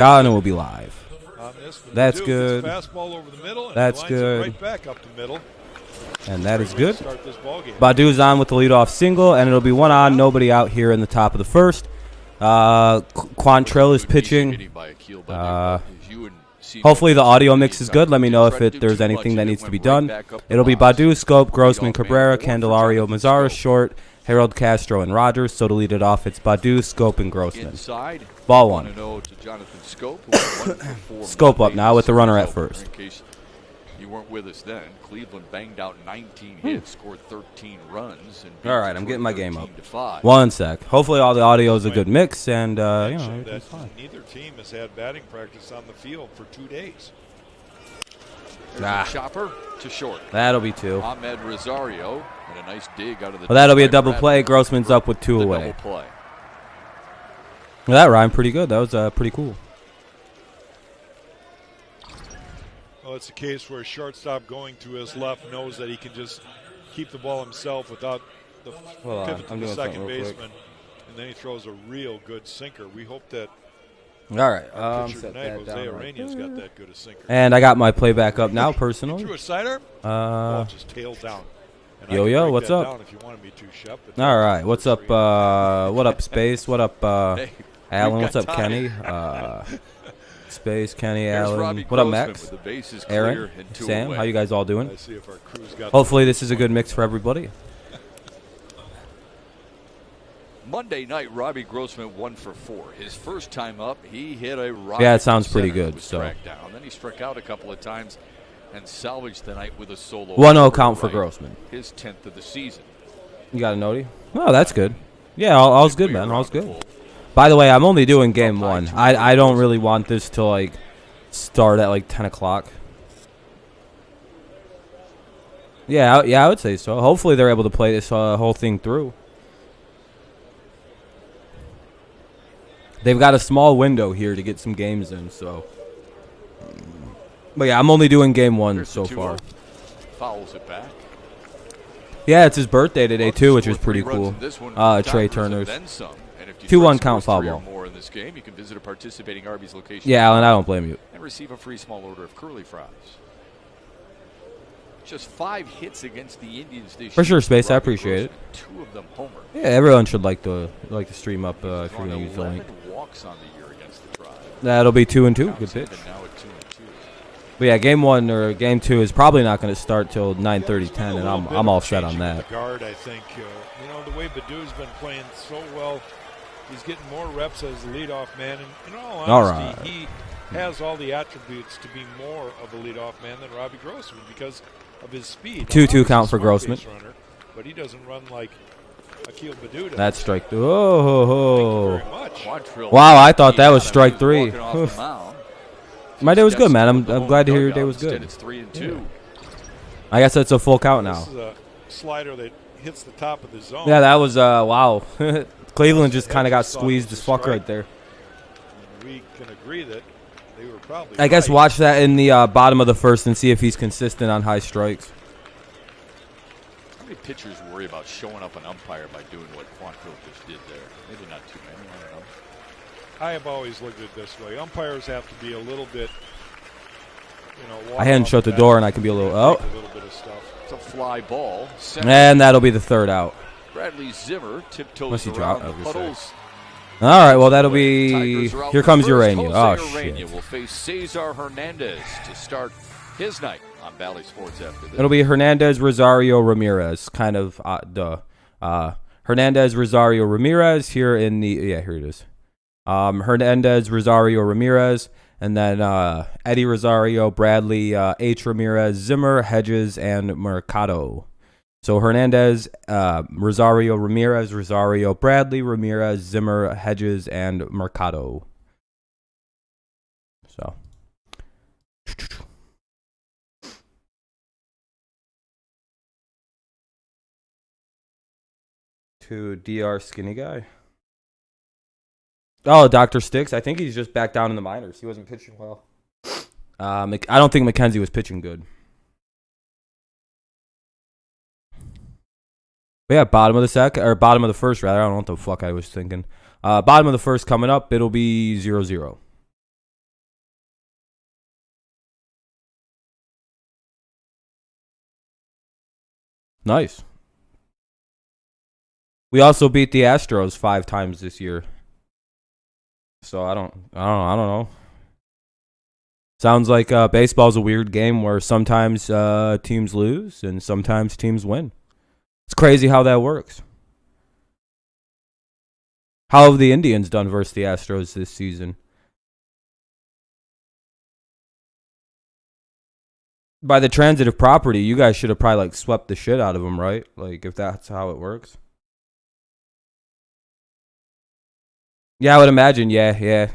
And it will be live. That's good. Fastball over the middle, and That's lines it good. right back up the middle. And that is good. Start this ball game. Badu's on with the leadoff single, and it'll be 1 on, nobody out here in the top of the first. Quantrill is pitching. Hopefully the audio mix is good. Let me know if there's anything that needs to be done. It'll be Badu, Scope, Grossman, Cabrera, Candelario, Mazara, Short, Harold Castro, and Rogers. So to lead it off, it's Badu, Scope, and Grossman. Ball one. Scope up now with the runner at first. You weren't with us then. Cleveland banged out 19 hits, scored 13 runs. And all right, I'm getting my game up. 5. 1 sec. Hopefully all the audio is a good mix, and you know, everything's fine. Neither team has had batting practice on the field for 2 days. Chopper to short. That'll be 2. Ahmed Rosario and a nice dig out of the. Well, that'll be a double play. Grossman's up with 2 away. Well, that rhymed pretty good. That was pretty cool. Well, it's a case where a shortstop going to his left knows that he can just keep the ball himself without the pivot to the second baseman, and then he throws a real good sinker. We hope that. All right, set that down. Urena's got that good a sinker. And I got my playback up now, personally. Threw a sidearm. Ball just tailed down. Yo, what's up? If you wanted me to, Shep, all right, what's up? What up, Space? What up, Alan? What's up, Kenny? Space, Kenny, Allen. What up, Max? Aaron, Sam, how you guys all doing? Hopefully this is a good mix for everybody. Monday night, Robbie Grossman 1 for 4. His first time up, he hit a rock. Yeah, it sounds pretty good. So down. Then he struck out a couple of times and salvaged the night with a solo. 1-0 count for Grossman. His 10th of the season. You got a notey? Oh, that's good. Yeah, all's good, man. All's good. By the way, I'm only doing game 1. I don't really want this to like start at like 10 o'clock. Yeah, I would say so. Hopefully they're able to play this whole thing through. They've got a small window here to get some games in, so. But yeah, I'm only doing game 1 so far. Fouls it back. Yeah, it's his birthday today too, which is pretty cool. Trey Turner's. 2-1 count foul ball. More in this game, you can visit a participating Arby's location. Yeah, Alan, I don't blame you. And receive a free small order of curly fries. Just 5 hits against the Indians this year. For sure, Space. I appreciate it. 2 of them homer. Yeah, everyone should like to stream up if you're gonna use the link. Walks on the year against the Tribe. That'll be 2-2. Good pitch. But yeah, game 1 or game 2 is probably not going to start till 9:30, 10, and I'm all set on that. Guard, I think. You know, the way Badu's been playing so well, he's getting more reps as the leadoff man. And in all honesty, he has all the attributes to be more of a leadoff man than Robbie Grossman because of his speed. 2-2 count for Grossman. Runner, but he doesn't run like Akil Badu does. That's strike 2. Oh. Wow, I thought that was strike 3. My day was good, man. I'm glad to hear your day was good. It's 3-2. I guess that's a full count now. This is a slider that hits the top of the zone. Yeah, that was wow. Cleveland just kind of got squeezed as fuck right there. We can agree that they were probably. I guess watch that in the bottom of the first and see if he's consistent on high strikes. How many pitchers worry about showing up an umpire by doing what Quantrill just did there? Maybe not too many. I don't know. I have always looked at it this way. Umpires have to be a little bit, you know. I hadn't shut the door, and I can be a little. Oh. A little bit of stuff. It's a fly ball. And that'll be the 3rd out. Bradley Zimmer tiptoes Must he around drop? the puddles. All right, well, that'll be. Here comes Urena. Oh, shit. Will face Cesar Hernandez to start his night on Valley Sports after this. It'll be Hernandez, Rosario, Ramirez. Kind of Hernandez, Rosario, Ramirez here in the. Yeah, here it is. Hernandez, Rosario, Ramirez, and then Eddie Rosario, Bradley, H. Ramirez, Zimmer, Hedges, and Mercado. So Hernandez, Rosario, Ramirez, Rosario, Bradley, Ramirez, Zimmer, Hedges, and Mercado. So. To DR Skinny Guy. Oh, Dr. Sticks. I think he's just back down in the minors. He wasn't pitching well. I don't think McKenzie was pitching good. But yeah, bottom of the first, rather. I don't know what the fuck I was thinking. Bottom of the first coming up. It'll be 0-0. Nice. We also beat the Astros 5 times this year. So I don't know. Sounds like baseball's a weird game where sometimes teams lose and sometimes teams win. It's crazy how that works. How have the Indians done versus the Astros this season? By the transitive property, you guys should have probably like swept the shit out of them, right? Like if that's how it works. Yeah, I would imagine. Yeah.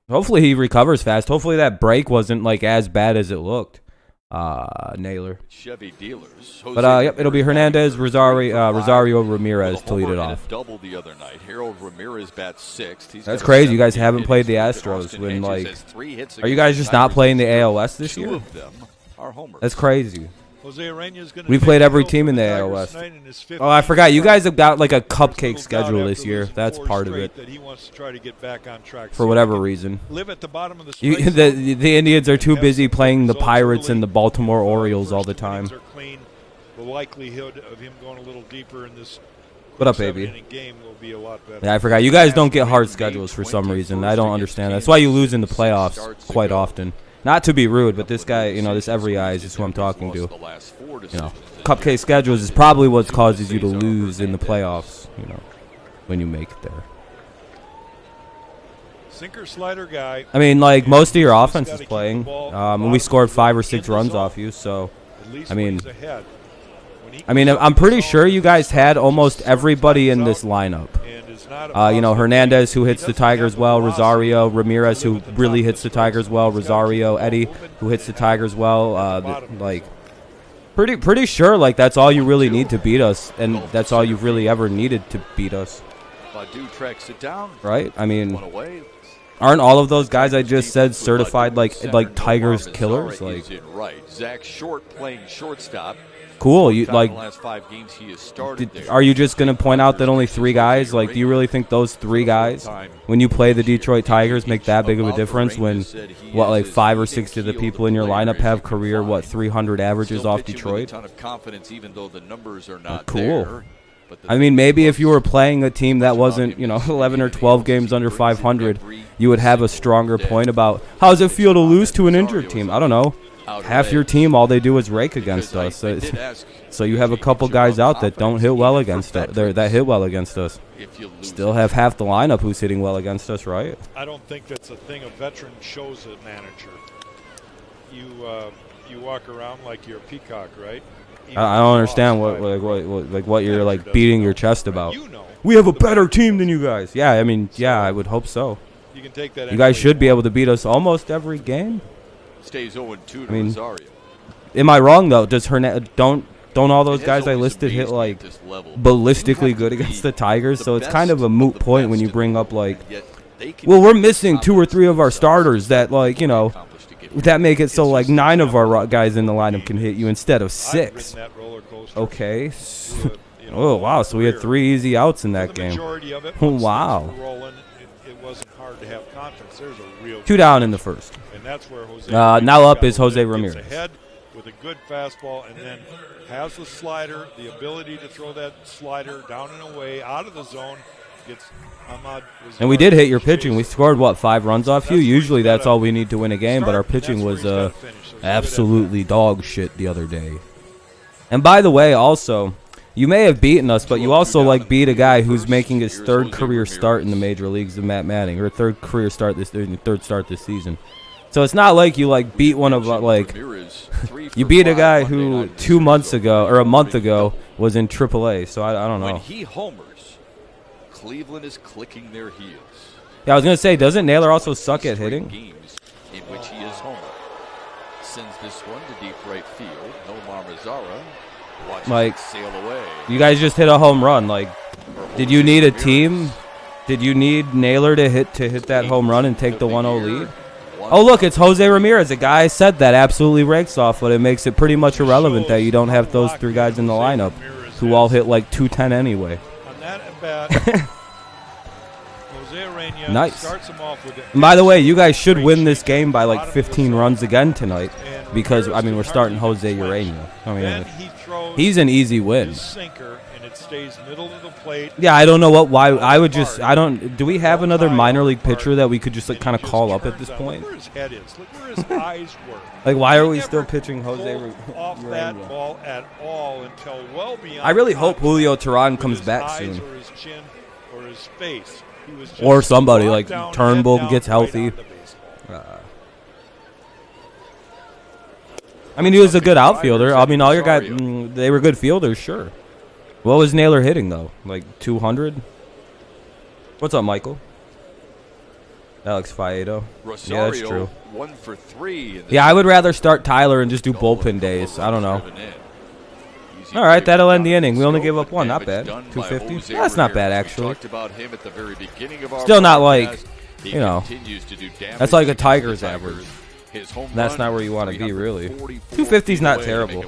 Hopefully he recovers fast. Hopefully that break wasn't like as bad as it looked. Naylor. Chevy dealers. But yep, it'll be Hernandez, Rosario, Ramirez to lead it off. Double the other night. Harold Ramirez bats 6th. That's crazy. You guys haven't played the Astros when like. Are you guys just not playing the ALS this year? 2 of them are homers. That's crazy. Jose Urena's gonna We take played every the team in the Tigers ALS. tonight in his Oh, I forgot. You guys have got like a There's little cupcake doubt schedule this after year. losing That's 4 part of straight it. that he wants to try to get back on track For whatever reason. Live at the bottom of the You, strike the Indians are too zone. busy playing the Results Pirates early. and the Baltimore Orioles all the First innings time. are clean. The likelihood of him going a little deeper in this What up, quick baby? 7-inning game will be a lot better. Yeah, I forgot. You guys don't get hard schedules for some reason. I don't understand. That's why you lose in the playoffs quite often. Not to be rude, but this guy, this Every Eyes is who I'm talking to. Cupcake schedules is probably what causes you to lose in the playoffs, when you make it there. Sinker slider guy. I mean, like, most of your offense is playing. And we scored 5 or 6 runs off you, so, At least I mean, when he's ahead. When he I'm pretty sure you guys had almost everybody in this lineup. and is not a Hernandez, who hits the Tigers well, Rosario, Ramirez, who really hits the Tigers well, Rosario, Eddie, who hits the Tigers well, pretty sure, like, that's all you really need to beat us, and that's all you've really ever needed to beat us, Badu tracks it down. right? I mean, One away. aren't all of those guys I just said certified, like Tigers killers? Like, Is in right. Zach Short playing shortstop. cool. You, In like, the last 5 games he has started there. are you just going to point out that only 3 guys? Like, do you really think those 3 guys, when you play the Detroit Tigers, make that big of a difference when, 5 or 6 of the people in your lineup have career, 300 averages Still off pitching with Detroit? a ton of confidence, even though the numbers are not Cool. there. But the I mean, maybe if you were playing a team that wasn't, 11 or 12 games under 500, you would have a stronger point about how does it feel to lose to an injured team? I don't know. Half your team, all they do is rake against us. So you have a couple guys out that don't hit well against us. That hit well against us. Still have half the lineup who's hitting well against us, right? I don't think that's a thing a veteran shows a manager. You walk around like you're a peacock, right? I don't understand what you're like beating your chest about. You know. We have a better team than you guys. Yeah, I mean, yeah, I would hope so. You can take that. You guys should be able to beat us almost every game. Stays 0-2 to I mean, Rosario. Am I wrong though? Does don't all those guys I listed hit like ballistically good against the Tigers? So it's kind of a moot point when you bring up like, well, we're missing 2 or 3 of our starters that that make it so like 9 of our guys in the lineup can hit you instead of 6. Okay. Oh wow! So we had 3 easy outs in that game. Wow. It wasn't hard to have confidence. There's a real 2 down in the first. And that's where Jose Now up is Jose Ramirez. Ahead with a good fastball, and then has the slider, the ability to throw that slider down and away, out of the zone. Gets Ahmad. And we did hit your pitching. We scored 5 runs off you. Usually that's all we need to win a game, but our pitching was absolutely dog shit the other day. And by the way, also, you may have beaten us, but you also beat a guy who's making his 3rd career start in the major leagues, of Matt Manning, or 3rd career start third start this season. So it's not like you beat one of you beat a guy who 2 months ago or a month ago was in AAA. So I don't know. When he homers, Cleveland is clicking their heels. Yeah, I was gonna say, doesn't Naylor also suck at hitting? Games in which he is homer. Sends this one to deep right field. Nomar Mazara watches it sail away. You guys just hit a home run. Did you need a team? Did you need Naylor to hit that home run and take the 1-0 lead? Oh, look, it's Jose Ramirez. A guy I said that absolutely rakes off, but it makes it pretty much irrelevant that you don't have those 3 guys in the lineup who all hit 210 anyway. On that at bat, Jose Nice. starts him off with And by the way, you guys should win this game by 15 runs again tonight. because I mean we're starting Jose Urena. I mean Then he throws he's an easy win. his sinker, and it stays middle of the plate. Yeah, I don't know why I would just I don't. Do we have another minor league pitcher that we could just like kind of call up at this point? Look where his head is. Look where his eyes were. Like why are we He still never pitching Jose pulled off that Urena? ball at all until well beyond. I really hope Julio Teheran with comes his back eyes soon. Or his chin or his face. He was just Or somebody, brought like, down, Turnbull head down, gets right healthy. on the baseball. I mean, he was a good outfielder. I mean, all your guys, they were good fielders, sure. What was Naylor hitting, though? Like 200? What's up, Michael? Alex Faedo. Yeah, that's true. 1 for 3. Yeah, I would rather start Tyler and just do bullpen days. I don't know. All right, that'll end the inning. We only gave up one. Not bad. 250. Yeah, that's not bad, actually. Still not like, you know, that's like a Tigers average. That's not where you want to be, really. 250 is not terrible.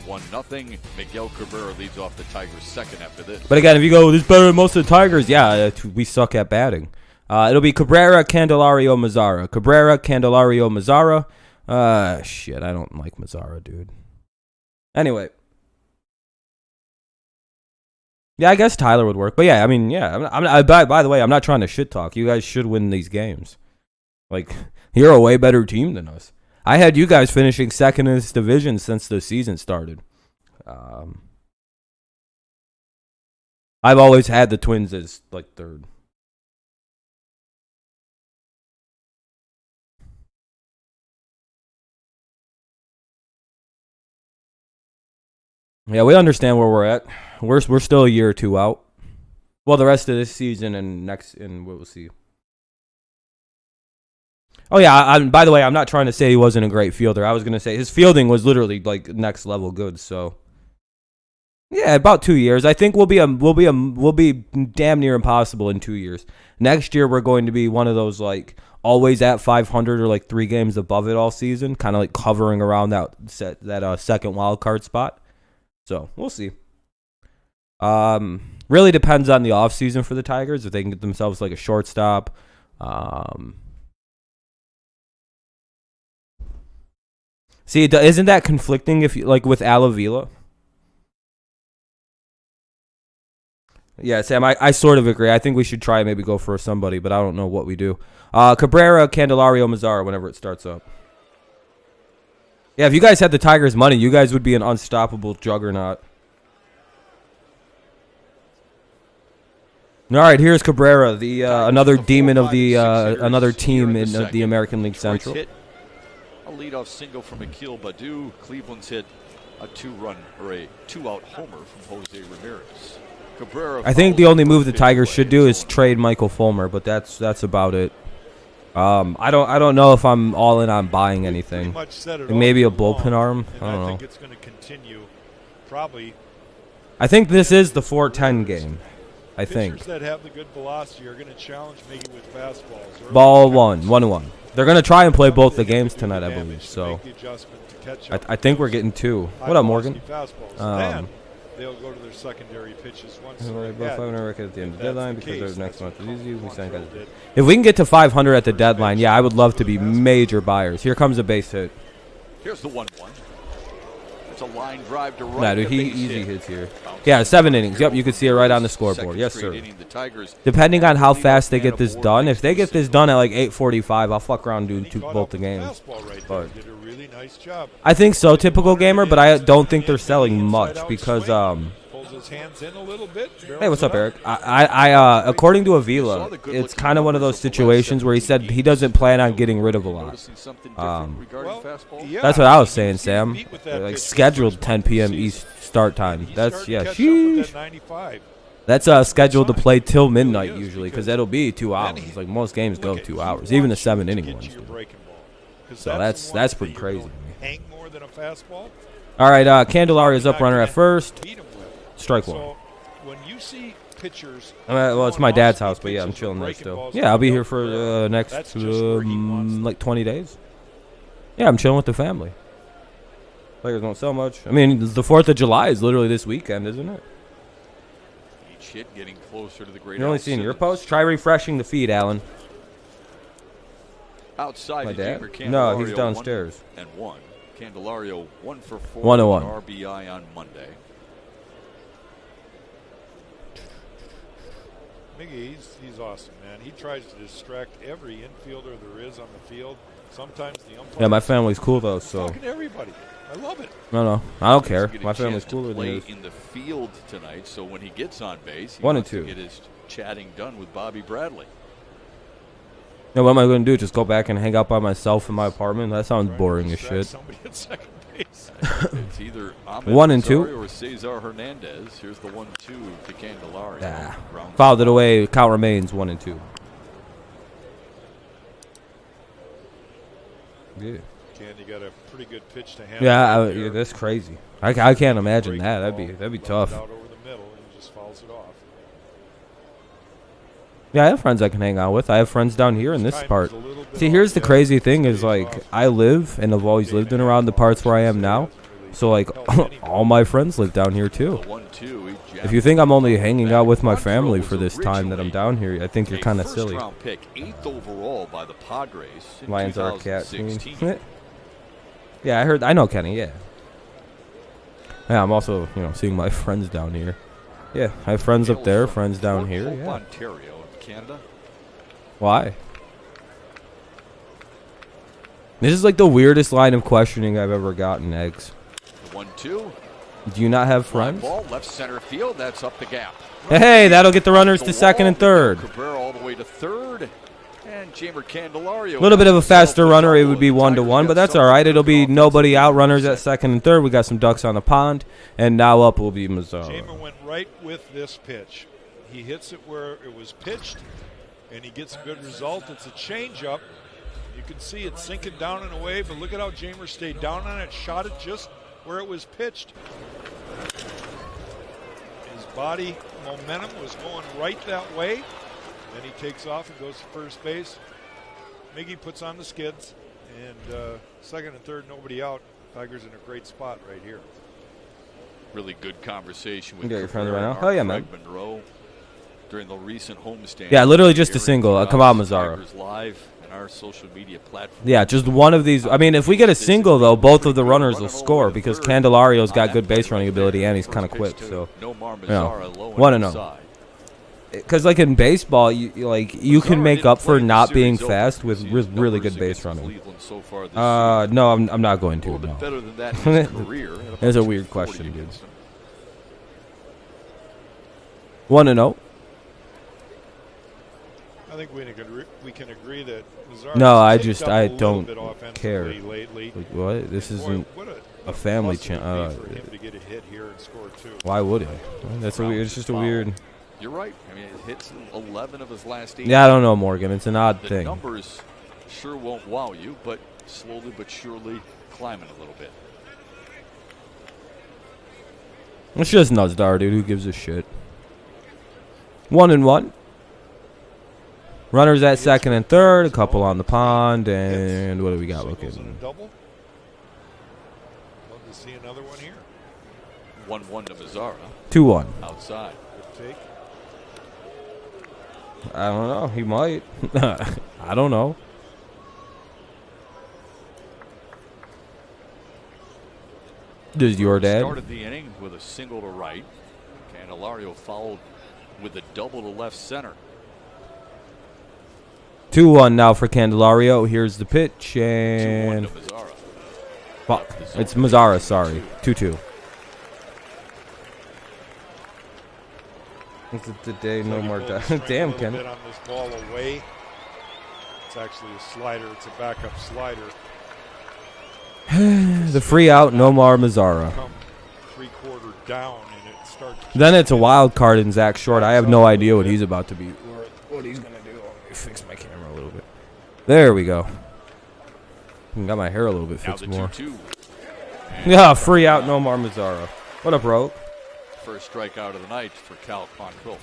Miguel Cabrera leads off the Tigers' second after this. But again, if you go, this is better than most of the Tigers, yeah, we suck at batting. It'll be Cabrera, Candelario, Mazzara. Cabrera, Candelario, Mazzara. Shit, I don't like Mazzara, dude. Anyway. Yeah, I guess Tyler would work. But yeah, I mean, yeah. By the way, I'm not trying to shit talk. You guys should win these games. Like, you're a way better team than us. I had you guys finishing second in this division since the season started. I've always had the Twins as, like, third. Yeah, we understand where we're at. We're still a year or two out. Well, the rest of this season and next, and we'll see. Oh yeah, by the way, I'm not trying to say he wasn't a great fielder. I was gonna say his fielding was literally like next level good. So yeah, about 2 years. I think we'll be damn near impossible in 2 years. Next year we're going to be one of those like always at 500 or like 3 games above it all season, kind of like hovering around that second wild card spot. So we'll see. Really depends on the offseason for the Tigers if they can get themselves like a shortstop. See, isn't that conflicting if you, like with Alavila? Yeah, Sam, I sort of agree. I think we should try and maybe go for somebody, but I don't know what we do. Cabrera, Candelario, Mazzara whenever it starts up. Yeah, if you guys had the Tigers' money, you guys would be an unstoppable juggernaut. All right, here's Cabrera, the another demon of the another team in the American League Central. Hit a leadoff single from Akil Baddoo. Cleveland's hit a 2-run or a 2-out homer from Jose Ramirez. Cabrera. I think the only move the Tigers should do is trade Michael Fulmer, but that's about it. I don't know if I'm all in on buying anything. Maybe a bullpen arm. I don't know. I think it's going to continue. Probably. I think this is the 4-10 game. I think. Pitchers that have the good velocity are going to challenge Miggy with fastballs. Ball 1-1. They're going to try and play both the games tonight, I believe. So I think we're getting 2. What up, Morgan? Then they'll go to their secondary pitches once they're at the end of the deadline because their next month is easy. If we can get to 500 at the deadline, yeah, I would love to be major buyers. Here comes a base hit. Here's the 1-1. It's a line drive to right. Nah, dude, he easy hits here. Yeah, 7 innings. Yep, you can see it right on the scoreboard. Yes, sir. Depending on how fast they get this done, if they get this done at like 8:45, I'll fuck around and do both the games. But I think so, typical gamer. But I don't think they're selling much because Hey, what's up, Eric? I according to Avila, it's kind of one of those situations where he said he doesn't plan on getting rid of a lot. That's what I was saying, Sam. Like scheduled 10 p.m. East start time. That's sheesh. That's scheduled to play till midnight usually because that'll be 2 hours. Like most games go 2 hours, even the 7-inning ones do. So that's pretty crazy. All right, Candelario's up runner at first. Strike 1. So when you see pitchers, well, it's my dad's house, but yeah, I'm chilling there still. Yeah, I'll be here for next like 20 days. Yeah, I'm chilling with the family. Players don't sell much. I mean, the 4th of July is literally this weekend, isn't it? Each hit getting closer to the great. You're only seeing your post. Try refreshing the feed, Alan. Outside my dad? No, he's downstairs. 1-1. Candelario 1 for 4 1-1. RBI on Monday. Miggy, he's awesome, man. He tries to distract every infielder there is on the field. Sometimes the umpire. Yeah, my family's cool though, He's so talking to everybody. I love it. no, I don't care. He's My getting a family's chance to cooler than play yours. in the field tonight, so when he gets on base, he 1 and wants to 2. get his chatting done with Bobby Bradley. Now, what am I going to do? Just go back and hang out by myself in my apartment? That sounds Trying to boring as distract shit. Somebody at second base. It's either Ahmed 1 and 2. Rosario or Cesar Hernandez. Here's the 1-2 to Candelario. Ground Fouled it away. Count remains 1 and 2. Yeah. Candy got a pretty good pitch to handle. Yeah, that's crazy. I can't imagine that. That'd be tough. Out over the middle and he just fouls it off. Yeah, I have friends I can hang out with. I have friends down here in this Time part. is a little bit See, here's off the the crazy edge. thing is Today's like awesome. I live and have always lived in around the parts where I am now. So like all my friends live down here The too. 1-2. If you think I'm only hanging out with my family for this time that I'm down here, I think you're kind of silly. Round pick, 8th overall by the Padres in Lions are a cat team. 2016. Yeah, I know Kenny. Yeah. Yeah, I'm also seeing my friends down here. Yeah, I have friends up there, friends down here. Hope, Yeah. Ontario, Canada. Why? This is like the weirdest line of questioning I've ever gotten, Eggs. The 1-2. Do you not have Fly friends? ball, left center field. That's up the gap. Hey, that'll get the runners The to second wall, and third. Cabrera all the way to third. And Jamer Candelario. A little bit of a faster runner. It would be 1-1, but that's all right. It'll be nobody out. Runners at second and third. We got some ducks on the pond, and now up will be Mazzara. Jamer went right with this pitch. He hits it where it was pitched, and he gets a good result. It's a changeup. You can see it sinking down and away, but look at how Jamer stayed down on it, shot it just where it was pitched. His body momentum was going right that way. Then he takes off and goes to first base. Miggy puts on the skids, and second and third, nobody out. Tigers in a great spot right here. Really good conversation with You got your friends Cabrera right now? and Hell yeah, Craig man. Monroe during the recent homestand. Yeah, literally just a Airing single. throughout Come on, Mazzara. Tigers Live and our social media platform. Yeah, just one of these. I mean, if we get a single, though, both of the runners will score because Candelario's got good base running ability and he's kind of quick. So, Nomar you know, Mazzara low 1-0. inside. because like in baseball, you can make up for not being fast with really good base running. No, I'm not going to. No. Better than that in his career. That's a weird question, dude. 1-0. I think we can agree that Mazzara's No, I picked just up I a little don't bit offensively care. lately. Like, what? This And isn't boy, what a family plus it would channel. be for him to get a hit here and score two. Why would it? That's a weird. It's just a weird. You're right. I mean, it hits 11 of his last 8. Yeah, I don't know, Morgan. It's an odd The thing. numbers sure won't wow you, but slowly but surely climbing a little bit. It's just Nuzdar, dude. Who gives a shit? 1-1. Runners at second and third. A couple on the pond, and what do we got Singles and looking? a double. Love to see another one here. 1-1 to Mazzara 2-1. outside. Good take. I don't know. He might. I don't know. Does your dad? Started the inning with a single to right. Candelario followed with a double to left center. 2-1 now for Candelario. Here's the pitch, 2-1 and to Mazzara. fuck. It's Mazzara, sorry. 2-2. It's the day, no more Pull the time. string a Damn, little Ken. bit on this ball away. It's actually a slider. It's a backup slider. The free out, Nomar Mazzara. Come 3/4 down, and it starts. Then it's a wild card in Zach Short. I have no idea what he's about to be. What he's going to do. Let me fix my camera a little bit. There we go. Got my hair a little bit Now fixed the more. 2-2. Yeah, free out, Nomar Mazzara. What up, bro? First strikeout of the night for Cal Quantrill.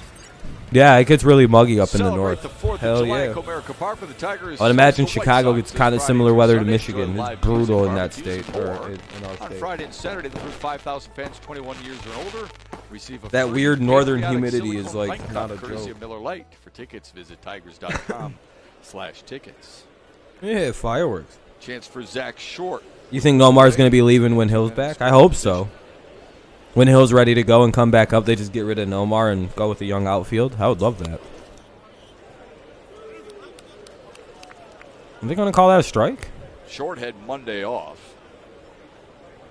Yeah, it gets really muggy up in the Celebrate north. the 4th Hell of July yeah. at Comerica Park with the Tigers. I'd imagine host the White Chicago Sox gets this kind of Friday similar through weather to Sunday. Michigan. Enjoy It's live brutal music, in that barbecues, state. and Or more. in our On state. Friday and Saturday, the first 5,000 fans 21 years or older receive a That free weird northern patriotic humidity is silicone like pint not cup a courtesy joke. of Miller Lite. For tickets, visit tigers.com/tickets. Yeah, fireworks. Chance for Zach Short. You think Nomar's going to be leaving when Hill's back? I hope so. When Hill's ready to go and come back up, they just get rid of Nomar and go with a young outfield. I would love that. Are they going to call that a strike? Short had Monday off.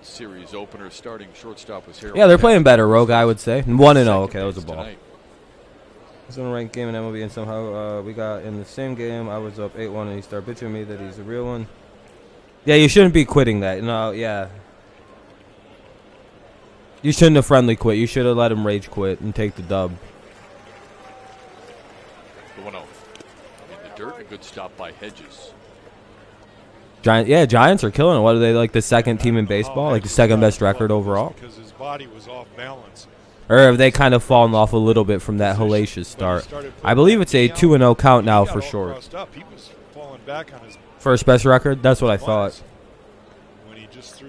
Series opener starting shortstop was Harold. Yeah, they're playing better, Rogue, I would say. 1-0. Okay, that was a ball. Tonight. It's a ranked game in MLB, and somehow we got in the same game. I was up 8-1, and he started bitching me that he's a real one. Yeah, you shouldn't be quitting that. No, yeah. You shouldn't have friendly quit. You should have let him rage quit and take the dub. The 1-0. In the dirt, a good stop by Hedges. Giants are killing it. What are they, like the second team in baseball? Like the second best record overall? Because his body was off balance. Or have they kind of fallen off a little bit from that hellacious start? I believe it's a 2-0 count now for Short. He was falling back on his First best record? That's what I thought.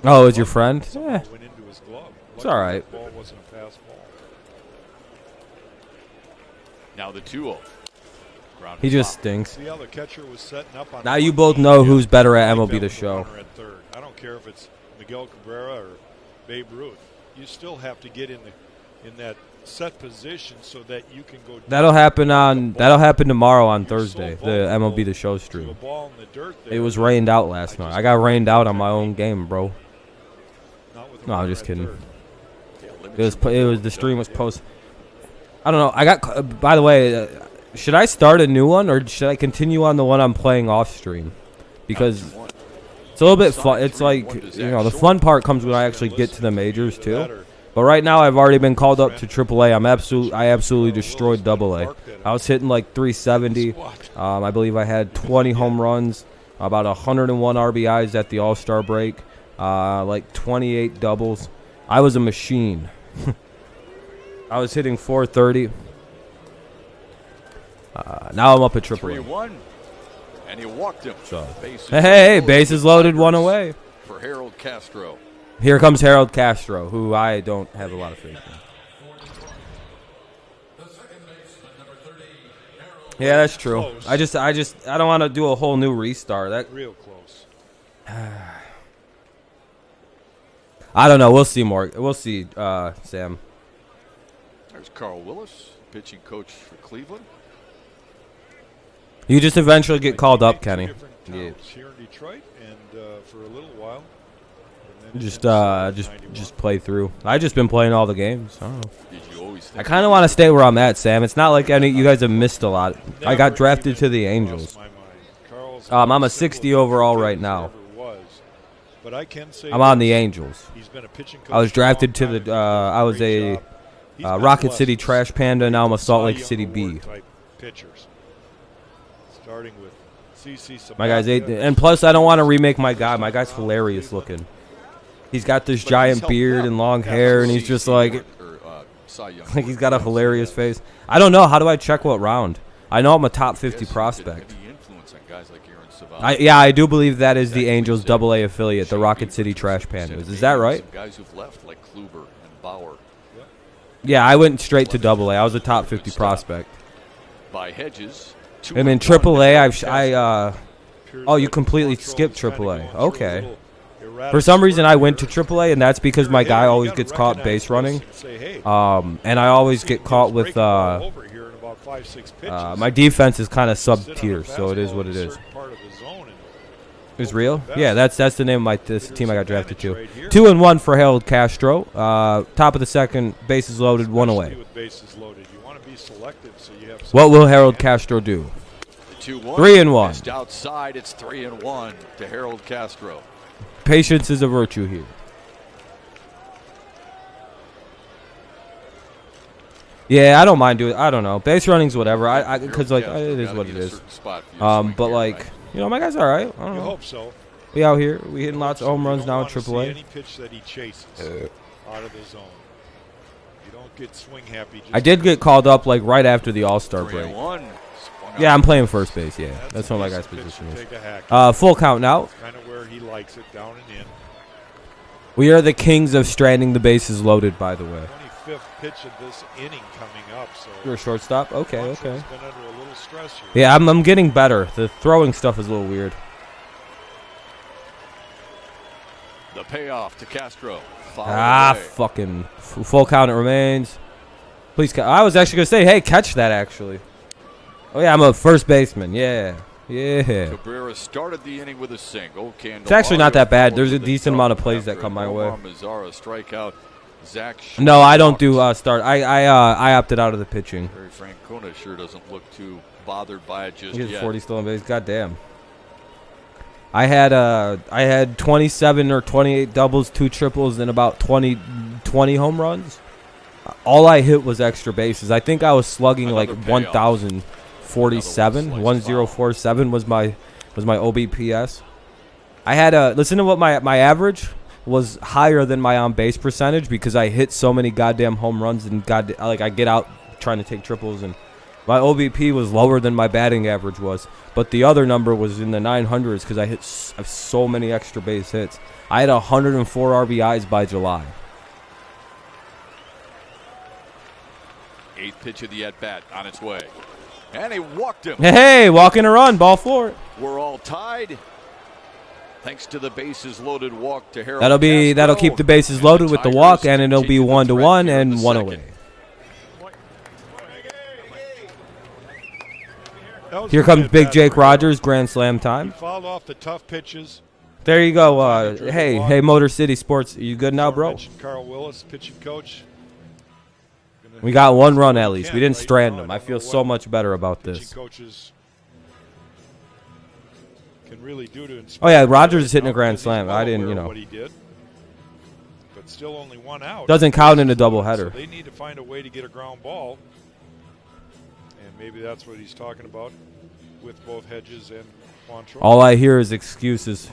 Oh, is your friend? Yeah. It's all right. Now the 2-0. He just stinks. See how the catcher was setting up on Now you both know who's better at MLB The Show. I don't care if it's Miguel Cabrera or Babe Ruth. You still have to get in that set position so that you can go. That'll happen tomorrow on Thursday. The MLB The Show stream. It was rained out last night. I got rained out on my own game, bro. No, I'm just kidding. The stream was posted. I don't know. By the way, should I start a new one or should I continue on the one I'm playing off stream? Because it's a little bit fun. It's like, the fun part comes when I actually get to the majors too. But right now I've already been called up to AAA. I absolutely destroyed AA. I was hitting like 370. I believe I had 20 home runs, about 101 RBIs at the All-Star break, like 28 doubles. I was a machine. I was hitting 430. Now I'm up at AAA. 3-1, and he walked him. So, hey, bases loaded, one away. For Harold Castro. Here comes Harold Castro, who I don't have a lot of faith in. Yeah, that's true. I don't want to do a whole new restart. That real close. I don't know. We'll see more. We'll see, Sam. There's Carl Willis, pitching coach for Cleveland. You just eventually get called up, Kenny. Yeah. Here in Detroit, and for a little while. Just play through. I just been playing all the games. I don't know. Did you always think I kind of want to stay where I'm at, Sam. It's not like you guys have missed a lot. I got drafted to the Angels. I'm a 60 overall right now. I'm on the Angels. I was drafted to the. I was a Rocket City Trash Panda. Now I'm a Salt Lake City B. Starting with CC. My guy's 8, and plus I don't want to remake my guy. My guy's hilarious looking. He's got this giant beard and long hair, and he's just like he's got a hilarious face. I don't know. How do I check what round? I know I'm a top 50 prospect. I do believe that is the Angels AA affiliate, the Rocket City Trash Pandas. Is that right? Guys who've left, like Kluber and Bauer. Yeah, I went straight to AA. I was a top 50 prospect. By Hedges. And in AAA, oh, you completely skipped AAA. Okay. For some reason, I went to AAA, and that's because my guy always gets caught base running. And I always get caught with my defense is kind of sub-tier, so it is what it is. Is real? Yeah, that's the name of this team I got drafted to. 2-1 for Harold Castro. Top of the second, bases loaded, one away. What will Harold Castro do? 3-1. Just outside, it's 3-1 to Harold Castro. Patience is a virtue here. Yeah, I don't mind doing. I don't know. Base running's whatever. Because like it is what it is. But like my guy's all right. I don't know. Hope so. We out here. We hitting lots of home runs now in AAA. Any pitch that he chases out of the zone. You don't get swing happy. I did get called up like right after the All-Star break. Yeah, I'm playing first base. Yeah, that's what my guy's position is. Full count now. Kind of where he likes it, down and in. We are the kings of stranding the bases loaded. By the way. 25th pitch of this inning coming up. So you're a shortstop. Okay. Been under a little stress here. Yeah, I'm getting better. The throwing stuff is a little weird. The payoff to Castro. Fucking full count it remains. Please, I was actually gonna say, hey, catch that actually. Oh yeah, I'm a first baseman. Yeah. Cabrera started the inning with a single. It's actually not that bad. There's a decent amount of plays that come my way. Strikeout. Zach no, I don't do start. I opted out of the pitching. Harry Francona sure doesn't look too bothered by it just He has yet. 40 stolen bases. Goddamn. I had 27 or 28 doubles, 2 triples, and about 20 home runs. All I hit was extra bases. I think I was slugging like 1,047. 1047 was my OBPS. I had listen to what my average was higher than my on base percentage because I hit so many goddamn home runs and I get out trying to take triples, and my OBP was lower than my batting average was. But the other number was in the 900s because I hit so many extra base hits. I had 104 RBIs by July. 8th pitch of the at-bat on its way. And he walked him. Hey, walking a run, ball four. We're all tied. Thanks to the bases loaded walk to Harold That'll keep the bases loaded with the walk, and it'll be 1-1 and 1 away. Here comes Big Jake Rogers, grand slam time. Fouled off the tough pitches. There you go. Hey, Motor City Sports, you good now, bro? Carl Willis, pitching coach. We got 1 run at least. We didn't strand him. I feel so much better about this. Coaches can really do to oh yeah, Rogers is hitting a grand slam. I didn't, what he did, but still only 1 out. Doesn't count in a doubleheader. So they need to find a way to get a ground ball, and maybe that's what he's talking about with both Hedges and Quantrill. All I hear is excuses.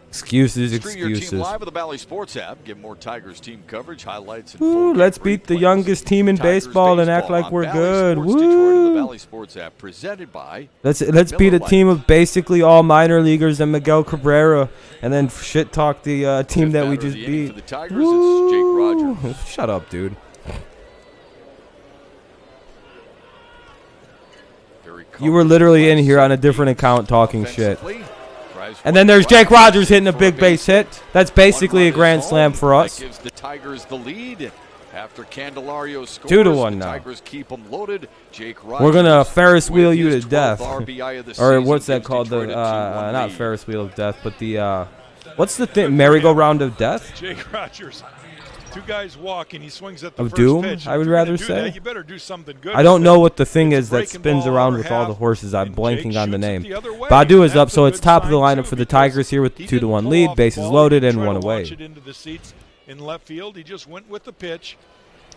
Excuses. Stream your team live with the Valley Sports app. Get more Tigers team coverage, highlights, and full let's beat the youngest team in baseball and act like we're good. Woo! The Valley Sports app presented by. Let's beat a team of basically all minor leaguers and Miguel Cabrera, and then shit talk the team that we just beat. For the Tigers, it's Jake Rogers. Shut up, dude. You were literally in here on a different account talking shit. And then there's Jake Rogers hitting a big base hit. That's basically a grand slam for us. Gives the Tigers the lead. After Candelario scores, 2-1 now. Tigers keep them loaded. Jake Rogers, we're gonna Ferris wheel you to death, or what's that called? The not Ferris wheel of death, but the what's the thing? Merry-go-round of death. Jake Rogers. 2 guys walk and he swings at the of first doom, pitch. I would rather say. You better do something good. I don't know what the thing is that spins around with all the horses. I'm blanking on the name. Badu is up, so it's top of the lineup for the Tigers here with the 2-1 lead. Bases loaded and 1 away. Into the seats in left field. He just went with the pitch,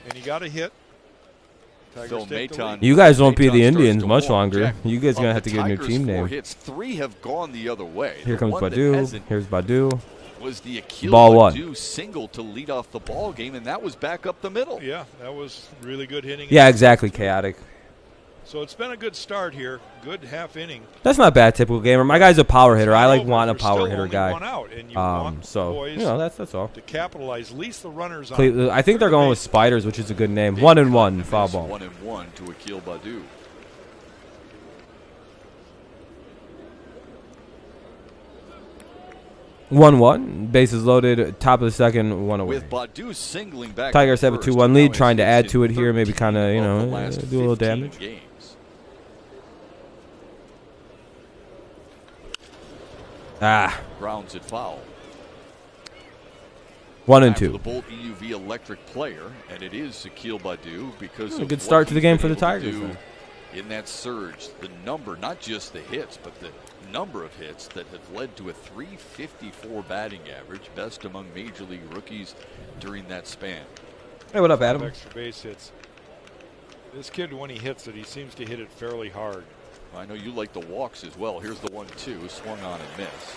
and he got a hit. You guys won't be the Indians much longer. You guys are gonna have to get a new team name. 3 have gone the other way. Here comes Badu. Here's Badu. Was the Akil Ball Badu 1 single to lead off the ball game, and that was back up the middle. Yeah, that was really good hitting. Yeah, exactly, chaotic. So it's been a good start here. Good half inning. That's not bad, typical gamer. My guy's a power hitter. I like want a power hitter guy. So that's all. To capitalize, at least the runners on. I think they're going with Spiders, which is a good name. 1-1 foul ball. 1-1 to Akil Badu. One, bases loaded, top of the second, 1 away. With Badu singling back, Tigers have a 2-1 lead, trying to add to it here, maybe kind of, do a little damage. Games. Grounds it foul. 1-2. The Bolt EUV electric player, and it is Akil Badu because a good start to the game for the Tigers. In that surge, the number, not just the hits, but the number of hits that have led to a .354 batting average, best among major league rookies during that span. Hey, what up, Adam? Extra base hits. This kid, when he hits it, he seems to hit it fairly hard. I know you like the walks as well. Here's the 1-2, swung on and missed.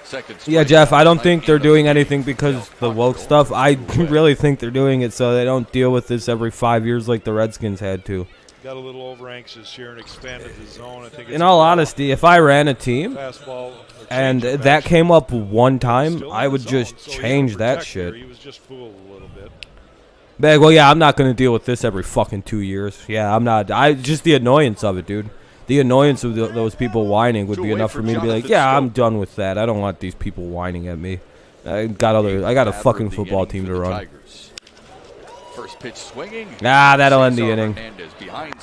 Second. Yeah, Jeff, I don't think they're doing anything because the woke stuff. I really think they're doing it so they don't deal with this every 5 years like the Redskins had to. Got a little over anxious here and expanded the zone. I think. In all honesty, if I ran a team and that came up one time, I would just change that shit. He was just fooled a little bit. Well, yeah, I'm not gonna deal with this every fucking 2 years. Yeah, I'm not. Just the annoyance of it, dude. The annoyance of those people whining would be enough for me to be like, yeah, I'm done with that. I don't want these people whining at me. I got a fucking football team to run. Tigers. First pitch swinging. That'll end the inning.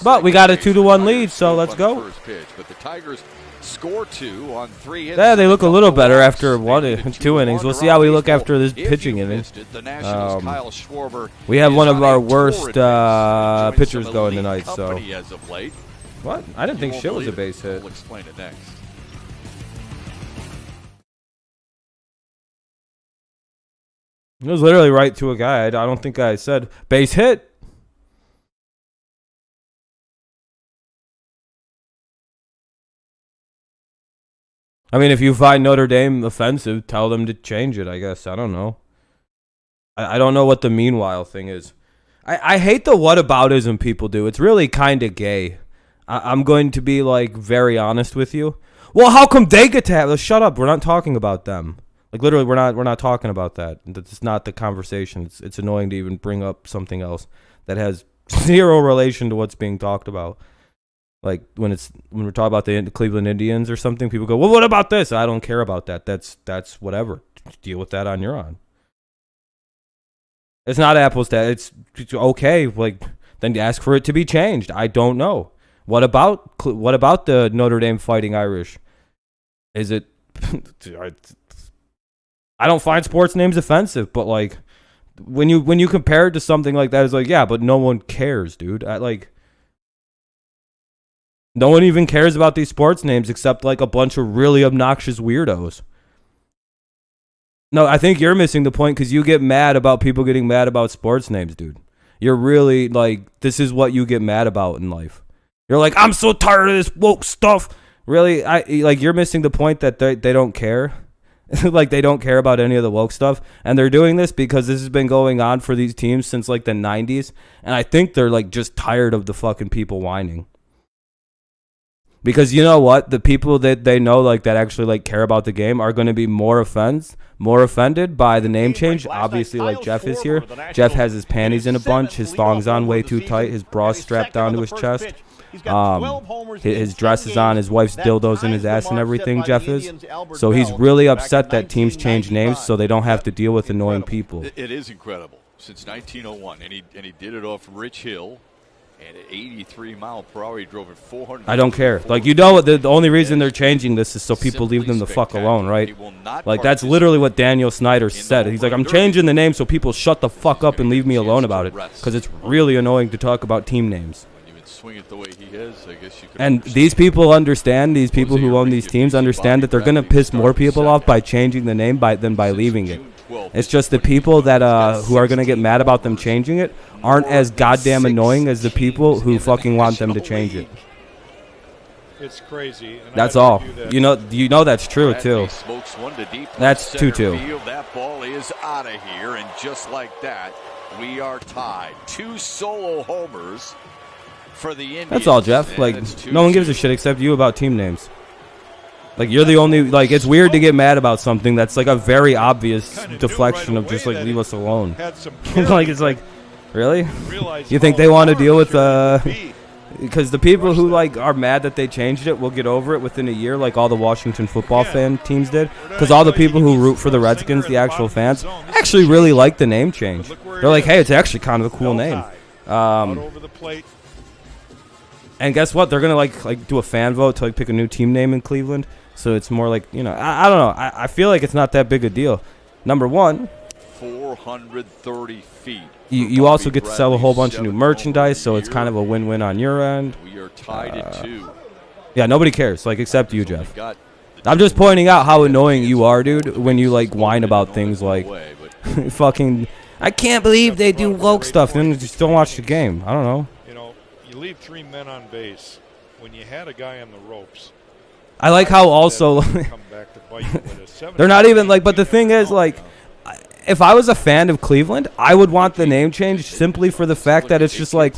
But we got a 2-1 lead, so let's go. First pitch, but the Tigers score 2 on 3 hits. Yeah, they look a little better after 2 innings. We'll see how we look after this pitching inning. We have one of our worst pitchers going tonight. So what? I didn't think shit was a base hit. We'll explain it next. It was literally right to a guy. I don't think I said base hit. I mean, if you find Notre Dame offensive, tell them to change it, I guess. I don't know. I don't know what the meanwhile thing is. I hate the whataboutism people do. It's really kind of gay. I'm going to be, like, very honest with you. Well, how come they get to have... Shut up. We're not talking about them. Like, literally, we're not talking about that. That's not the conversation. It's annoying to even bring up something else that has zero relation to what's being talked about. Like, when we're talking about the Cleveland Indians or something, people go, well, what about this? I don't care about that. That's whatever. Deal with that on your own. It's not apples to... It's okay. Like, then you ask for it to be changed. I don't know. What about the Notre Dame Fighting Irish? Is it... I don't find sports names offensive, but like when you compare it to something like that, it's like, yeah, but no one cares, dude. No one even cares about these sports names except like a bunch of really obnoxious weirdos. No, I think you're missing the point because you get mad about people getting mad about sports names, dude. You're really like, this is what you get mad about in life. You're like, I'm so tired of this woke stuff. Really, you're missing the point that they don't care. Like, they don't care about any of the woke stuff. And they're doing this because this has been going on for these teams since, like, the 90s. And I think they're, like, just tired of the fucking people whining. Because you know what? The people that they know, like, that actually, like, care about the game are going to be more offended by the name change. Obviously, like, Jeff is here. Jeff has his panties in a bunch. His thong's on way too tight. His bra's strapped down to his chest. His dress is on, his wife's dildos in his ass and everything, Jeff is. So he's really upset that teams change names so they don't have to deal with annoying people. It is incredible. Since 1901, and he did it off Rich Hill, and at 83 mile per hour, he drove at 400. I don't care. Like, you know what? The only reason they're changing this is so people leave them the fuck alone, right? Like, that's literally what Daniel Snyder said. He's like, I'm changing the name so people shut the fuck up and leave me alone about it, because it's really annoying to talk about team names. Swing it the way he is, I guess you could. And these people understand, these people who own these teams understand that they're going to piss more people off by changing the name than by leaving it. It's just the people that who are going to get mad about them changing it aren't as goddamn annoying as the people who fucking want them to change it. It's crazy. That's all. You know that's true too. That's 2-2. That ball is out of here, and just like that, we are tied. 2 solo homers. For the Indians. That's all, Jeff. Like, no one gives a shit except you about team names. Like, you're the only, like, it's weird to get mad about something that's like a very obvious deflection of just like, leave us alone. Like, it's like, really? You think they want to deal with because the people who like are mad that they changed it will get over it within a year, like all the Washington football fan teams did. Because all the people who root for the Redskins, the actual fans, actually really like the name change. They're like, hey, it's actually kind of a cool name. And guess what? They're gonna like do a fan vote to like pick a new team name in Cleveland. So it's more like, you know, I don't know. I feel like it's not that big a deal. Number one, 430 feet. You also get to sell a whole bunch of new merchandise, so it's kind of a win-win on your end. We are tied at 2. Yeah, nobody cares, like, except you, Jeff. I'm just pointing out how annoying you are, dude, when you like whine about things like fucking. I can't believe they do woke stuff. Then just don't watch the game. I don't know. You leave 3 men on base when you had a guy on the ropes. I like how also they're not even like, but the thing is, like, if I was a fan of Cleveland, I would want the name changed simply for the fact that it's just like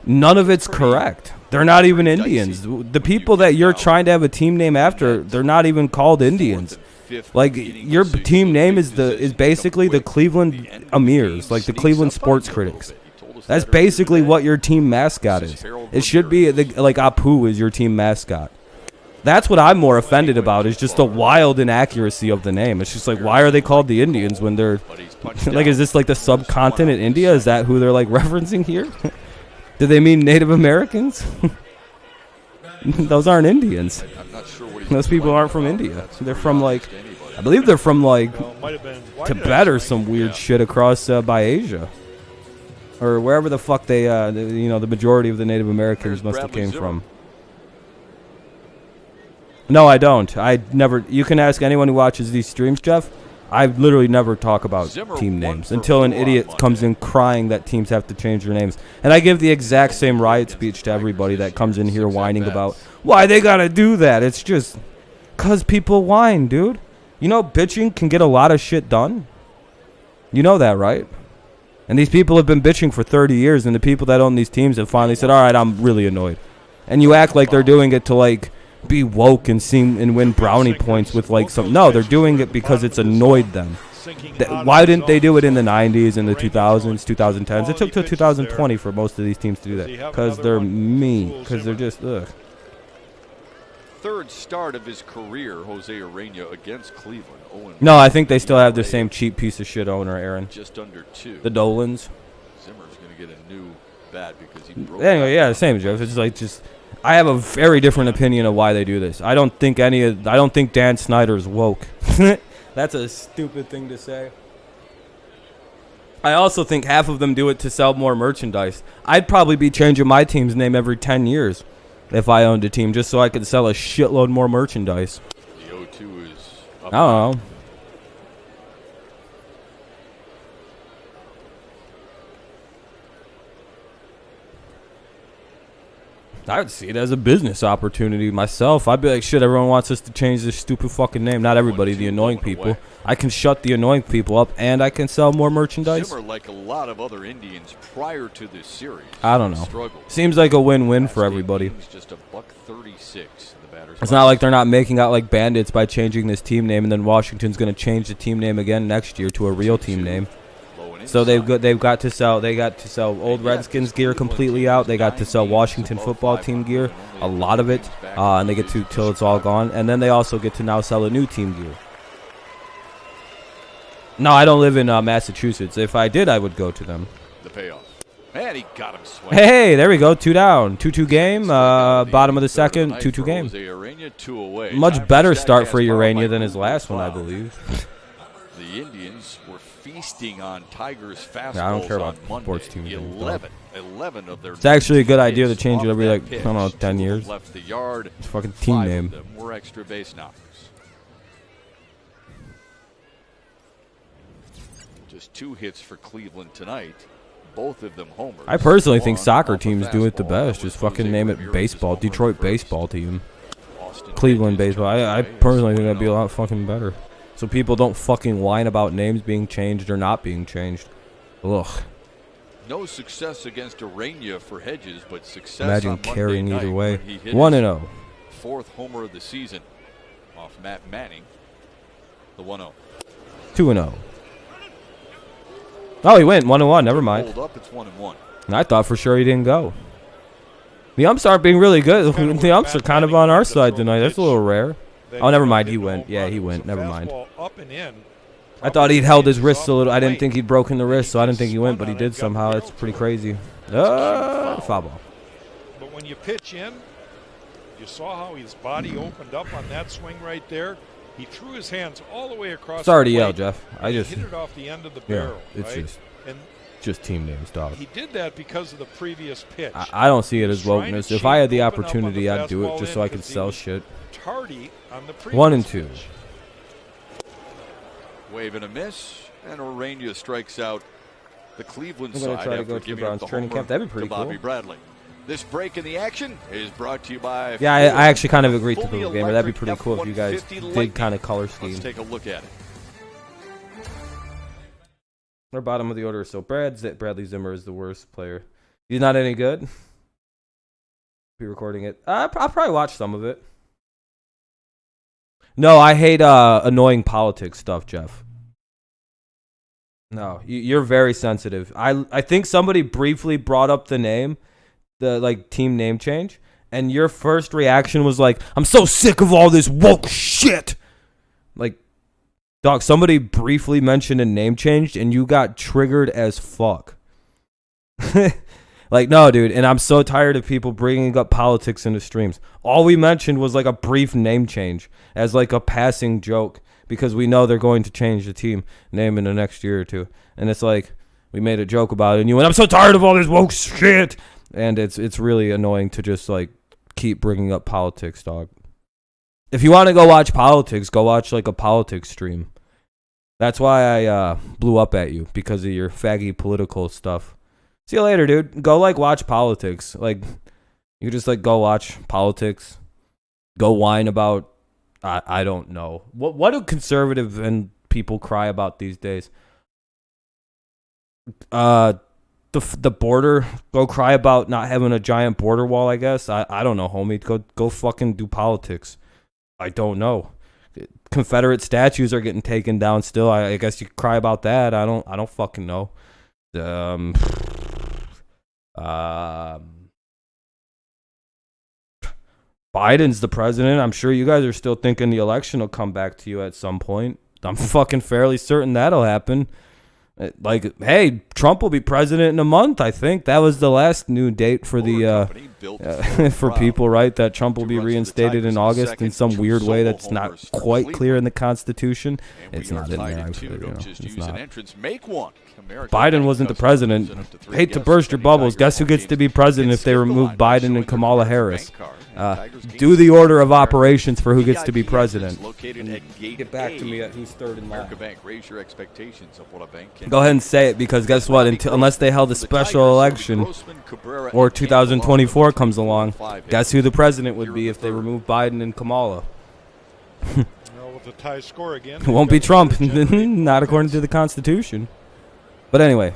none of it's correct. They're not even Indians. The people that you're trying to have a team name after, they're not even called Indians. Like, your team name is basically the Cleveland Amirs, like the Cleveland Sports Critics. That's basically what your team mascot is. It should be like Apu is your team mascot. That's what I'm more offended about, is just the wild inaccuracy of the name. It's just like, why are they called the Indians when they're like, is this like the subcontinent India? Is that who they're like referencing here? Do they mean Native Americans? Those aren't Indians. Those people aren't from India. They're from like, I believe they're from like Tibet or some weird shit across by Asia, or wherever the fuck they, you know, the majority of the Native Americans must have came from. No, I don't. I never. You can ask anyone who watches these streams, Jeff. I literally never talk about team names until an idiot comes in crying that teams have to change their names. And I give the exact same riot speech to everybody that comes in here whining about why they gotta do that. It's just because people whine, dude. You know, bitching can get a lot of shit done. You know that, right? And these people have been bitching for 30 years, and the people that own these teams have finally said, all right, I'm really annoyed. And you act like they're doing it to, like, be woke and seem and win brownie points with like some. No, they're doing it because it's annoyed them. Why didn't they do it in the 90s, in the 2000s, 2010s? It took till 2020 for most of these teams to do that because they're mean, because they're just ugh. Third start of his career, Jose Urena against Cleveland. No, I think they still have the same cheap piece of shit owner, Aaron. Just under 2. The Dolans. Zimmer's going to get a new bat because he broke. Anyway, yeah, the same, Jeff. It's like just. I have a very different opinion of why they do this. I don't think Dan Snyder's woke. That's a stupid thing to say. I also think half of them do it to sell more merchandise. I'd probably be changing my team's name every 10 years if I owned a team, just so I could sell a shitload more merchandise. The 0-2 is up. I don't know. I would see it as a business opportunity myself. I'd be like, shit, everyone wants us to change this stupid fucking name. Not everybody, the annoying people. I can shut the annoying people up, and I can sell more merchandise. Zimmer, like a lot of other Indians prior to this series, I don't know. Seems like a win-win for everybody. Just a $136. It's not like they're not making out like bandits by changing this team name, and then Washington's going to change the team name again next year to a real team name. So they got to sell old Redskins gear completely out. They got to sell Washington football team gear, a lot of it, and they get to till it's all gone. And then they also get to now sell a new team gear. No, I don't live in Massachusetts. If I did, I would go to them. The payoff. And he got him swinging. Hey, there we go. 2 down. 2-2 game. Bottom of the second. 2-2 game. Much better start for Urena than his last one, I believe. The Indians were feasting on Tigers' fastballs. Yeah, I don't care about Monday. sports teams. 11 of their. It's actually a good idea to change it every, like, I don't know, 10 years. Left the yard. It's a fucking team 5 name. of them were extra base knockers. Just 2 hits for Cleveland tonight. Both of them homers. I personally think soccer teams do it the best. Just fucking name it baseball. Detroit baseball team. Cleveland baseball. I personally think that'd be a lot fucking better. So people don't fucking whine about names being changed or not being changed. Ugh. No success against Urena for Hedges, but success Imagine on Monday carrying night either way. 1-0. 1-0. 4th homer of the season off Matt Manning. The 1-0. 2-0. Oh, he went 1-1. Never mind. Hold up, it's 1-1. And I thought for sure he didn't go. The umps aren't being really good. The umps are kind of on our side tonight. That's a little rare. Oh, never mind. He went. Yeah, he went. Never mind. I thought he'd held his wrists a little. I didn't think he'd broken the wrist, so I didn't think he went, but he did somehow. That's pretty crazy. Foul ball. But when you pitch in, you saw how his body opened up on that swing right there. He threw his hands all the way across. Sorry to the yell, plate, Jeff. I just hit it off the end of the barrel. It's right? just team names, dog. He did that because of the previous pitch. I don't see it as wokeness. If I had the opportunity, I'd do it just so I could sell shit. Tardy on the 1-2. Wave and a miss, and Urena strikes out the Cleveland I'm gonna side try to after go to the giving up Browns the training homer camp. That'd be pretty to Bobby cool. Bradley. This break in the action is brought to you by. Yeah, I actually kind of agree to Fully Google Gamer. That'd be electric pretty cool if you guys F-150 did kind of color scheme. Let's take a look at it. Our bottom of the order. So Bradley Zimmer is the worst player. He's not any good. Be recording it. I'll probably watch some of it. No, I hate annoying politics stuff, Jeff. No, you're very sensitive. I think somebody briefly brought up the name, the like team name change, and your first reaction was like, I'm so sick of all this woke shit. Like, dog, somebody briefly mentioned a name change, and you got triggered as fuck. Like, no, dude, and I'm so tired of people bringing up politics into streams. All we mentioned was like a brief name change as like a passing joke because we know they're going to change the team name in the next year or two. And it's like, we made a joke about it, and you went, I'm so tired of all this woke shit. And it's really annoying to just like keep bringing up politics, dog. If you want to go watch politics, go watch like a politics stream. That's why I blew up at you, because of your faggy political stuff. See you later, dude. Go like watch politics. Like, you just like go watch politics. Go whine about I don't know. What do conservative and people cry about these days? The border. Go cry about not having a giant border wall, I guess. I don't know, homie. Go fucking do politics. I don't know. Confederate statues are getting taken down still. I guess you cry about that. I don't fucking know. Biden's the president. I'm sure you guys are still thinking the election will come back to you at some point. I'm fucking fairly certain that'll happen. Like, hey, Trump will be president in a month, I think. That was the last new date for the for people, right? That Trump will be reinstated in August in some weird way that's not quite clear in the Constitution. It's not in there. It's not. Biden wasn't the president. Hate to burst your bubbles. Guess who gets to be president if they remove Biden and Kamala Harris? Do the order of operations for who gets to be president. Get back to me at who's third in line. Go ahead and say it, because guess what? Unless they held a special election or 2024 comes along, guess who the president would be if they remove Biden and Kamala? With a tie score again, it won't be Trump, not according to the Constitution. But anyway,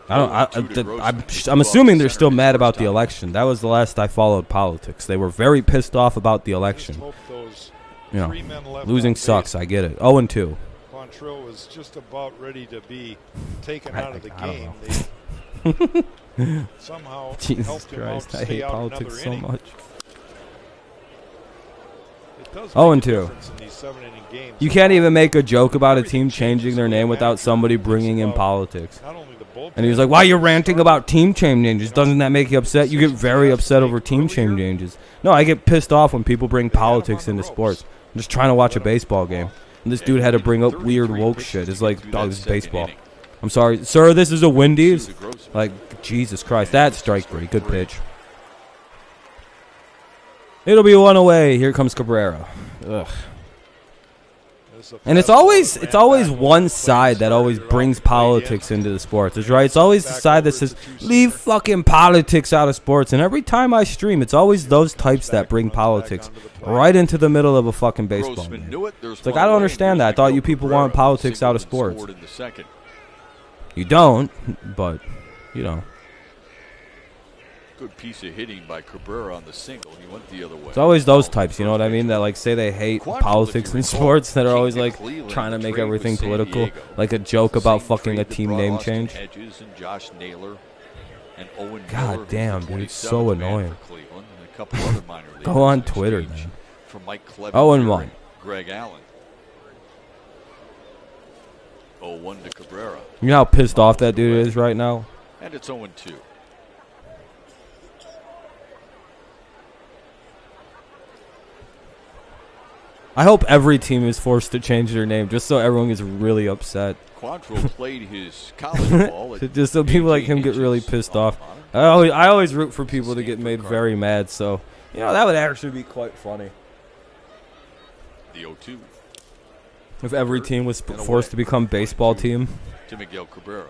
I'm assuming they're still mad about the election. That was the last I followed politics. They were very pissed off about the election. You know, losing sucks. I get it. 0-2. Quantrill was just about ready to be taken out of the game. They somehow Jesus helped him Christ, out I to stay hate out politics another so inning. much. It does make 0-2. a difference in these 7-inning games. You can't even make a joke about a team changing their name without somebody bringing in politics. Not only the bullpen, And he was like, why are you ranting about team changes? Doesn't that make you upset? You get very upset over team changes. No, I get pissed off when people bring politics into sports. I'm just trying to watch a baseball game. And this dude had to bring up weird woke shit. It's like, dog, this is baseball. I'm sorry. Sir, this is a Wendy's? Like, Jesus Christ. That's strike three. Good pitch. It'll be one away. Here comes Cabrera. Ugh. And it's always one side that always brings politics into the sports. It's right. It's always the side that says, leave fucking politics out of sports. And every time I stream, it's always those types that bring politics right into the middle of a fucking baseball game. It's like, I don't understand that. I thought you people want politics out of sports. You don't, but, you know. Good piece of hitting by Cabrera on the single. He went the other way. It's always those types, you know what I mean? That like say they hate politics in sports, that are always like trying to make everything political, like a joke about fucking a team name change. God damn, dude, it's so annoying. Go on Twitter, man. 0-1. Greg Allen. 0-1 to Cabrera. You know how pissed off that dude is right now? And it's 0-2. I hope every team is forced to change their name just so everyone gets really upset. Quantrill played his college ball just so people like him get really pissed off. I always root for people to get made very mad, so you know that would actually be quite funny. The 0-2. If every team was forced to become baseball team. To Miguel Cabrera.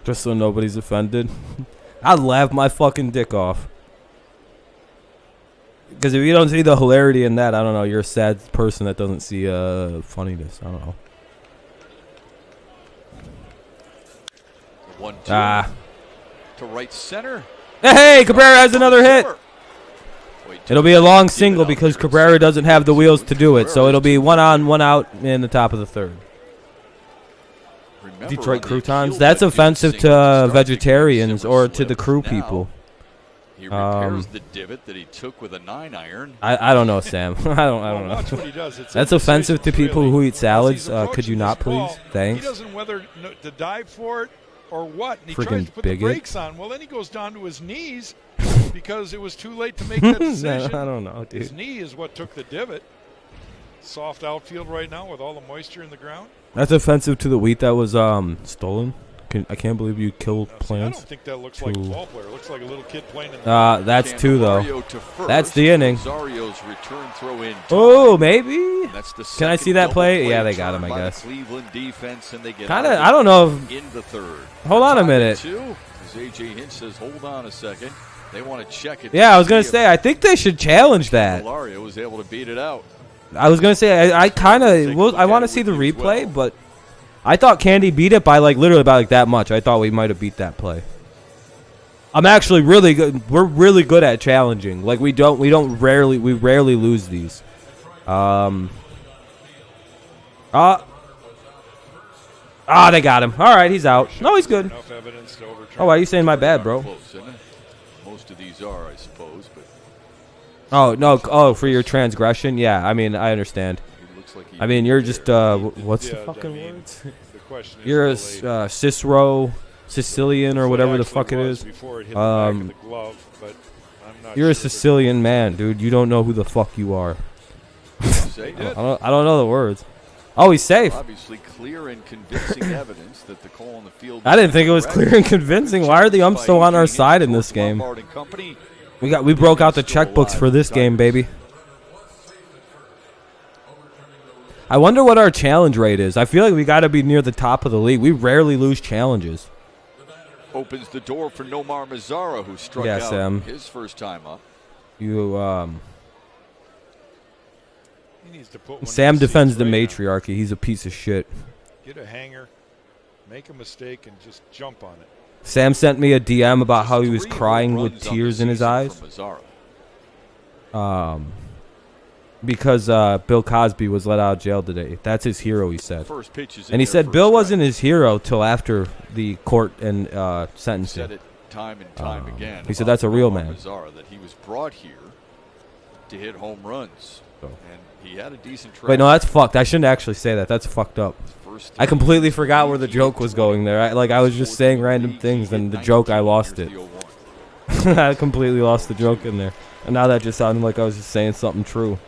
Just so nobody's offended. I'd laugh my fucking dick off. Because if you don't see the hilarity in that, I don't know, you're a sad person that doesn't see funniness. I don't know. 1-2. To right center. Hey, Cabrera has another hit. It'll be a long single because Cabrera doesn't have the wheels to do it. So it'll be 1 on, 1 out in the top of the third. Detroit croutons. That's offensive to vegetarians or to the crew people. He repairs the divot that he took with a 9-iron. I don't know, Sam. I don't know. Watch what he does. That's offensive to people who eat salads. Could you not, please? Ball, Thanks. He doesn't whether to dive for it or what. And he Freaking tries to put bigot. the brakes on. Well, then he goes down to his knees because it was too late to make that decision. I don't know, dude. His knee is what took the divot. Soft outfield right now with all the moisture in the ground. That's offensive to the wheat that was stolen. I can't believe you killed plants. I don't think that looks like a ball player. It looks like a little kid playing in the that's two, though. That's the inning. Rosario's return throw in. Oh, maybe. That's the Can I see that play? Yeah, they got him, I by the guess. Cleveland defense, and they get Kind of. out I don't know. If, in the third. hold on a minute. Two, as A.J. Hinch says, hold on a second. They want to check it. Yeah, I was gonna say. I think they should challenge that. Candelario was able to beat it out. I was gonna say. I kind of. I want to see the replay, but I thought Candy beat it by literally by that much. I thought we might have beat that play. I'm actually really good. We're really good at challenging. We rarely lose these. They got him. All right, he's out. No, he's good. Oh, why are you saying my bad, bro? Most of these are, I suppose, but oh no. Oh, for your transgression. Yeah, I mean, I understand. I mean, you're just what's the fucking words? You're a Sicilian or whatever the fuck it is. You're a Sicilian man, dude. You don't know who the fuck you are. I don't know the words. Oh, he's safe. Obviously clear and convincing evidence that the call on the field. I didn't think it was clear and convincing. Why are the umps so on our side in this game? We broke out the checkbooks for this game, baby. I wonder what our challenge rate is. I feel like we got to be near the top of the league. We rarely lose challenges. Opens the door for Nomar Mazara, who struck out Sam. his first time up. Sam defends the matriarchy. He's a piece of shit. Get a hanger, make a mistake, and just jump on it. Sam sent me a DM about how he was crying with tears in his eyes. Because Bill Cosby was let out of jail today. That's his hero, he said. And he said Bill wasn't his hero till after the court and sentencing. Said it time and time again. He said that's a real man. That he was brought here to hit home runs. And he had a decent track. Wait, no, that's fucked. I shouldn't actually say that. That's fucked up. I completely forgot where the joke was going there. I was just saying random things, and the joke, I lost it. I completely lost the joke in there. And now that just sounded like I was just saying something true.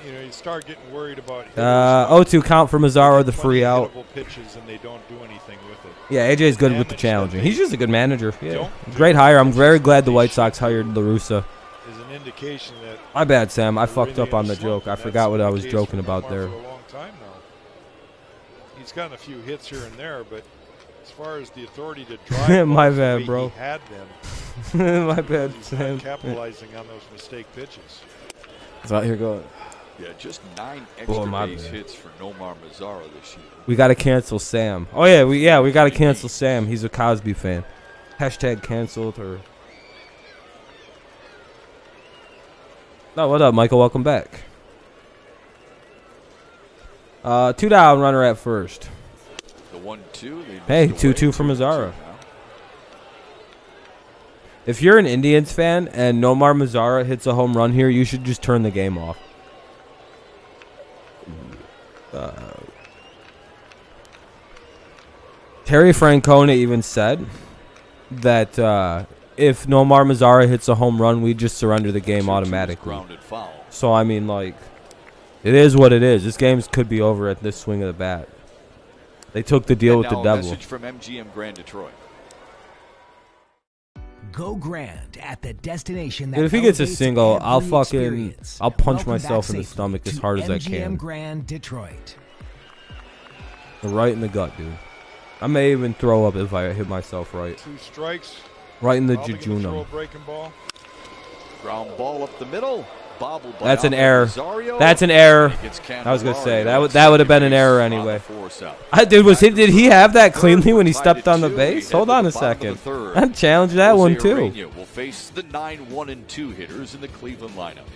You start getting worried about 0-2 count for Mazara, the free out. Pitches and they don't do anything with it. Yeah, AJ's good with the challenging. He's just a good manager. Yeah. Great hire. I'm very glad the White Sox hired La Russa. Is an indication that my bad, Sam. I fucked up on the joke. I forgot what I was joking about there. For a long time now. He's gotten a few hits here and there, but as far as the authority to drive, my bad, bro. He had them. My bad, He's Sam. not capitalizing on those mistake pitches. So here goes. Yeah, just 9 extra base hits for Nomar Mazara this year. We got to cancel Sam. Oh, yeah, we got to cancel Sam. He's a Cosby fan. Hashtag canceled or... Oh, what up, Michael? Welcome back. 2 down, runner at first. The 1-2. Hey, 2-2 from Mazara. If you're an Indians fan and Nomar Mazara hits a home run here, you should just turn the game off. Terry Francona even said that if Nomar Mazara hits a home run, we just surrender the game automatically. So, I mean, it is what it is. This game could be over at this swing of the bat. They took the deal with the devil. Message from MGM Grand Detroit. Go Grand at the destination that if he gets a single, I'll punch Welcome myself in the back stomach as safely hard to as I MGM can. Grand Detroit. Right in the gut, dude. I may even throw up if I hit myself right. 2 strikes. Right in the Probably gonna throw a jejunum. breaking ball. Ground ball up the middle. Bobbled by That's an error. Rosario. That's an error. Gets I was gonna say Candelario that would have been second an error base anyway. on the force out. Did he have that cleanly when he stepped on the 5-2, base? he Hold headed on to a the bottom second. of the third. I'd challenge that one Jose too. Urena will face the 9-1-2 hitters in the Cleveland lineup.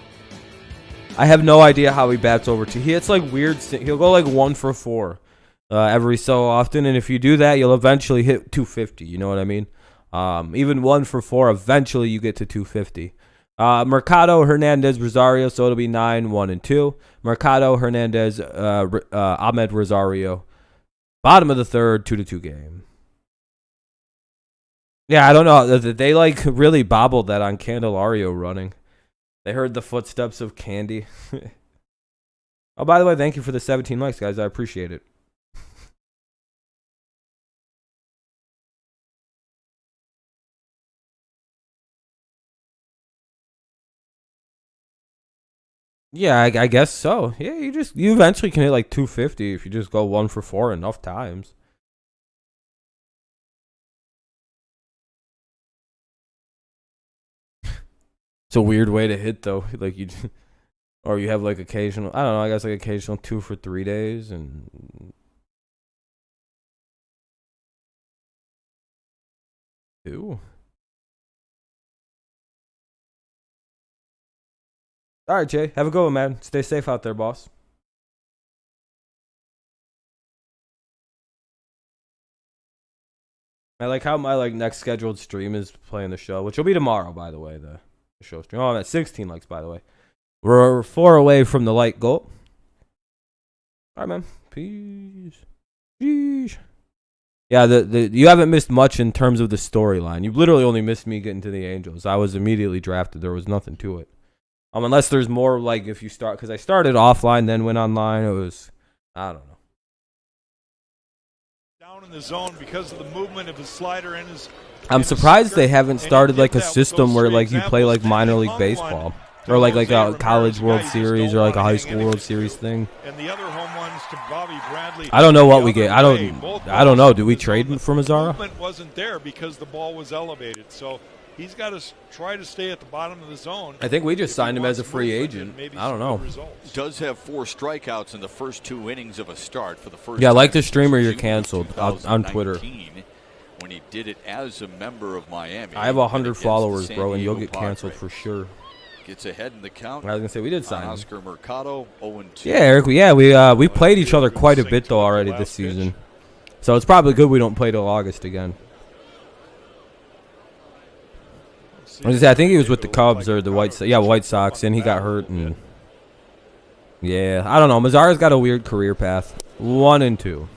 I have no idea how he bats over two. He hits weird. He'll go 1 for 4 every so often, and if you do that, you'll eventually hit 250. You know what I mean? Even 1 for 4, eventually you get to 250. Mercado, Hernandez, Rosario, so it'll be 9, 1, and 2. Mercado, Hernandez, Ahmed, Rosario. Bottom of the third, 2-2 game. Yeah, I don't know. They like really bobbled that on Candelario running. They heard the footsteps of Candy. Oh, by the way, thank you for the 17 likes, guys. I appreciate it. Yeah, I guess so. Yeah, you eventually can hit like 250 if you just go 1 for 4 enough times. It's a weird way to hit though. Like or you have like occasional. I don't know. I guess like occasional 2 for 3 days and 2. All right, Jay. Have a good one, man. Stay safe out there, boss. I like how my next scheduled stream is playing the show, which will be tomorrow, by the way. The show stream. Oh, I'm at 16 likes, by the way. We're 4 away from the light goal. All right, man. Peace. Peace. Yeah, you haven't missed much in terms of the storyline. You literally only missed me getting to the Angels. I was immediately drafted. There was nothing to it. Unless there's more, like, if you start, because I started offline, then went online. It was, I don't know. Down in the zone because of the movement of his slider and his. I'm surprised they haven't started like a system where like you play like minor league baseball or like a college World Series or like a high school World Series thing. And the other home ones to Bobby Bradley. I don't know what we get. I don't know. Do we trade for Mazzara? The movement wasn't there because the ball was elevated. So he's got to try to stay at the bottom of the zone. I think we just signed him as a free agent. I don't know. Does have 4 strikeouts in the first 2 innings of a start for the first. Yeah, like the streamer, you're canceled on Twitter. When he did it as a member of Miami. I have 100 followers, bro, and you'll get canceled for sure. Gets ahead in the count. I was gonna say we did sign Oscar Mercado 0-2. Yeah, Eric. Yeah, we played each other quite a bit though already this season, so it's probably good we don't play till August again. I think he was with the Cubs or the White Sox, and he got hurt. And yeah, I don't know. Mazzara's got a weird career path. 1 and 2.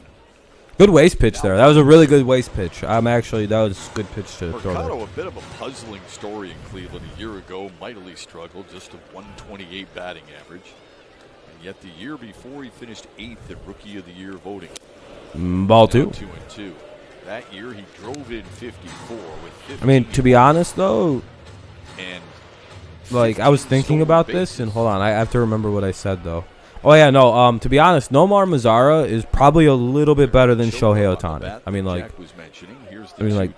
Good waist pitch there. That was a really good waist pitch. That was a good pitch to throw there. Mercado, a bit of a puzzling story in Cleveland a year ago. Mightily struggled, just a 128 batting average. And yet the year before, he finished 8th at Rookie of the Year voting. Ball 2. 2-2. That year, he drove in 54 with 50. I mean, to be honest, though, and like I was thinking about this, and hold on, I have to remember what I said though. Oh yeah, no. To be honest, Nomar Mazzara is probably a little bit better than Shohei Ohtani. I mean, like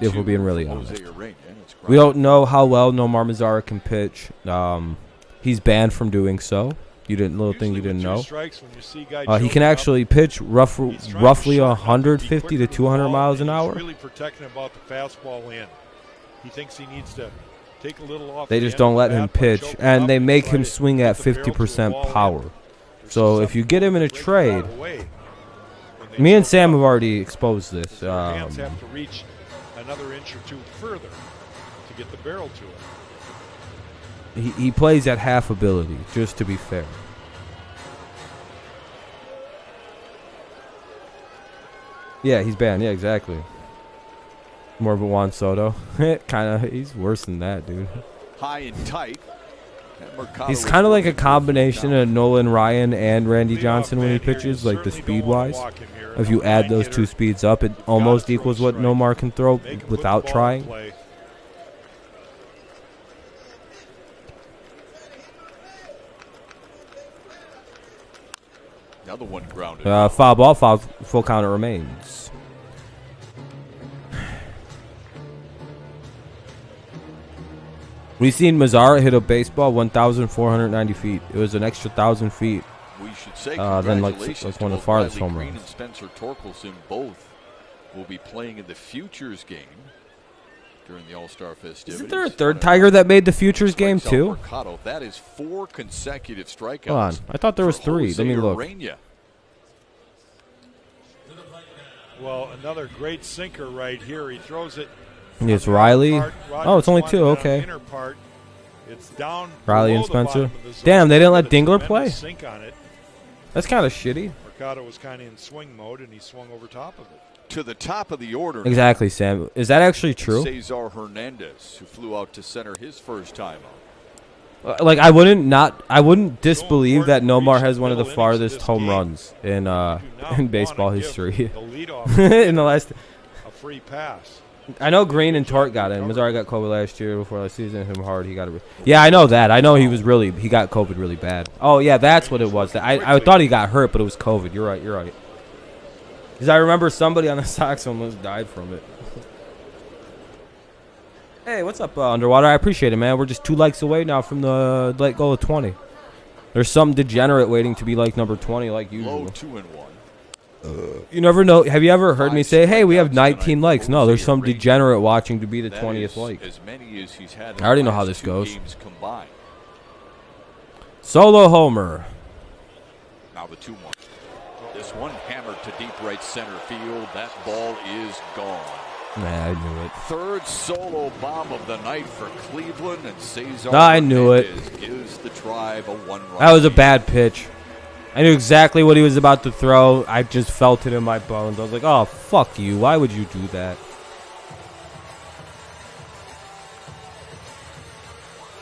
if we're being really honest, we don't know how well Nomar Mazzara can pitch. He's banned from doing so. You didn't know. He can actually pitch roughly 150 to 200 miles an hour. Really protecting about the fastball in. He thinks he needs to take a little off. They just don't let him pitch, and they make him swing at 50% power. So if you get him in a trade, me and Sam have already exposed this. Hands have to reach another inch or 2 further to get the barrel to it. He plays at half ability, just to be fair. Yeah, he's banned. Yeah, exactly. More of a Juan Soto. He's worse than that, dude. High and tight. He's kind of like a combination of Nolan Ryan and Randy Johnson when he pitches, like the speed-wise. If you add those 2 speeds up, it almost equals what Nomar can throw without trying. Another one grounded. Foul ball, full counter remains. We've seen Mazzara hit a baseball 1,490 feet. It was an extra 1,000 feet. We should say than like one of the farthest home runs. Green and Spencer Torkelson both will be playing in the Futures game during the All-Star festivities. Isn't there a third Tiger that made the Futures game too? Mercado. That is 4 consecutive strikeouts. Hold on, I thought there was 3. Let me look. Urena. Well, another great sinker right here. He throws it It's Riley. Oh, it's only Rogers 2. wanted it on the Okay. inner part. It's down Riley below and the Spencer. bottom of the zone. Damn, they didn't let Put a Dingler tremendous play? Sink on it. That's kind of shitty. Mercado was kind of in swing mode, and he swung over top of it. To the top of the order. Exactly, Sam. Is that actually true? Cesar Hernandez, who flew out to center his first time out. Like I wouldn't disbelieve that Nomar has one of the farthest home runs in baseball history. The leadoff In the last, a free pass. I know Green and Tort got it. Mazzari got COVID last year before last season. Him hard. He got it. Yeah, I know that. I know he got COVID really bad. Oh yeah, that's what it was. I thought he got hurt, but it was COVID. You're right. You're right. Because I remember somebody on the Sox almost died from it. Hey, what's up, Underwater? I appreciate it, man. We're just 2 likes away now from the goal of 20. There's some degenerate waiting to be like number 20 like usual. Low 2-1. You never know. Have you ever heard me say, hey, we have 19 likes? No, there's some degenerate watching to be the 20th like. As many as he's had in I already the know how last this 2 goes. games combined. Solo homer. Now the 2-1. This one hammered to deep right center field. That ball is gone. Nah, I knew it. Third solo bomb of the night for Cleveland, and Cesar I knew it. Hernandez gives the Tribe a 1-run That was a lead. bad pitch. I knew exactly what he was about to throw. I just felt it in my bones. I was like, oh, fuck you. Why would you do that?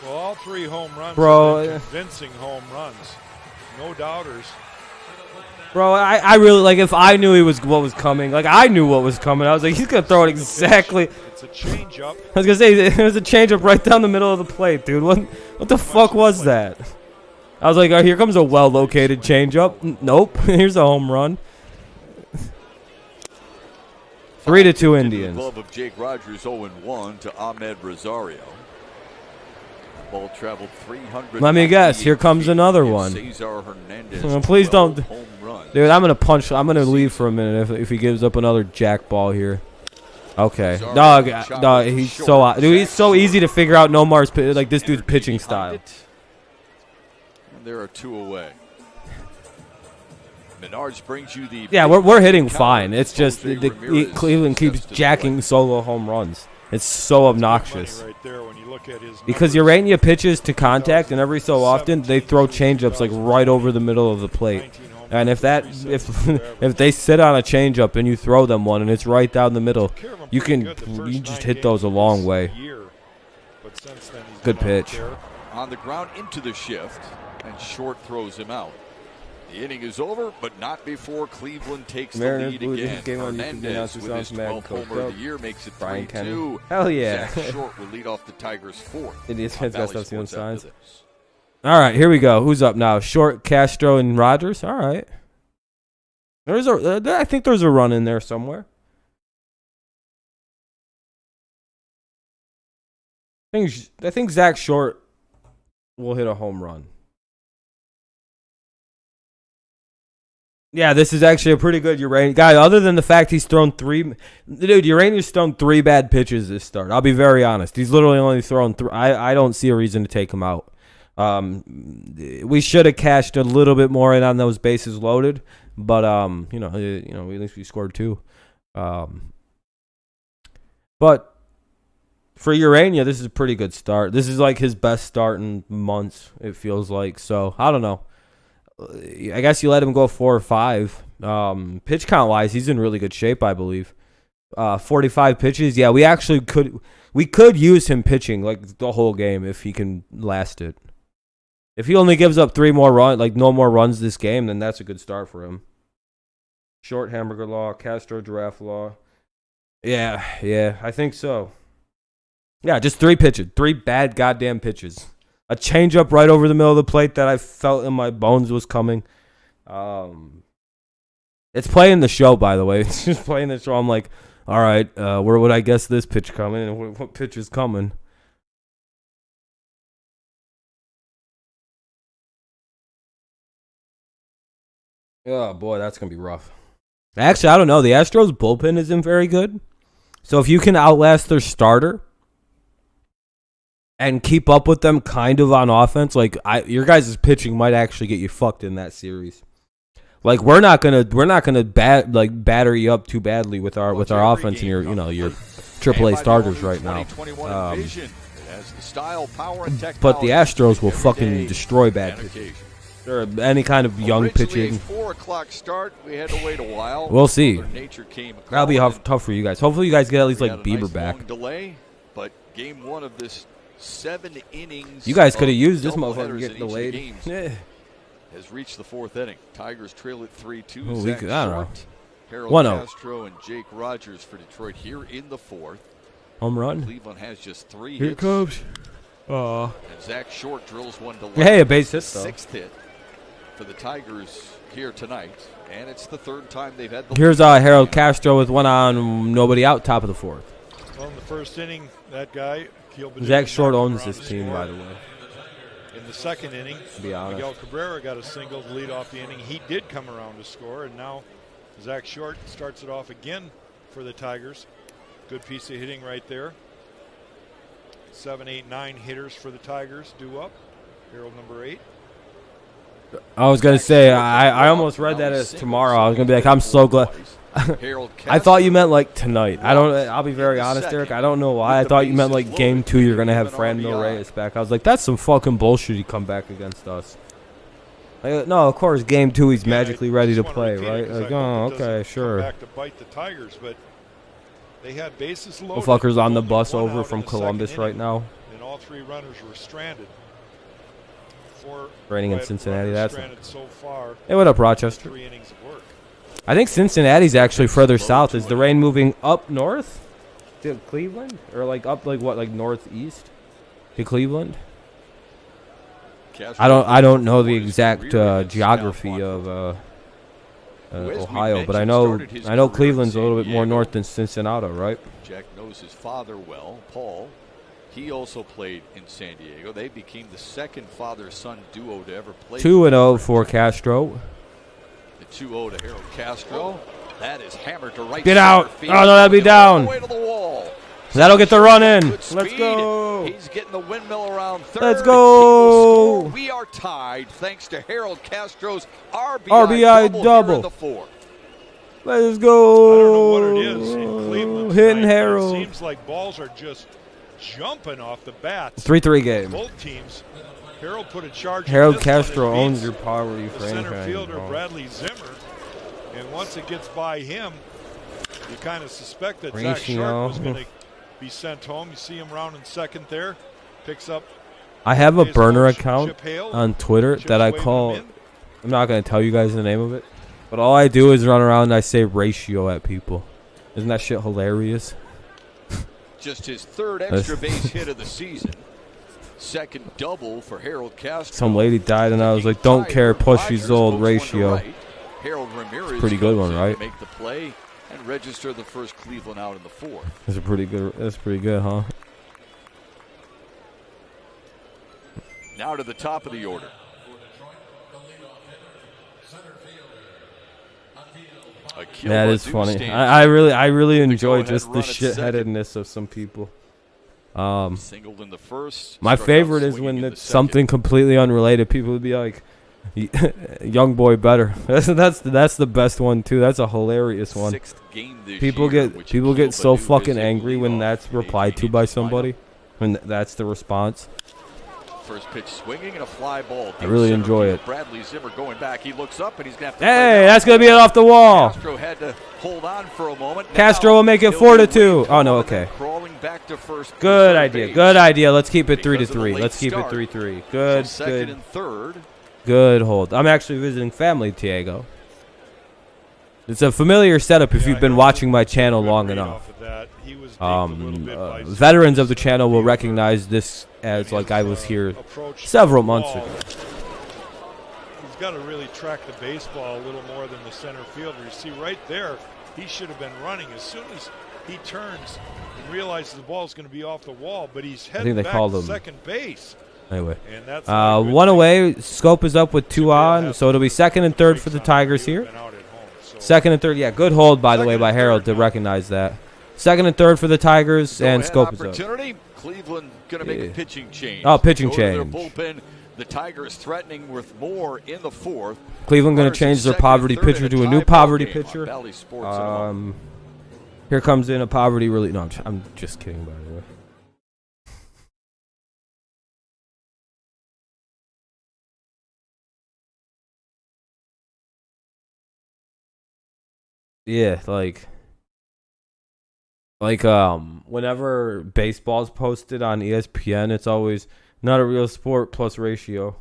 Well, all 3 home runs Bro, have been convincing home runs. No doubters. Bro, I really, like, if I knew what was coming, like, I knew what was coming. I was like, he's going to throw it exactly. It's a changeup. I was going to say, it was a changeup right down the middle of the plate, dude. What the fuck was that? I was like, oh, here comes a well-located changeup. Nope. Here's a home run. 3-2 Indians. Glove of Jake Rogers 0-1 to Ahmed Rosario. Ball traveled 300. Let me guess. Here comes another one. Cesar Hernandez. Please don't. Home runs. Dude, I'm going to punch. I'm going to leave for a minute if he gives up another jack ball here. Okay. Dog, he's so, dude, he's so easy to figure out Nomar's, like, this dude's pitching style. And there are 2 away. Menards brings you the. Yeah, we're hitting fine. It's just Cleveland keeps jacking solo home runs. It's so obnoxious. Right there when you look at his Because numbers. Urena pitches to contact, and every so often they throw changeups like right over the middle of the plate. And if they sit on a changeup and you throw them one and it's right down the middle, you just hit those a long way. Good pitch. On the ground into the shift, and Short throws him out. The inning is over, but not before Cleveland takes the lead again. Hernandez with his 12th homer of the year makes it 3-2. Hell yeah. Zach Short will lead off the Tigers' 4th. Indians on fans got Valley stuff seeing Sports signs. after this. All right, here we go. Who's up now? Short, Castro, and Rogers. All right. I think there's a run in there somewhere. I think Zach Short will hit a home run. Yeah, this is actually a pretty good Urena guy. Other than the fact he's thrown 3, dude, Urena's thrown 3 bad pitches this start. I'll be very honest. He's literally only thrown 3. I don't see a reason to take him out. We should have cashed a little bit more in on those bases loaded, but at least we scored 2. But for Urena, this is a pretty good start. This is like his best start in months, it feels like. So I don't know. I guess you let him go 4 or 5. Pitch count wise, he's in really good shape, I believe. 45 pitches. Yeah, we could use him pitching like the whole game if he can last it. If he only gives up 3 more runs, like no more runs this game, then that's a good start for him. Short Hamburger Law, Castro Giraffe Law. Yeah, I think so. Yeah, just 3 pitches. 3 bad goddamn pitches. A changeup right over the middle of the plate that I felt in my bones was coming. It's playing the show, by the way. It's just playing the show. I'm like, all right, where would I guess this pitch coming and what pitch is coming? Oh, boy, that's going to be rough. Actually, I don't know. The Astros bullpen isn't very good. So if you can outlast their starter and keep up with them kind of on offense, like your guys' pitching might actually get you fucked in that series. Like we're not gonna batter you up too badly with our offense and your AAA starters right now. But the Astros will fucking destroy bad pitching. Or any kind of young pitching. 4 o'clock start. We had to wait a while. We'll see. Nature came That'll be tough for you guys. Hopefully you guys get at least like Bieber nice back. Delay, but game 1 of this 7 innings. You guys could have used this motherfucker to get delayed. Yeah. Has reached the 4th inning. Tigers trail at 3-2. Oh, Zach I don't know. Short, Harold 1-0. Castro and Jake Rogers for Detroit here in the 4th. Home run. Cleveland has just 3 Here hits. it comes. And Zach Short drills one to left. Hey, a base hit though. 6th hit for the Tigers here tonight, and it's the 3rd time they've had the Here's Harold Castro with one on, nobody out, top of the 4th. Well, in the first inning, that guy, Zach Short owns this team, by the way. In the second inning, Miguel Cabrera got a single to lead off the inning. He did come around to score, and now Zach Short starts it off again for the Tigers. Good piece of hitting right there. 7, 8, 9 hitters for the Tigers due up. Harold number 8. I was going to say, I almost read that as tomorrow. I was going to be like, I'm so glad. I thought you meant like tonight. I'll be very honest, Eric. I don't know why. I thought you meant like game 2 you're going to have Franmil Reyes back. I was like, that's some fucking bullshit he come back against us. Like, no, of course, game 2 he's magically ready to play, right? Like, oh, okay, sure. Back to bite the Tigers, but they had bases loaded. Motherfucker's on the bus over from Columbus right now. And all 3 runners were stranded. 4 Raining in Cincinnati, that's stranded so far. Hey, what up, Rochester? 3 innings of work. I think Cincinnati's actually further south. Is the rain moving up north to Cleveland, or like up like what, like northeast to Cleveland? I don't know the exact geography of Ohio, but I know Cleveland's a little bit more north than Cincinnati, right? Jack knows his father well, Paul. He also played in San Diego. They became the 2nd father-son duo to ever play. 2-0 for Castro. The 2-0 to Harold Castro. That is hammered to right. Get out! Oh no, that'd be down. That'll get the run in. Let's go. He's getting the windmill around third. Let's go. We are tied thanks to Harold Castro's RBI double. In the 4th. Let's go. I don't know what it is in Cleveland. Hitting Harold. It seems like balls are just jumping off the bats. 3-3 game. Both teams. Harold put a charge. Harold Castro owns your poverty the franchise. Center fielder Bradley Zimmer, and once it gets by him, you kind of suspect that Zach Short was going to be sent home. You see him rounding second there, picks up. I have a burner account on Twitter that I call. I'm not going to tell you guys the name of it, but all I do is run around and I say ratio at people. Isn't that shit hilarious? Just his 3rd extra base hit of the season. 2nd double for Harold Castro. Some lady died and I was like, don't care, push she's old ratio. Harold Ramirez, pretty good one, right? Make the play and register the first Cleveland out in the 4th. That's pretty good. That's pretty good, huh? Now to the top of the order. That is funny. I really enjoy just the shitheadedness of some people. Singled in the first. My favorite is when it's something completely unrelated. People would be like, "Young boy better." That's the best one too. That's a hilarious one. People get so fucking angry when that's replied to by somebody, when that's the response. First pitch swinging and a fly ball. I really enjoy it. Bradley Zimmer going back. He looks up and he's going to have to. Hey, that's going to be off the wall. Castro had to hold on for a moment. Castro will make it 4-2. Oh no, okay. Crawling back to first. Good idea. Good idea. Let's keep it 3-3. Let's keep it 3-3. Good. Second and third. Good hold. I'm actually visiting family, Diego. It's a familiar setup if you've been watching my channel long enough. Veterans of the channel will recognize this as like I was here several months ago. He's got to really track the baseball a little more than the center fielder. You see right there, he should have been running as soon as he turns and realizes the ball is going to be off the wall, but he's heading back to second base. Anyway, one away. Scope is up with 2 on, so it'll be second and third for the Tigers here. Second and third, yeah, good hold by the way by Harold to recognize that. Second and third for the Tigers, and Scope is up. Cleveland going to make a pitching change. Oh, pitching change. Bullpen. The Tigers threatening with more in the 4th. Cleveland going to change their poverty pitcher to a new poverity pitcher. Here comes in a poverty relief. No, I'm just kidding, by the way. Yeah, whenever baseball's posted on ESPN, it's always not a real sport plus ratio.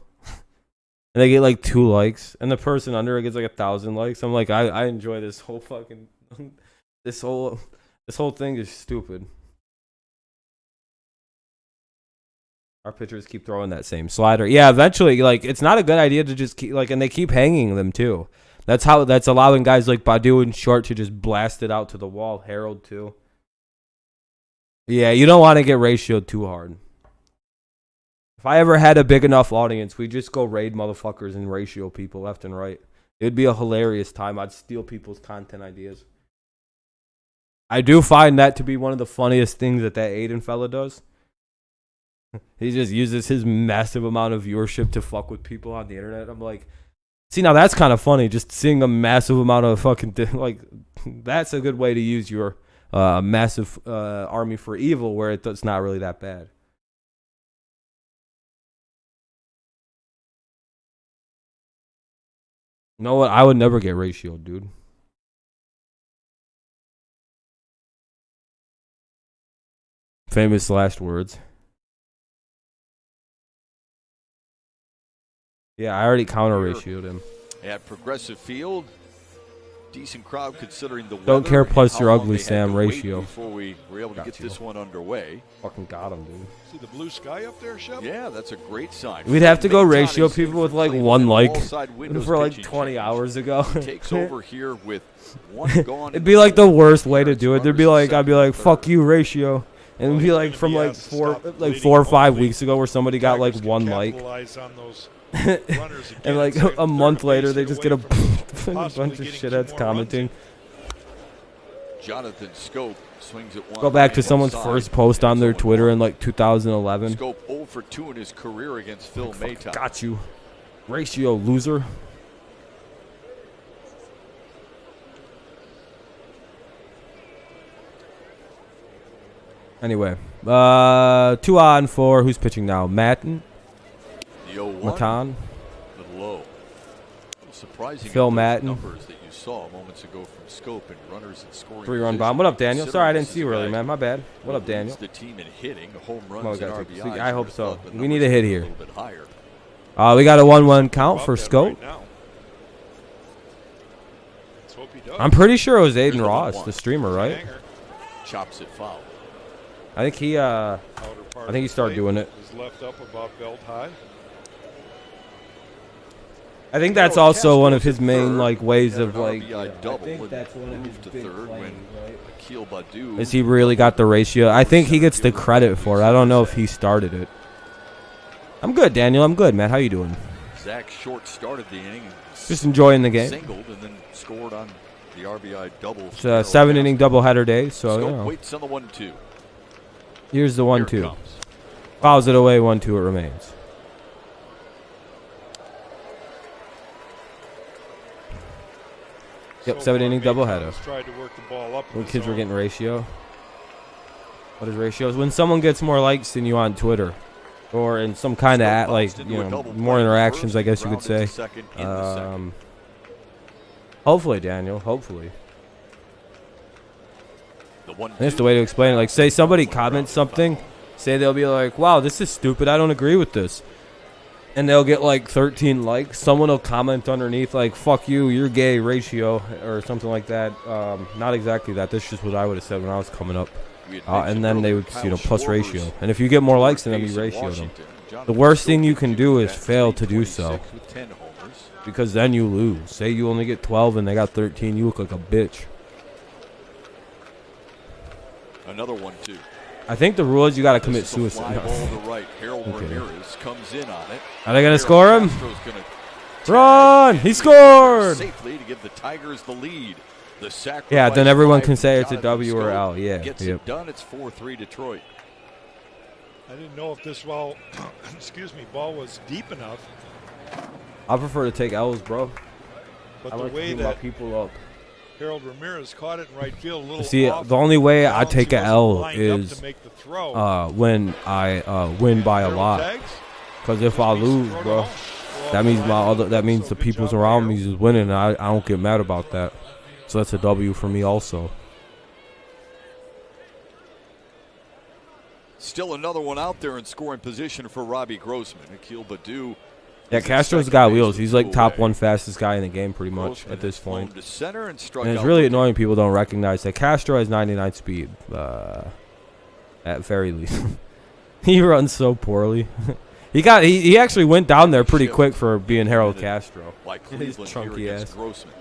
And they get like 2 likes, and the person under it gets like 1,000 likes. I'm like, I enjoy this whole fucking this whole thing is stupid. Our pitchers keep throwing that same slider. Yeah, eventually, like, it's not a good idea to just keep, like, and they keep hanging them too. That's allowing guys like Badu and Short to just blast it out to the wall. Harold too. Yeah, you don't want to get ratioed too hard. If I ever had a big enough audience, we'd just go raid motherfuckers and ratio people left and right. It'd be a hilarious time. I'd steal people's content ideas. I do find that to be one of the funniest things that Aiden fella does. He just uses his massive amount of viewership to fuck with people on the internet. I'm like, see, now that's kind of funny. Just seeing a massive amount of fucking like, that's a good way to use your massive army for evil, where it's not really that bad. You know what? I would never get ratioed, dude. Famous last words. Yeah, I already counter ratioed him. At Progressive Field, decent crowd considering the weather. Don't care plus your ugly Sam ratio. Before we were able to get this one underway. Fucking got him, dude. See the blue sky up there, Shep? Yeah, that's a great sign. We'd have to go ratio people with like 1 like for like 20 hours ago. Takes over here with 1 gone. It'd be like the worst way to do it. I'd be like, fuck you, ratio. And it'd be like from like 4 or 5 weeks ago where somebody got like 1 like. And like a month later, they just get a bunch of shitheads commenting. Jonathan Scope swings at 1. Go back to someone's first post on their Twitter in like 2011. Scope 0 for 2 in his career against Phil Maytop. Got you. Ratio, loser. Anyway, 2 on 4. Who's pitching now? Matan? Matan? Low. Surprising Phil Matan. Numbers that you saw moments ago from Scope and runners and scoring. 3-run bomb. What up, Daniel? Sorry I didn't see you earlier, man. My bad. What up, Daniel? The team in hitting, home runs and RBIs. I hope so. We need a hit here. We got a 1-1 count for Scope. I'm pretty sure it was Aiden Ross, the streamer, right? Chops it foul. I think he started doing it. Left up about belt high. I think that's also one of his main like ways of like. I think that's one of his big claims, right? Is he really got the ratio? I think he gets the credit for it. I don't know if he started it. I'm good, Daniel. I'm good, man. How you doing? Zach Short started the inning. Just enjoying the game. Singled and then scored on the RBI double. It's a 7-inning doubleheader day, so you know. Waits on the 1-2. Here's the 1-2. Fouls it away. 1-2. It remains. Yep, 7-inning doubleheader. When kids were getting ratio. What is ratio? When someone gets more likes than you on Twitter, or in some kind of like, you know, more interactions, I guess you could say. Hopefully, Daniel. Hopefully. That's the way to explain it. Like, say somebody comments something, say they'll be like, "Wow, this is stupid. I don't agree with this." And they'll get like 13 likes. Someone will comment underneath like, "Fuck you, you're gay," ratio, or something like that. Not exactly that. That's just what I would have said when I was coming up. And then they would, you know, plus ratio. And if you get more likes than them, you ratio them. The worst thing you can do is fail to do so, because then you lose. Say you only get 12 and they got 13, you look like a bitch. Another 1-2. I think the rule is you got to commit suicide. Okay. Are they going to score him? Run! He scored! Safely to give the Tigers the lead. Yeah, then everyone can say it's a W or L. Yeah. Gets it done. It's 4-3 Detroit. I didn't know if this ball, ball was deep enough. I prefer to take L's, bro. But I the like way to that people up. Harold Ramirez caught it in right field. A little See, off the only way I balance. take He an wasn't L lined up is to make the throw. when I win by a Harold lot. tags. Because if I lose, bro, that means the people's around me is winning, and I don't get mad about that. So that's a W for me also. Still another one out there in scoring position for Robbie Grossman. Akil Baddoo. Yeah, Castro's got wheels. He's like top one fastest guy in the game pretty much at this point. To center and it's really annoying people don't recognize that Castro has 99 speed, at very least. He runs so poorly. He actually went down there pretty quick for being Harold Castro. Like His chunky ass. Grossman.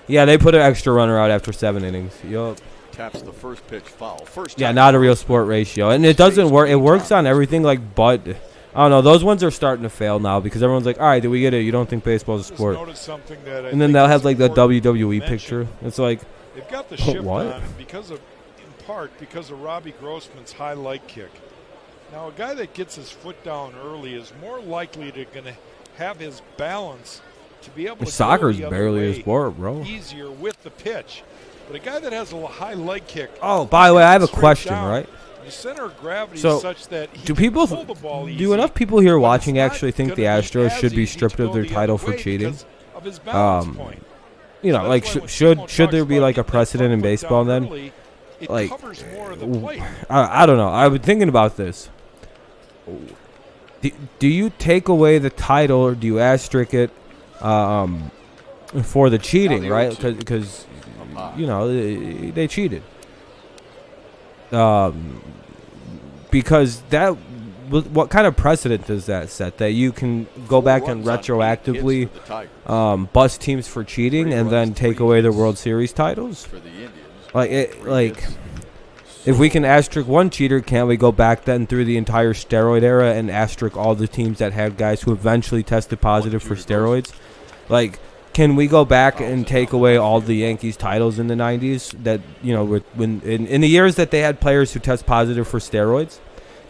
Yeah, they put an extra runner out after 7 innings. Yup. Taps the first pitch foul. Yeah, not a real sport ratio. And it doesn't work. It works on everything like but I don't know. Those ones are starting to fail now because everyone's like, all right, do we get it? You don't think baseball's a sport. And then they'll have like the WWE picture. It's like, they've got the shift what? on because of Robbie Grossman's high leg kick. Now, a guy that gets his foot down early is more likely to going to have his balance to be able to soccer's go the barely other a sport, bro. Easier with the pitch. But a guy that has a high leg kick. Oh, by the way, I have a question, down, right? The center of gravity So, is such that he do can people, pull the ball do easy, enough people here but watching it's not actually think the gonna be Astros as should be easy to stripped go of their the title other for way cheating? because of his balance point. You know, So like that's why when should Timo there talks be about like a getting that precedent in front foot baseball down then? early, it Like, covers more of the plate. I don't know. I've been thinking about this. Do you take away the title or do you asterisk it for the cheating, right? Because you know they cheated. Because that, what kind of precedent does that set? That you can go back and retroactively bust teams for cheating and then take away their World Series titles? Like if we can asterisk one cheater, can't we go back then through the entire steroid era and asterisk all the teams that had guys who eventually tested positive for steroids? Like, can we go back and take away all the Yankees titles in the 90s that, you know, when in the years that they had players who test positive for steroids?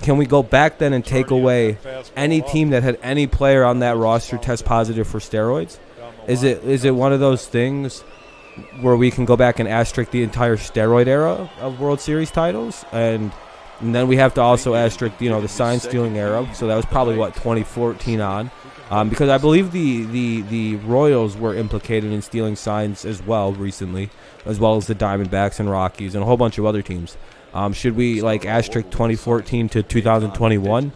Can we go back then and take away any team that had any player on that roster test positive for steroids? Is it one of those things where we can go back and asterisk the entire steroid era of World Series titles, and then we have to also asterisk, you know, the sign stealing era? So that was probably what, 2014 on, because I believe the Royals were implicated in stealing signs as well recently, as well as the Diamondbacks and Rockies and a whole bunch of other teams. Should we like asterisk 2014 to 2021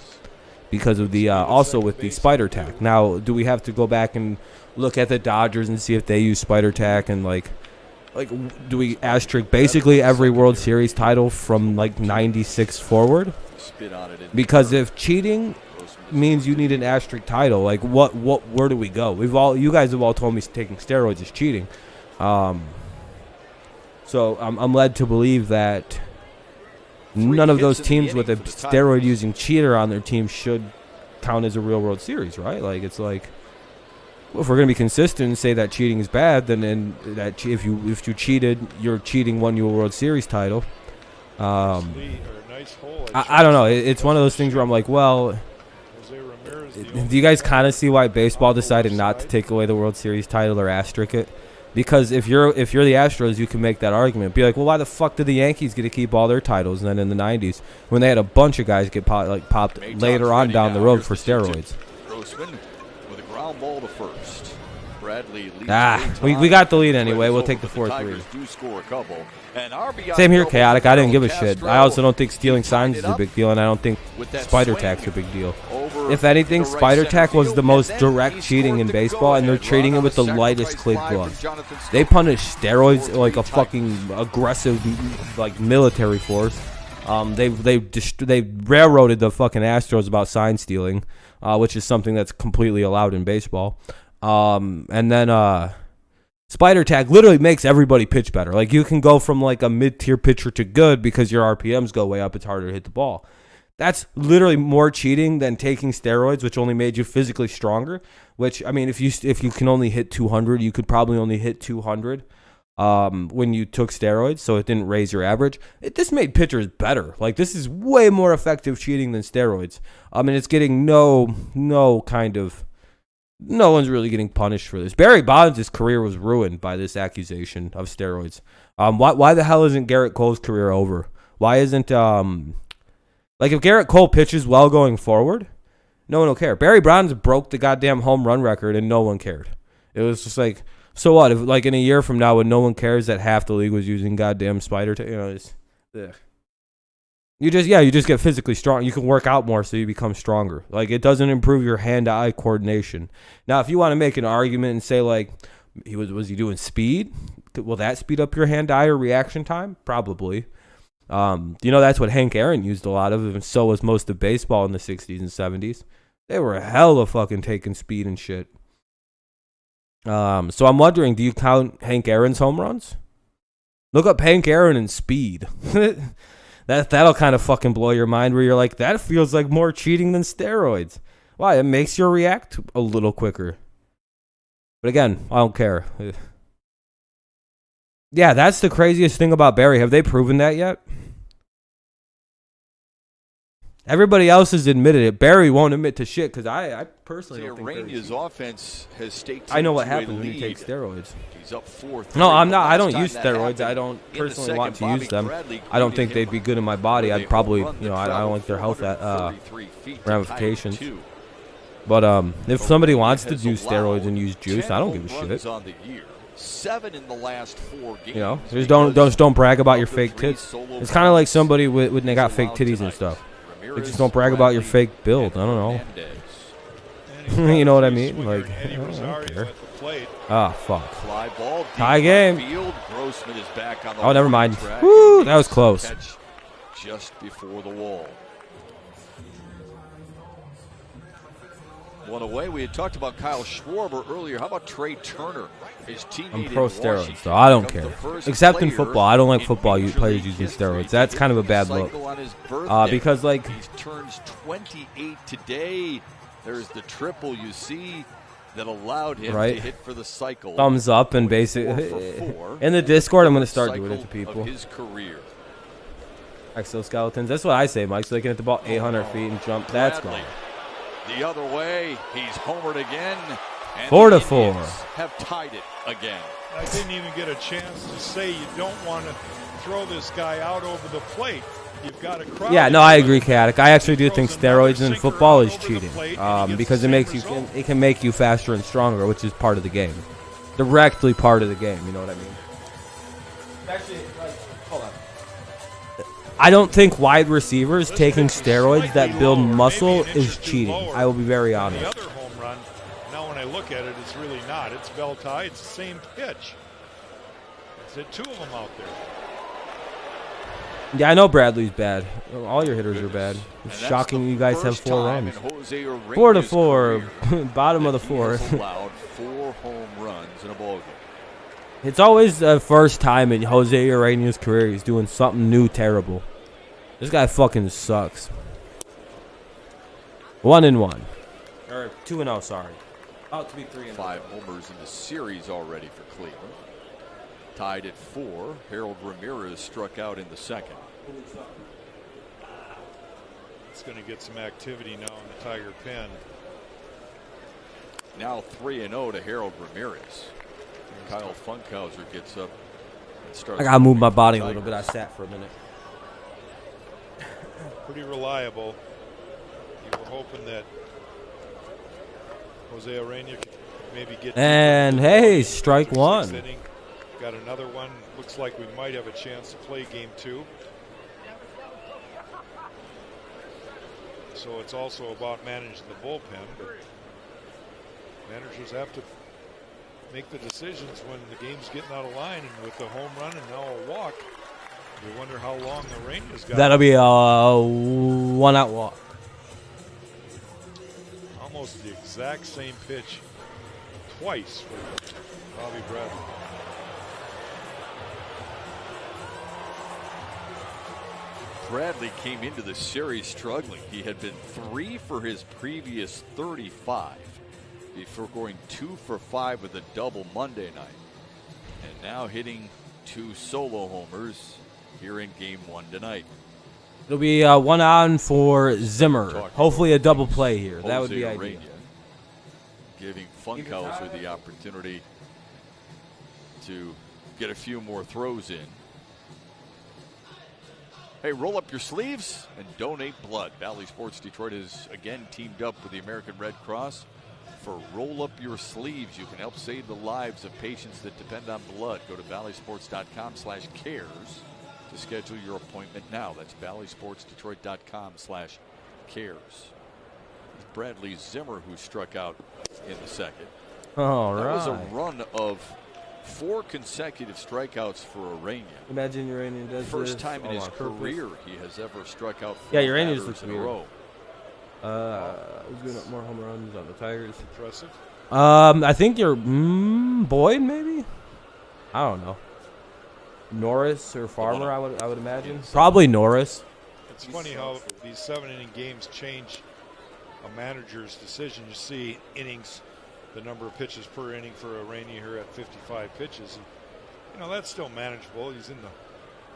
because of the also with the spider tack? Now, do we have to go back and look at the Dodgers and see if they use spider tack, and like do we asterisk basically every World Series title from like 96 forward? Because if cheating means you need an asterisk title, like where do we go? You guys have all told me taking steroids is cheating. So I'm led to believe that none of those teams with a steroid using cheater on their team should count as a real World Series, right? Like, it's like, well, if we're going to be consistent and say that cheating is bad, then that if you cheated, your cheating won you a World Series title. I don't know. It's one of those things where I'm like, well, do you guys kind of see why baseball decided not to take away the World Series title or asterisk it? Because if you're the Astros, you can make that argument. Be like, well, why the fuck did the Yankees get to keep all their titles? And then in the 90s, when they had a bunch of guys get popped later on down the road for steroids. Grossman with a ground ball to first. Bradley leads we got the lead anyway. We'll take the 4-3. Same here, Chaotic. I didn't give a shit. I also don't think stealing signs is a big deal, and I don't think spider tack's a big deal. If anything, spider tack was the most direct cheating in baseball, and they're treating it with the lightest kid gloves. They punish steroids like a fucking aggressive, like, military force. They railroaded the fucking Astros about sign stealing, which is something that's completely allowed in baseball. And then spider tack literally makes everybody pitch better. Like, you can go from like a mid-tier pitcher to good because your RPMs go way up. It's harder to hit the ball. That's literally more cheating than taking steroids, which only made you physically stronger. Which, I mean, if you can only hit 200, you could probably only hit 200 when you took steroids, so it didn't raise your average. This made pitchers better. Like, this is way more effective cheating than steroids. And it's getting no kind of no one's really getting punished for this. Barry Bonds' career was ruined by this accusation of steroids. Why the hell isn't Garrett Cole's career over? Why isn't like if Garrett Cole pitches well going forward, no one will care. Barry Bonds broke the goddamn home run record and no one cared. It was just like, so what? If like in a year from now when no one cares that half the league was using goddamn spider tape, it's ugh. You just get physically strong. You can work out more so you become stronger. Like, it doesn't improve your hand-eye coordination. Now, if you want to make an argument and say, like, was he doing speed? Will that speed up your hand-eye or reaction time? Probably. That's what Hank Aaron used a lot of, and so was most of baseball in the 60s and 70s. They were hella fucking taking speed and shit. So I'm wondering, do you count Hank Aaron's home runs? Look up Hank Aaron and speed. That'll kind of fucking blow your mind where you're like, that feels like more cheating than steroids. Why? It makes you react a little quicker. But again, I don't care. Yeah, that's the craziest thing about Barry. Have they proven that yet? Everybody else has admitted it. Barry won't admit to shit because I personally don't think Urena's offense has staked. I know what happens when you take steroids. He's up 4-3. No, I'm not. I don't use steroids. I don't personally want to use them. I don't think they'd be good in my body. I'd probably, I don't like their health ramifications. But if somebody wants to do steroids and use juice, I don't give a shit. 7 in the last 4 games. Just don't brag about your fake tits. It's kind of like somebody when they got fake titties and stuff. They just don't brag about your fake build. I don't know. You know what I mean? Like, I don't care. Ah, fuck. Tie game. Oh, never mind. Woo, that was close. Just before the wall. One away. We had talked about Kyle Schwarber earlier. How about Trey Turner? His teammate I'm pro steroids, so I don't care. Except in football. I don't like football players using steroids. That's kind of a bad look. Because, like, he turns 28 today. There's the triple you see that allowed him to hit for the cycle. Thumbs up and basically. In the Discord, I'm going to start doing it to people. His career. Exoskeletons. That's what I say, Mike. So they can hit the ball 800 feet and jump. That's gone. The other way, he's homered again. 4-4. Have tied it again. I didn't even get a chance to say you don't want to throw this guy out over the plate. You've got a crowd. Yeah, no, I agree, Kadek. I actually do think steroids in football is cheating because it can make you faster and stronger, which is part of the game, directly part of the game. You know what I mean? Actually, hold on. I don't think wide receivers taking steroids that build muscle is cheating. I will be very honest. The other home run, now when I look at it, it's really not. It's bell tie. It's the same pitch. There's 2 of them out there. Yeah, I know Bradley's bad. All your hitters are bad. It's shocking you guys have 4 runs. 4-4, bottom of the 4th. Allowed 4 home runs in a ballgame. It's always the first time in Jose Urena's career he's doing something new terrible. This guy fucking sucks. 1-1. Or 2-0, sorry. About to be 3-0. 5 homers in the series already for Cleveland. Tied at 4. Harold Ramirez struck out in the second. It's going to get some activity now in the Tiger pen. Now 3-0 to Harold Ramirez. Kyle Funkhauser gets up and starts. I got to move my body a little bit. I sat for a minute. Pretty reliable. You were hoping that Jose Urena could maybe get. And hey, strike 1. Got another one. Looks like we might have a chance to play game 2. So it's also about managing the bullpen. But managers have to make the decisions when the game's getting out of line, and with the home run and now a walk, you wonder how long the rain has got. That'll be a 1-out walk. Almost the exact same pitch twice for Bobby Bradley. Bradley came into the series struggling. He had been 3 for his previous 35 before going 2 for 5 with a double Monday night. And now hitting 2 solo homers here in game 1 tonight. It'll be 1 on for Zimmer. Hopefully a double play here. That would be ideal. giving Funkhauser the opportunity to get a few more throws in. Hey, roll up your sleeves and donate blood. Valley Sports Detroit has again teamed up with the American Red Cross for Roll Up Your Sleeves. You can help save the lives of patients that depend on blood. Go to valleysports.com/cares to schedule your appointment now. That's valleysportsdetroit.com/cares. It's Bradley Zimmer who struck out in the second. All right. That was a run of 4 consecutive strikeouts for Urena. Imagine Urena does First this time in his purpose. career he has ever struck out 4 Urena's batters in a weird. row. Who's doing up more home runs on the Tigers? Impressive. I think you're Boyd, maybe. I don't know. Norris or Farmer, I would imagine. Probably Norris. It's funny how these 7-inning games change a manager's decision. You see innings, the number of pitches per inning for Urena here at 55 pitches. And, you know, that's still manageable. He's in the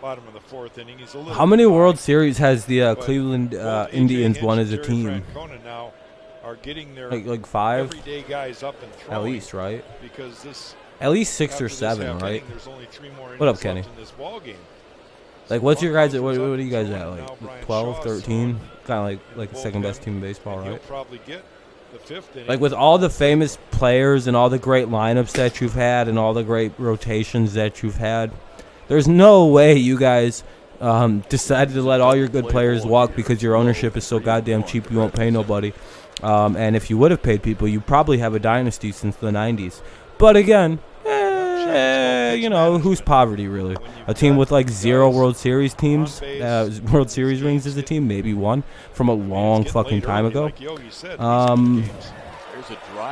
bottom of the 4th inning. He's a little. How many World Series has the Cleveland Indians won as a team? Now are getting their like 5 everyday guys up and throwing, at least, right? Because this at least 6 or 7, right? What up, Kenny? Like, what's your guys? What are you guys at? Like 12, 13? Kind of like the second best team in baseball, right? Probably get the 5th inning. Like with all the famous players and all the great lineups that you've had and all the great rotations that you've had, there's no way you guys decided to let all your good players walk because your ownership is so goddamn cheap you won't pay nobody. And if you would have paid people, you probably have a dynasty since the 90s. But again, you know, who's poverty really? A team with like 0 World Series teams, World Series rings as a team, maybe 1 from a long fucking time ago.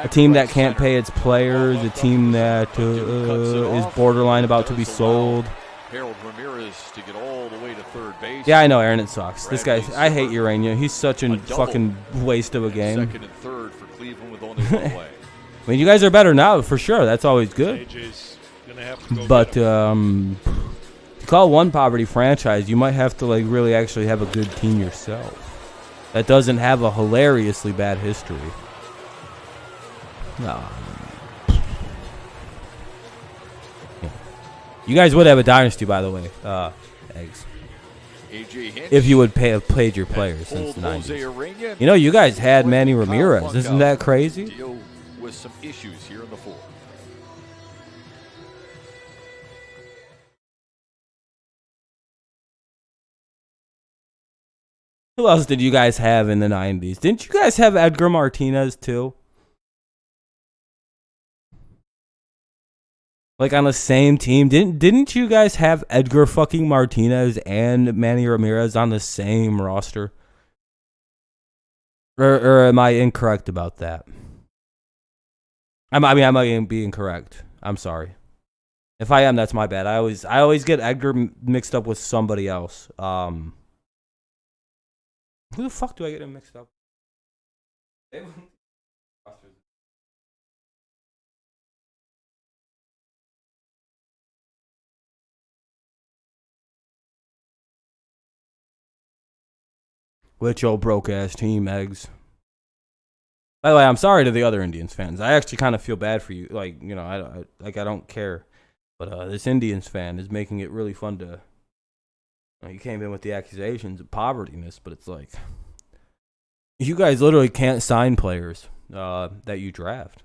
A team that can't pay its players, a team that is borderline about to be sold. Harold Ramirez to get all the way to third base. Yeah, I know, Aaron. It sucks. This guy, I hate Urena. He's such a fucking waste of a game. Second and third for Cleveland with only 1 away. I mean, you guys are better now for sure. That's always good. But to call one poverty franchise, you might have to like really actually have a good team yourself. That doesn't have a hilariously bad history. No. You guys would have a dynasty, by the way, Eggs. If you would have played your players since the 90s. You know, you guys had Manny Ramirez. Isn't that crazy? Deal with some issues here in the 4th. Who else did you guys have in the 90s? Didn't you guys have Edgar Martinez, too? Like on the same team, didn't you guys have Edgar fucking Martinez and Manny Ramirez on the same roster? Or am I incorrect about that? I might be incorrect. I'm sorry. If I am, that's my bad. I always get Edgar mixed up with somebody else. Who the fuck do I get him mixed up? With your broke-ass team, Eggs. By the way, I'm sorry to the other Indians fans. I actually kind of feel bad for you. Like, you know, I don't care. But this Indians fan is making it really fun to... You came in with the accusations of povertyness, but it's like... You guys literally can't sign players that you draft.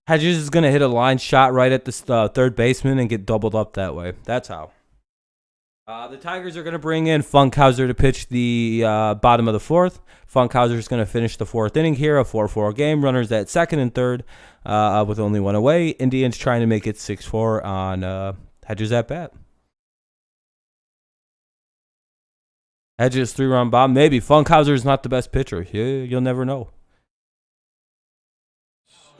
Hedges is going to hit a line shot right at the third baseman and get doubled up that way. That's how. The Tigers are going to bring in Funkhauser to pitch the bottom of the 4th. Funkhauser is going to finish the 4th inning here, a 4-4 game. Runners at second and third with only 1 away. Indians trying to make it 6-4 on Hedges at bat. Hedges 3-run bomb. Maybe. Funkhauser is not the best pitcher. You'll never know.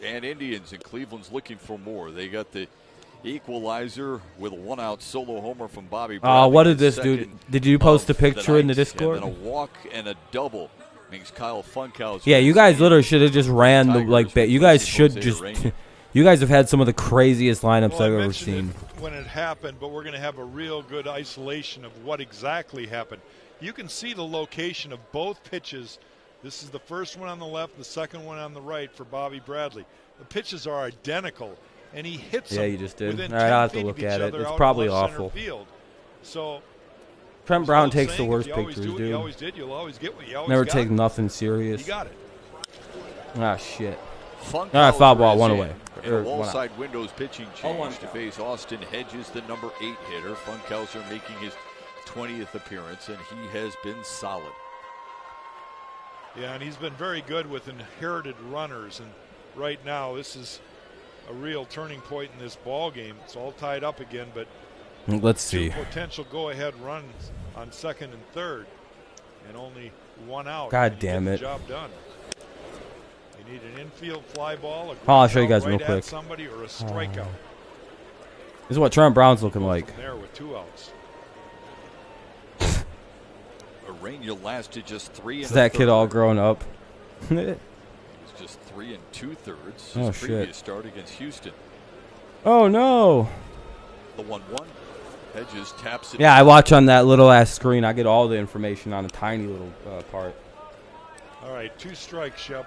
And Indians and Cleveland's looking for more. They got the equalizer with a 1-out solo homer from Bobby Brown. What did this do? Did you post a picture in the Discord? And then a walk and a double makes Kyle Funkhauser. Yeah, you guys literally should have just ran the like. You guys should just. You guys have had some of the craziest lineups I've ever seen. When it happened, but we're going to have a real good isolation of what exactly happened. You can see the location of both pitches This is the first one on the left, the second one on the right for Bobby Bradley. The pitches are identical, and he hits them. Yeah, you just did. Within All right, 10 I'll have to feet look of at each it. other It's out probably in left awful. center field. So Trent Brown takes the saying, worst if you always pictures, do what you dude. always did, you'll always get what you always Never got. take nothing serious. You got it. Ah, shit. Funk All right, foul ball, is one in. away. In Or a one out. wall-side windows pitching Oh, one change to out. face Austin Hedges, the number 8 hitter. Funkhauser making his 20th appearance, and he has been solid. Yeah, and he's been very good with inherited runners. And right now, this is a real turning point in this ball game. It's all tied up again, but Let's see. two potential go-ahead runs on second and third, and only one out. God And you damn get it. the job done. You need an infield fly ball, a I'll show you ground guys out real right quick. at somebody, or a strikeout. This is what Trent Brown's looking Go like. from there with 2 outs. Urena lasted just 3 Is and that kid all grown up? He's just 3 2/3. His Oh, previous shit. start against Houston. Oh, no. The 1-1. Hedges taps it. Yeah, I watch on that little ass screen. I get all the information on a tiny little part. All right, 2 strikes, Shep.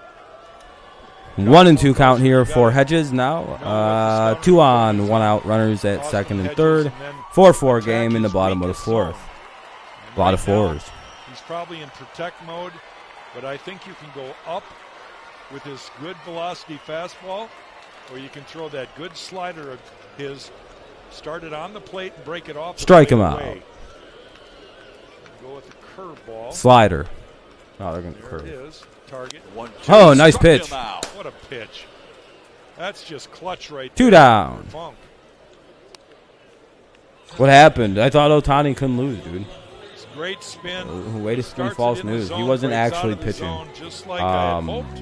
1 and 2 count here for Hedges now. 2 on, 1 out. Runners at second and third. 4-4 game in the bottom of the 4th. A lot of fours. He's probably in protect mode, but I think you can go up with his good velocity fastball, or you can throw that good slider of his, start it on the plate and break it off. Strike him out. Go with the curveball. Slider. Oh, they're going to There curve. it is. Target. 1-2. Oh, nice Struck pitch. him out. What a pitch. That's just clutch right 2 there. down. Funk. What happened? I thought Ohtani couldn't lose, dude. It's great spin. Way to spin Starts it false in the news. He zone, wasn't breaks out actually of the pitching. zone, just like I had hoped.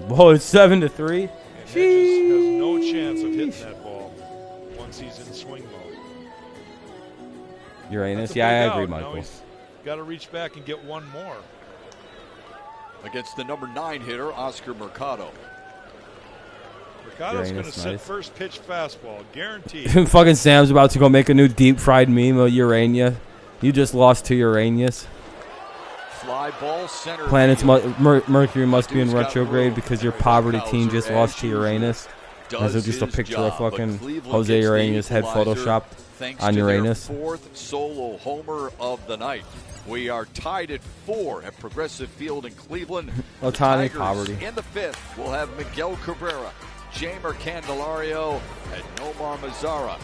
Whoa, it's 7-3. And Hedges has no chance of hitting that ball once he's in swing mode. Uranus. That's a Yeah, I big agree, out. Now Michael. he's got to reach back and get one more. Against the number 9 hitter, Oscar Mercado. Mercado's going to Uranus, sit nice. first pitch fastball, guaranteed. Fucking Sam's about to go make a new deep fried meme of Urania. You just lost to Uranus. Fly ball center. Planets field. Mercury must be in Dude's got retrograde room. because your There's poverty Funkhauser team just as lost to usual. Uranus. Does This is just a his picture job, of but fucking Cleveland Jose gets the Uranus head equalizer photoshopped thanks on to their Uranus. 4th solo homer of the night. We are tied at 4 at Progressive Field in Cleveland. The Ohtani Tigers poverty. in the 5th will have Miguel Cabrera, Jamer Candelario, and Nomar Mazara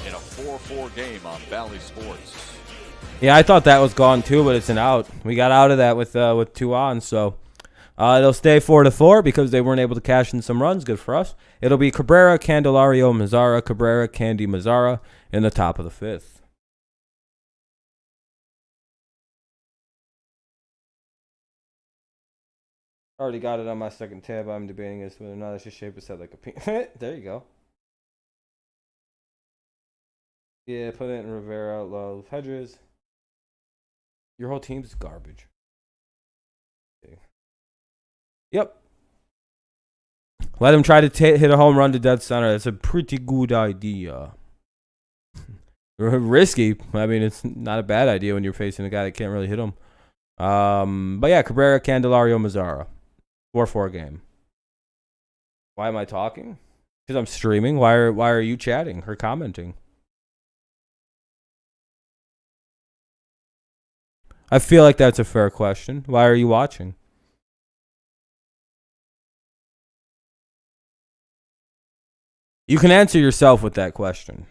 in a 4-4 game on Valley Sports. Yeah, I thought that was gone too, but it's an out. We got out of that with 2 on, so it'll stay 4-4 because they weren't able to cash in some runs. Good for us. It'll be Cabrera, Candelario, Mazara, Cabrera, Candy, Mazara in the top of the 5th. Already got it on my second tab. I'm debating as whether or not I should shape his head like a pink. There you go. Yeah, put it in Rivera, Love, Hedges. Your whole team's garbage. Okay. Yep. Let him try to hit a home run to dead center. That's a pretty good idea. Risky. I mean, it's not a bad idea when you're facing a guy that can't really hit him. But yeah, Cabrera, Candelario, Mazara. 4-4 game. Why am I talking? Because I'm streaming. Why are you chatting or commenting? I feel like that's a fair question. Why are you watching? You can answer yourself with that question.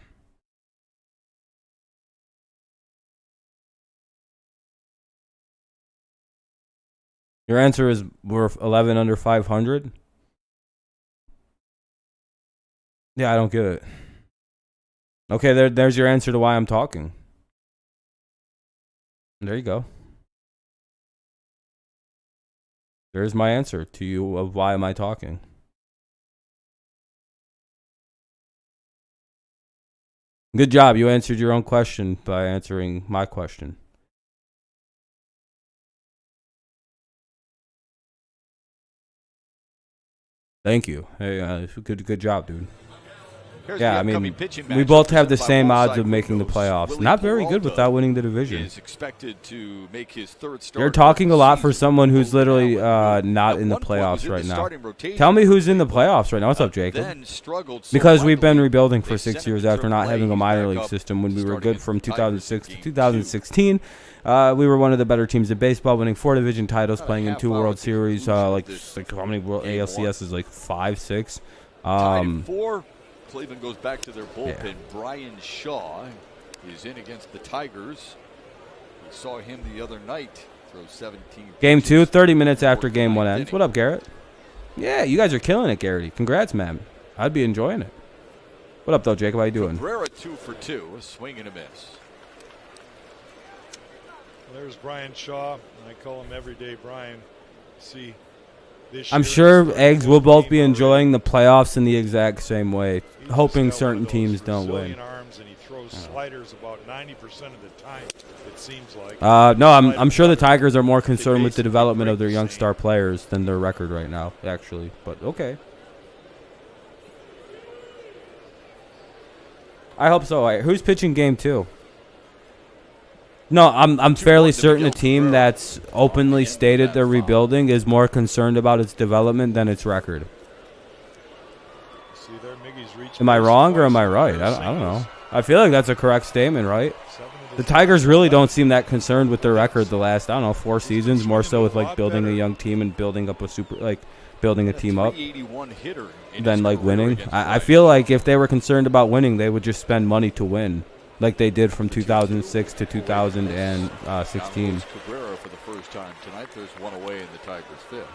Your answer is we're 11 under 500? Yeah, I don't get it. Okay, there's your answer to why I'm talking. There you go. There's my answer to you of why am I talking. Good job. You answered your own question by answering my question. Thank you. Hey, good job, dude. Yeah, I mean, we both have the same odds of making the playoffs. Not very good without winning the division. You're talking a lot for someone who's literally not in the playoffs right now. Tell me who's in the playoffs right now. What's up, Jacob? Because we've been rebuilding for 6 years after not having a minor league system. When we were good from 2006 to 2016, we were one of the better teams in baseball, winning 4 division titles, playing in 2 World Series. Like how many ALCS is like 5, 6? Cleveland goes back to their bullpen. Yeah. Brian Shaw is in against the Tigers. We saw him the other night throw 17. Game 2, 30 minutes after game 1 ends. What up, Garrett? Yeah, you guys are killing it, Garrett. Congrats, man. I'd be enjoying it. What up, though, Jacob? How you doing? Cabrera 2 for 2, a swing and a miss. There's Brian Shaw, and I call him everyday Brian. See. I'm sure Eggs will both be enjoying the playoffs in the exact same way, hoping certain teams don't win. Arms and he throws sliders about 90% of the time, it seems like. No, I'm sure the Tigers are more concerned with the development of their young star players than their record right now, actually. But okay. I hope so. Who's pitching game 2? No, I'm fairly certain a team that's openly stated they're rebuilding is more concerned about its development than its record. Am I wrong or am I right? I don't know. I feel like that's a correct statement, right? The Tigers really don't seem that concerned with their record the last, I don't know, 4 seasons, more so with like building a young team and building up building a team up than like winning. I feel like if they were concerned about winning, they would just spend money to win, like they did from 2006 to 2016. Cabrera for the first time tonight. There's one away in the Tigers' 5th.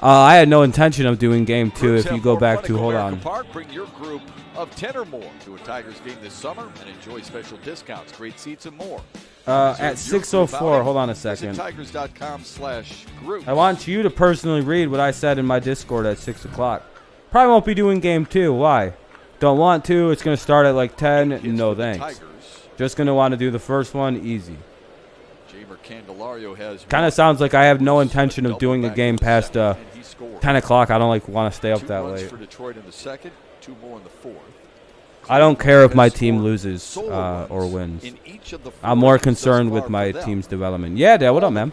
I had no intention of doing game 2. If you go back to, hold on. Bring your group of 10 or more to a Tigers game this summer and enjoy special discounts, great seats, and more. At 6:04, hold on a second. Tigers.com/group. I want you to personally read what I said in my Discord at 6 o'clock. Probably won't be doing game 2. Why? Don't want to. It's going to start at like 10. No thanks. Just going to want to do the first one. Easy. Kind of sounds like I have no intention of doing a game past 10 o'clock. I don't want to stay up that late. I don't care if my team loses or wins. I'm more concerned with my team's development. Yeah, Dad, what up, man?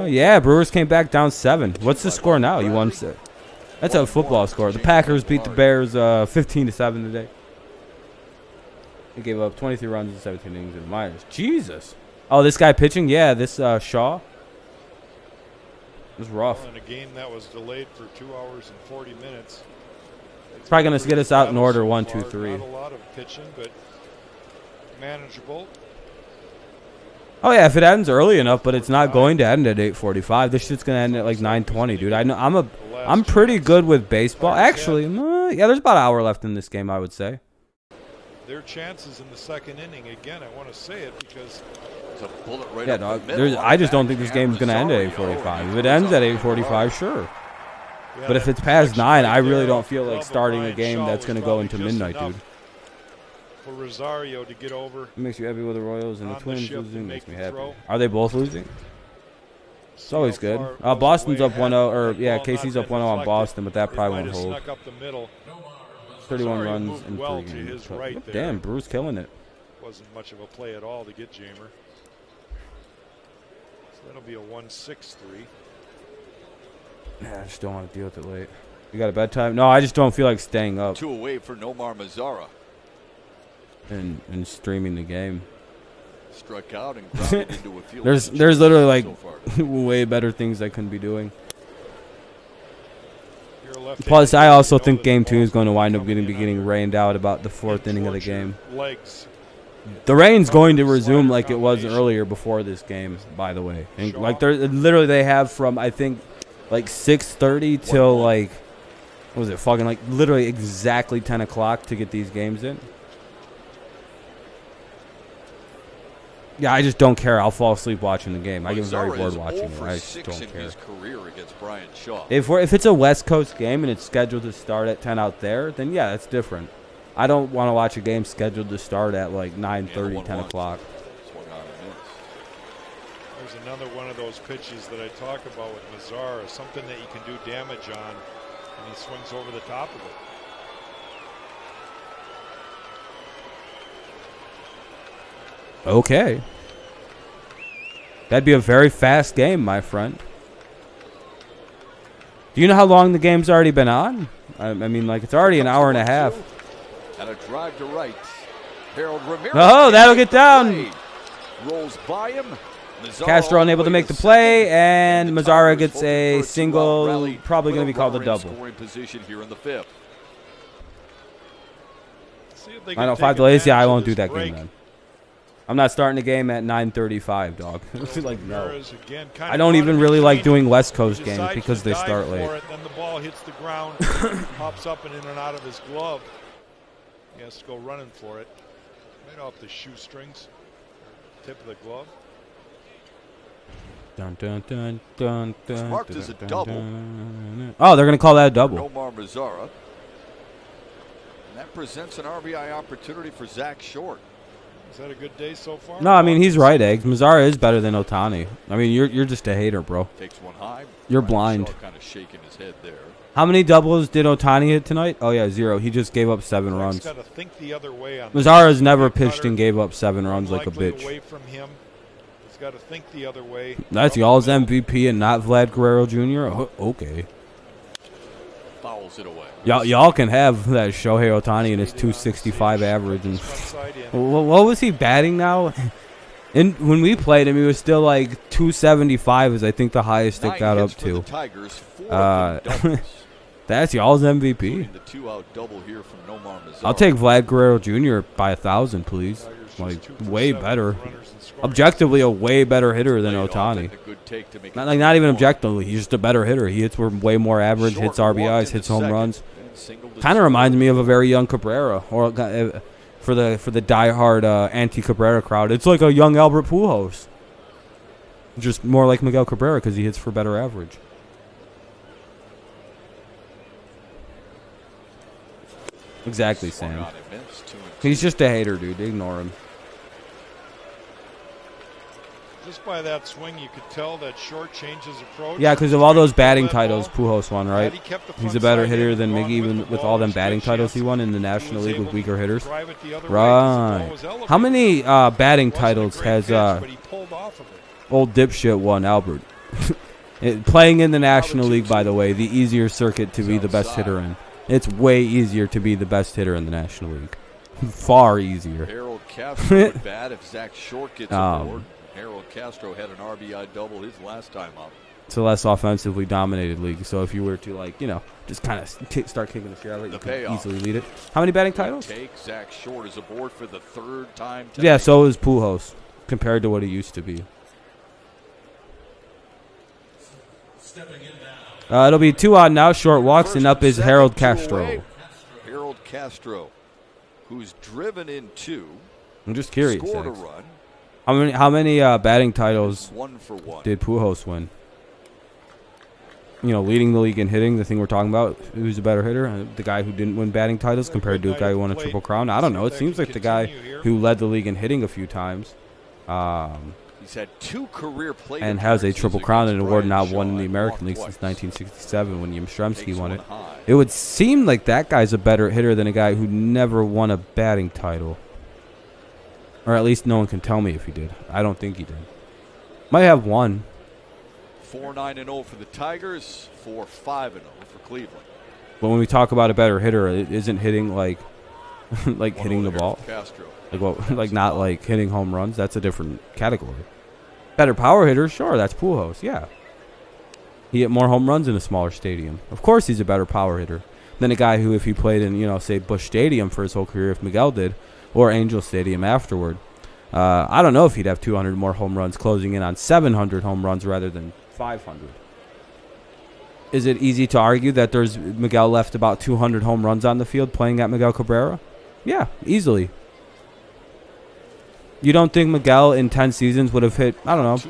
Yeah, Brewers came back down 7. What's the score now? You won 6. That's a football score. The Packers beat the Bears 15-7 today. They gave up 23 runs in 17 innings in the minors. Jesus. Oh, this guy pitching? Yeah, this Shaw. It was rough. Well, in a game that was delayed for 2 hours and 40 minutes. It's probably going to get us out in order 1, 2, 3. Not a lot of pitching, but manageable. Oh, yeah, if it ends early enough, but it's not going to end at 8:45. This shit's going to end at like 9:20, dude. I know I'm pretty good with baseball. Actually, yeah, there's about an hour left in this game, I would say. Their chances in the second inning, again, I want to say it because it's a bullet right I just don't think this game is going to end at 8:45. If it ends at 8:45, sure. But if it's past 9, I really don't feel like starting a game that's going to go into midnight, dude. For Rosario to get over. It makes you happy with the Royals and the Twins losing. Makes me happy. Are they both losing? It's always good. Boston's up 1-0, or yeah, KC's up 1-0 on Boston, but that probably won't hold. 31 runs in 3 games. Damn, Brewers killing it. Wasn't much of a play at all to get Jamer. So that'll be a 1-6-3. Yeah, I just don't want to deal with it late. You got a bedtime? No, I just don't feel like staying up. 2 away for Nomar Mazara. And streaming the game. Struck out and grounded into a field. There's literally like way better things I couldn't be doing. Plus, I also think Game 2 is going to wind up getting rained out about the 4th inning of the game. The rain's going to resume like it was earlier before this game, by the way. And like they have from I think like 6:30 till like what was it? Fucking like literally exactly 10 o'clock to get these games in. Yeah, I just don't care. I'll fall asleep watching the game. I get very bored watching it. I just don't care. If it's a West Coast game and it's scheduled to start at 10 out there, then yeah, that's different. I don't want to watch a game scheduled to start at like 9:30, 10 o'clock. There's another one of those pitches that I talk about with Mazara, something that you can do damage on, and he swings over the top of it. Okay. That'd be a very fast game, my friend. Do you know how long the game's already been on? I mean, like, it's already an hour and a half. And a drive to right. Harold Ramirez. Oh, that'll get down. Rolls by him. Castro unable to make the play, and Mazzara gets a single, probably going to be called a double. Position here in the fifth. I know, 5 delays. Yeah, I won't do that game then. I'm not starting the game at 9:35, dog. Like, no. I don't even really like doing West Coast games because they start late. Then the ball hits the ground, pops up and in and out of his glove. He has to go running for it. Right off the shoestrings, tip of the glove. Dun, dun, dun, dun, dun, Marked as a double. Oh, they're going to call that a double. Omar Mazzara. And that presents an RBI opportunity for Zach Short. Is that a good day so far? No, I mean, he's right, Eggs. Mazzara is better than Ohtani. I mean, you're just a hater, bro. Takes one high. You're blind. Kind of shaking his head there. How many doubles did Ohtani hit tonight? Oh, yeah, 0. He just gave up 7 runs. Got to think the other way on Mazzara's never pitched and gave up 7 runs like a bitch. Away from him. He's got to think the other way. That's y'all's MVP and not Vlad Guerrero Jr.? Oh, okay. Fouls it away. Y'all can have that Shohei Ohtani and his 265 average. And what was he batting now? And when we played him, he was still like 275 is I think the highest it got up to. That's y'all's MVP. I'll take Vlad Guerrero Jr. by 1,000, please. Like, way better. Objectively, a way better hitter than Ohtani. Not even objectively. He's just a better hitter. He hits way more average, hits RBIs, hits home runs. Kind of reminds me of a very young Cabrera, or for the diehard anti-Cabrera crowd, it's like a young Albert Pujols. Just more like Miguel Cabrera because he hits for better average. Exactly, Sam. He's just a hater, dude. Ignore him. Just by that swing, you could tell that Short changed his approach. Yeah, because of all those batting titles Pujols won, right? He's a better hitter than Miggy, even with all them batting titles he won in the National League with weaker hitters. Right. How many batting titles has old dipshit won, Albert? Playing in the National League, by the way, the easier circuit to be the best hitter in. It's way easier to be the best hitter in the National League. Far easier. Harold Castro would bat if Zach Short gets aboard. Harold Castro had an RBI double his last time up. It's a less offensively dominated league, so if you were to, like, you know, just kind of start kicking the shit out of it, you can easily lead it. How many batting titles? Zach Short is aboard for the 3rd time tonight. Yeah, so is Pujols compared to what he used to be. It'll be 2 on now. Short walks, and up is Harold Castro. Harold Castro, who's driven in 2. I'm just curious. Scored a run. How many batting titles 1 for 1. did Pujols win? You know, leading the league in hitting, the thing we're talking about. Who's a better hitter? The guy who didn't win batting titles compared to a guy who won a Triple Crown? I don't know. It seems like the guy who led the league in hitting a few times. He's had 2 career plate and has a Triple Crown, an award not won in the American League since 1967 when Yastrzemski won it. It would seem like that guy's a better hitter than a guy who never won a batting title. Or at least no one can tell me if he did. I don't think he did. Might have one. 4-9-0 for the Tigers, 4-5-0 for Cleveland. But when we talk about a better hitter, it isn't hitting like like hitting the ball. Like what? Like not like hitting home runs. That's a different category. Better power hitter, sure. That's Pujols. Yeah. He hit more home runs in a smaller stadium. Of course, he's a better power hitter than a guy who, if he played in, you know, say Busch Stadium for his whole career, if Miguel did. Or Angel Stadium afterward. I don't know if he'd have 200 more home runs, closing in on 700 home runs rather than 500. Is it easy to argue that there's Miguel left about 200 home runs on the field playing at Miguel Cabrera? Yeah, easily. You don't think Miguel in 10 seasons would have hit, I don't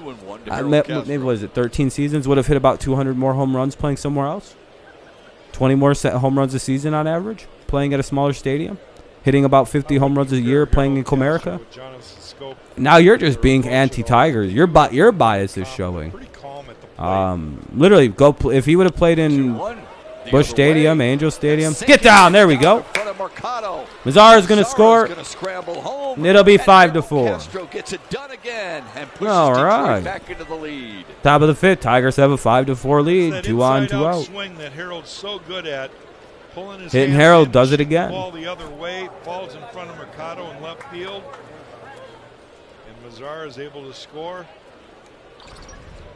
know, maybe was it 13 seasons, would have hit about 200 more home runs playing somewhere else? 20 more home runs a season on average, playing at a smaller stadium? Hitting about 50 home runs a year, playing in Comerica. Now you're just being anti-Tigers. Your bias is showing. Literally, if he would have played in Busch Stadium, Angel Stadium. Get down, there we go. Mazzara's going to score. home. And it'll be And 5-4. Castro gets it done again and pushes All Detroit right. back into the lead. Top of the fifth, Tigers have a 5-4 lead. That 2 on, 2 inside-out out. swing that Harold's so good at. Pulling his Hitting hands Harold in, does it shooting the again. Ball the other way, falls in front of Mercado in left field, and Mazara is able to score.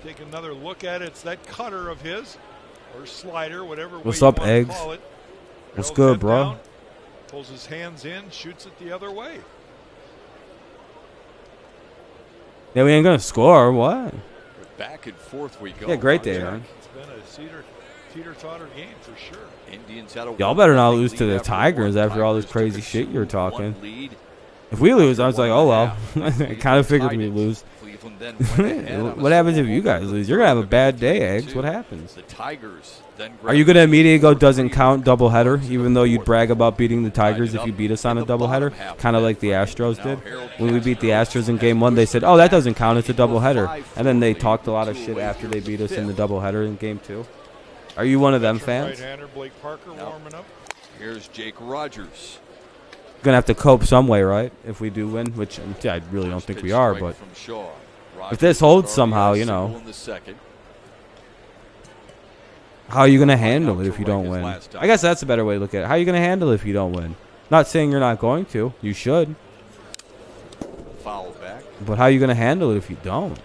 Take another look at it. It's that cutter of his, or slider, whatever What's way up, you want Eggs? to call it. What's Harold's good, head bro? down, pulls his hands in, shoots it the other way. Yeah, we ain't gonna score. What? Back and forth we go. Yeah, great day, man. It's been a teeter-totter game for sure. Indians had a Y'all better not lose to lead the after Tigers one. after all this Tigers crazy took a shit you're 2-1 talking. lead. If we lose, I was like, oh well. After I kind of figured tied we'd it. lose. Cleveland then went ahead on a What happens if you solo guys home lose? You're gonna have a third bad day, 3-2. Eggs. What happens? The Tigers then Are you gonna immediately go doesn't count doubleheader, even though you'd brag about beating the Tigers if you beat us on a doubleheader, kind of like the Astros did? When we beat the Astros in Game 1, they said, "Oh, that doesn't count. It's a doubleheader," and then they talked a lot of shit after they beat us in the doubleheader in Game 2. Are you one of them fans? Right-hander Blake Parker warming up. Here's Jake Rogers. Gonna have to cope some way, right? If we do win, which I really don't think we are, but From Shaw. if this holds somehow, you know, how are you gonna handle it if you don't win? I guess that's a better way to look at it. How are you gonna handle it if you don't win? Not saying you're not going to. You should. Foul back. But how are you gonna handle it if you don't?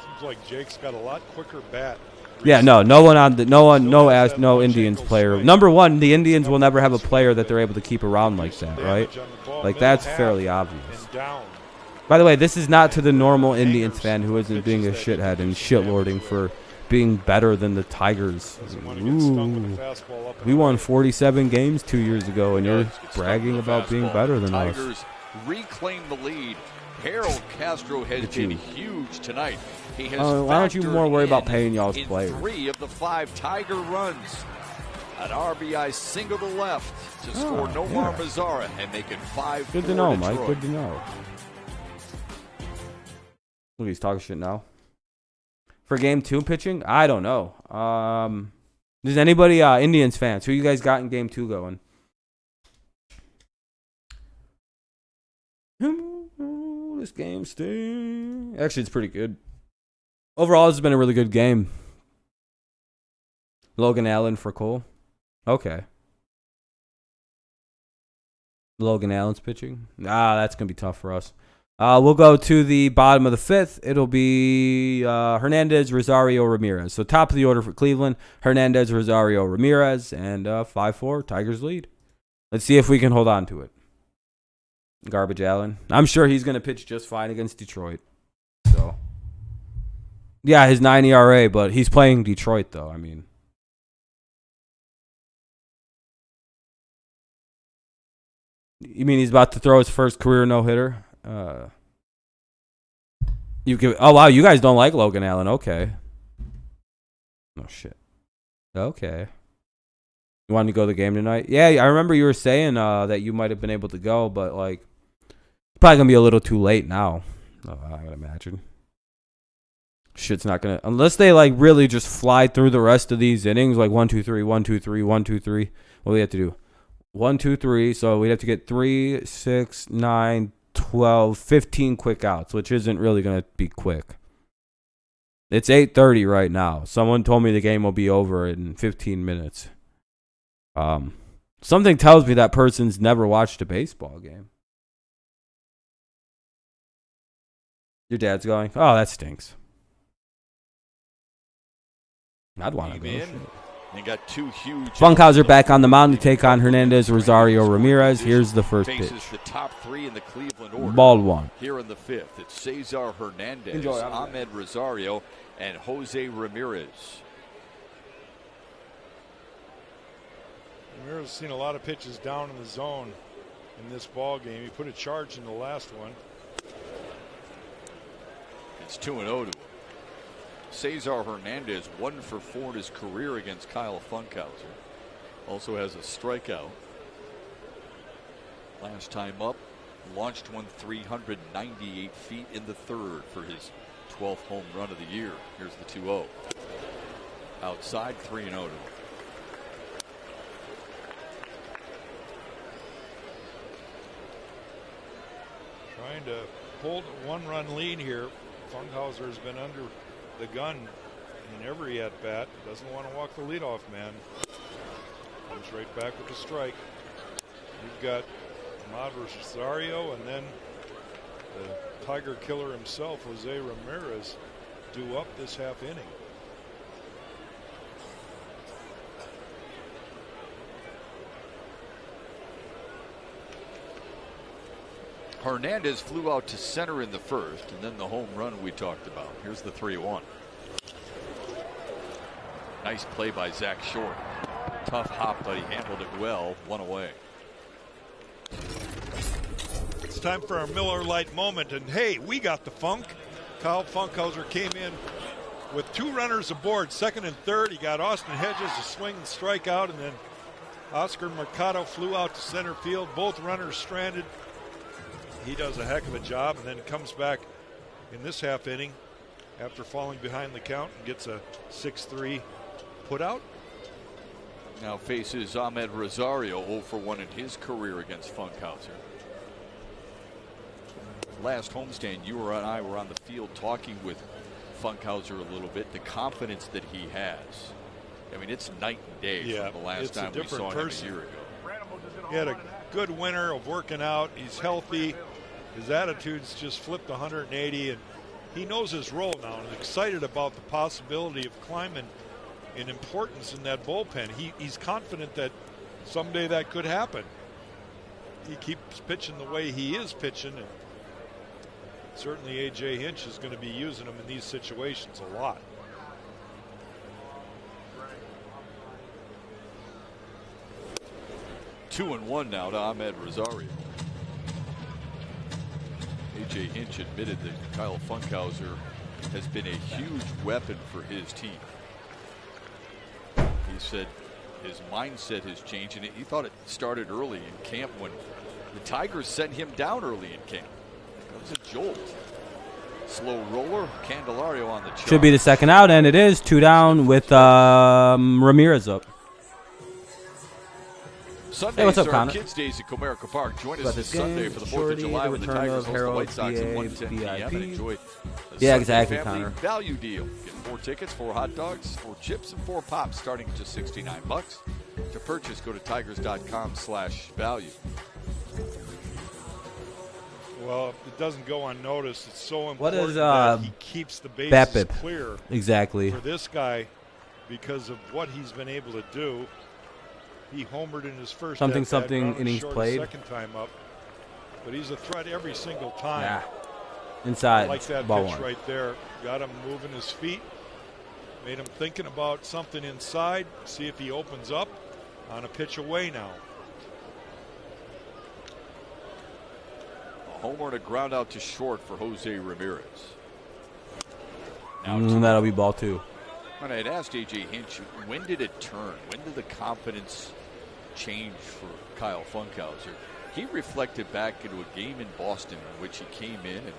Seems like Jake's got a lot quicker bat. Yeah, no Indians player. Number one, the Indians will never have a player that they're able to keep around like that, right? Like that's fairly obvious. By the way, this is not to the normal Indians fan who isn't being a shithead and shitlording for being better than the Tigers. Ooh. We won 47 games 2 years ago, and you're bragging about being better than us. Tigers reclaim the lead. Harold Castro has been huge tonight. He has why don't you more worry about factored paying y'all's in players? 3 of the 5 Tiger runs. An RBI single to left to score Nomar Mazara and make it 5-4 Good to know, Mike. Detroit. Good to know. Look, he's talking shit now. For Game 2 pitching? I don't know. Does anybody, Indians fans, who you guys got in Game 2 going? This game stinks. Actually, it's pretty good. Overall, this has been a really good game. Logan Allen for Cole. Okay. Logan Allen's pitching. That's going to be tough for us. We'll go to the bottom of the 5th. It'll be Hernandez, Rosario, Ramirez. So top of the order for Cleveland, Hernandez, Rosario, Ramirez, and 5-4, Tigers lead. Let's see if we can hold on to it. Garbage Allen. I'm sure he's going to pitch just fine against Detroit. So, yeah, his 9 ERA, but he's playing Detroit, though. I mean, you mean he's about to throw his first career no-hitter? Oh, wow, you guys don't like Logan Allen. Okay. Oh, shit. Okay. You wanted to go to the game tonight? Yeah, I remember you were saying that you might have been able to go, but, like, it's probably going to be a little too late now, I would imagine. Shit's not going to... Unless they, like, really just fly through the rest of these innings, like 1, 2, 3, 1, 2, 3, 1, 2, 3. What do we have to do? 1, 2, 3. So we'd have to get 3, 6, 9, 12, 15 quick outs, which isn't really going to be quick. It's 8:30 right now. Someone told me the game will be over in 15 minutes. Something tells me that person's never watched a baseball game. Your dad's going, oh, that stinks. I'd want to go. And got 2 huge. Funkhauser back on the mound to take on Hernandez, Rosario, Ramirez. Here's the first pitch. The top 3 in the Cleveland order. Ball 1. Here in the 5th, it's Cesar Hernandez, Enjoy, Ahmed Rosario, and Jose Ramirez. Ramirez has seen a lot of pitches down in the zone in this ball game. He put a charge in the last one. It's 2-0 to him. Cesar Hernandez 1 for 4 in his career against Kyle Funkhauser. Also has a strikeout. Last time up, launched one 398 feet in the 3rd for his 12th home run of the year. Here's the 2-0. Outside, 3-0 to him. trying to hold a one-run lead here. Funkhauser has been under the gun in every at-bat. Doesn't want to walk the leadoff man. Comes right back with the strike. You've got Ahmed Rosario and then the Tiger Killer himself, Jose Ramirez, due up this half inning. Hernandez flew out to center in the first, and then the home run we talked about. Here's the 3-1. Nice play by Zach Short. Tough hop, but he handled it well. 1 away. It's time for our Miller Lite moment, and hey, we got the funk. Kyle Funkhauser came in with 2 runners aboard, second and third. He got Austin Hedges to swing and strike out, and then Oscar Mercado flew out to center field. Both runners stranded. He does a heck of a job, and then comes back in this half inning after falling behind the count and gets a 6-3 put out. Now faces Ahmed Rosario, 0 for 1 in his career against Funkhauser. Last homestand, you and I were on the field talking with Funkhauser a little bit. The confidence that he has. I mean, it's night and day from the last time we saw him a year ago. He had a good winter of working out. He's healthy. His attitude's just flipped 180, and he knows his role now and is excited about the possibility of climbing in importance in that bullpen. He's confident that someday that could happen. He keeps pitching the way he is pitching, and certainly A.J. Hinch is going to be using him in these situations a lot. Two and one now to Ahmed Rosario. A.J. Hinch admitted that Kyle Funkhauser has been a huge weapon for his team. He said his mindset has changed, and he thought it started early in camp when the Tigers sent him down early in camp. It was a jolt. Slow roller, Candelario on the chart. Should be the second out, and it is 2 down with Ramirez up. Sundays hey, what's up, are Connor? Kids Days at Comerica Park. Join us this Sunday for the 4th of July when the Tigers host the White Sox at 1:10 p.m. and enjoy yeah, exactly, Connor. Value deal. Get 4 tickets, 4 hot dogs, 4 chips, and 4 pops starting at just $69. To purchase, go to tigers.com/value. Well, it doesn't go unnoticed. It's so important what is, that he keeps the bases clear exactly for this guy because of what he's been able to do. He homered in his first something innings played. Second time up, but he's a threat every single time. Yeah. Inside, I like that ball pitch 1. right there. Got him moving his feet. Made him thinking about something inside. See if he opens up on a pitch away now. A homer and a ground out to short for Jose Ramirez. Now that'll be ball 2. When I had asked A.J. Hinch, when did it turn? When did the confidence change for Kyle Funkhauser? He reflected back into a game in Boston in which he came in and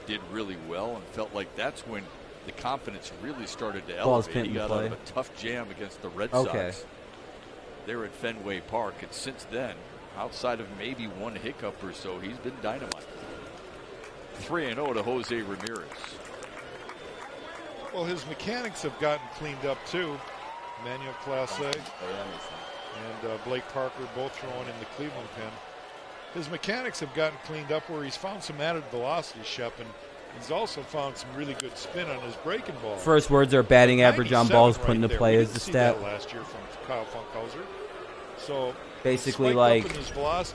did really well and felt like that's when the confidence really started to elevate. He got out of a tough jam against the Red Sox there at Fenway Park, and since then, outside of maybe one hiccup or so, he's been dynamite. 3-0 to Jose Ramirez. Well, his mechanics have gotten cleaned up too. Manuel Clase and Blake Parker both throwing in the Cleveland pen. His mechanics have gotten cleaned up where he's found some added velocity, Shep, and he's also found some really good spin on his breaking ball. First words are batting average on balls put into play as the stat. Last year from Kyle Funkhauser. So basically, like,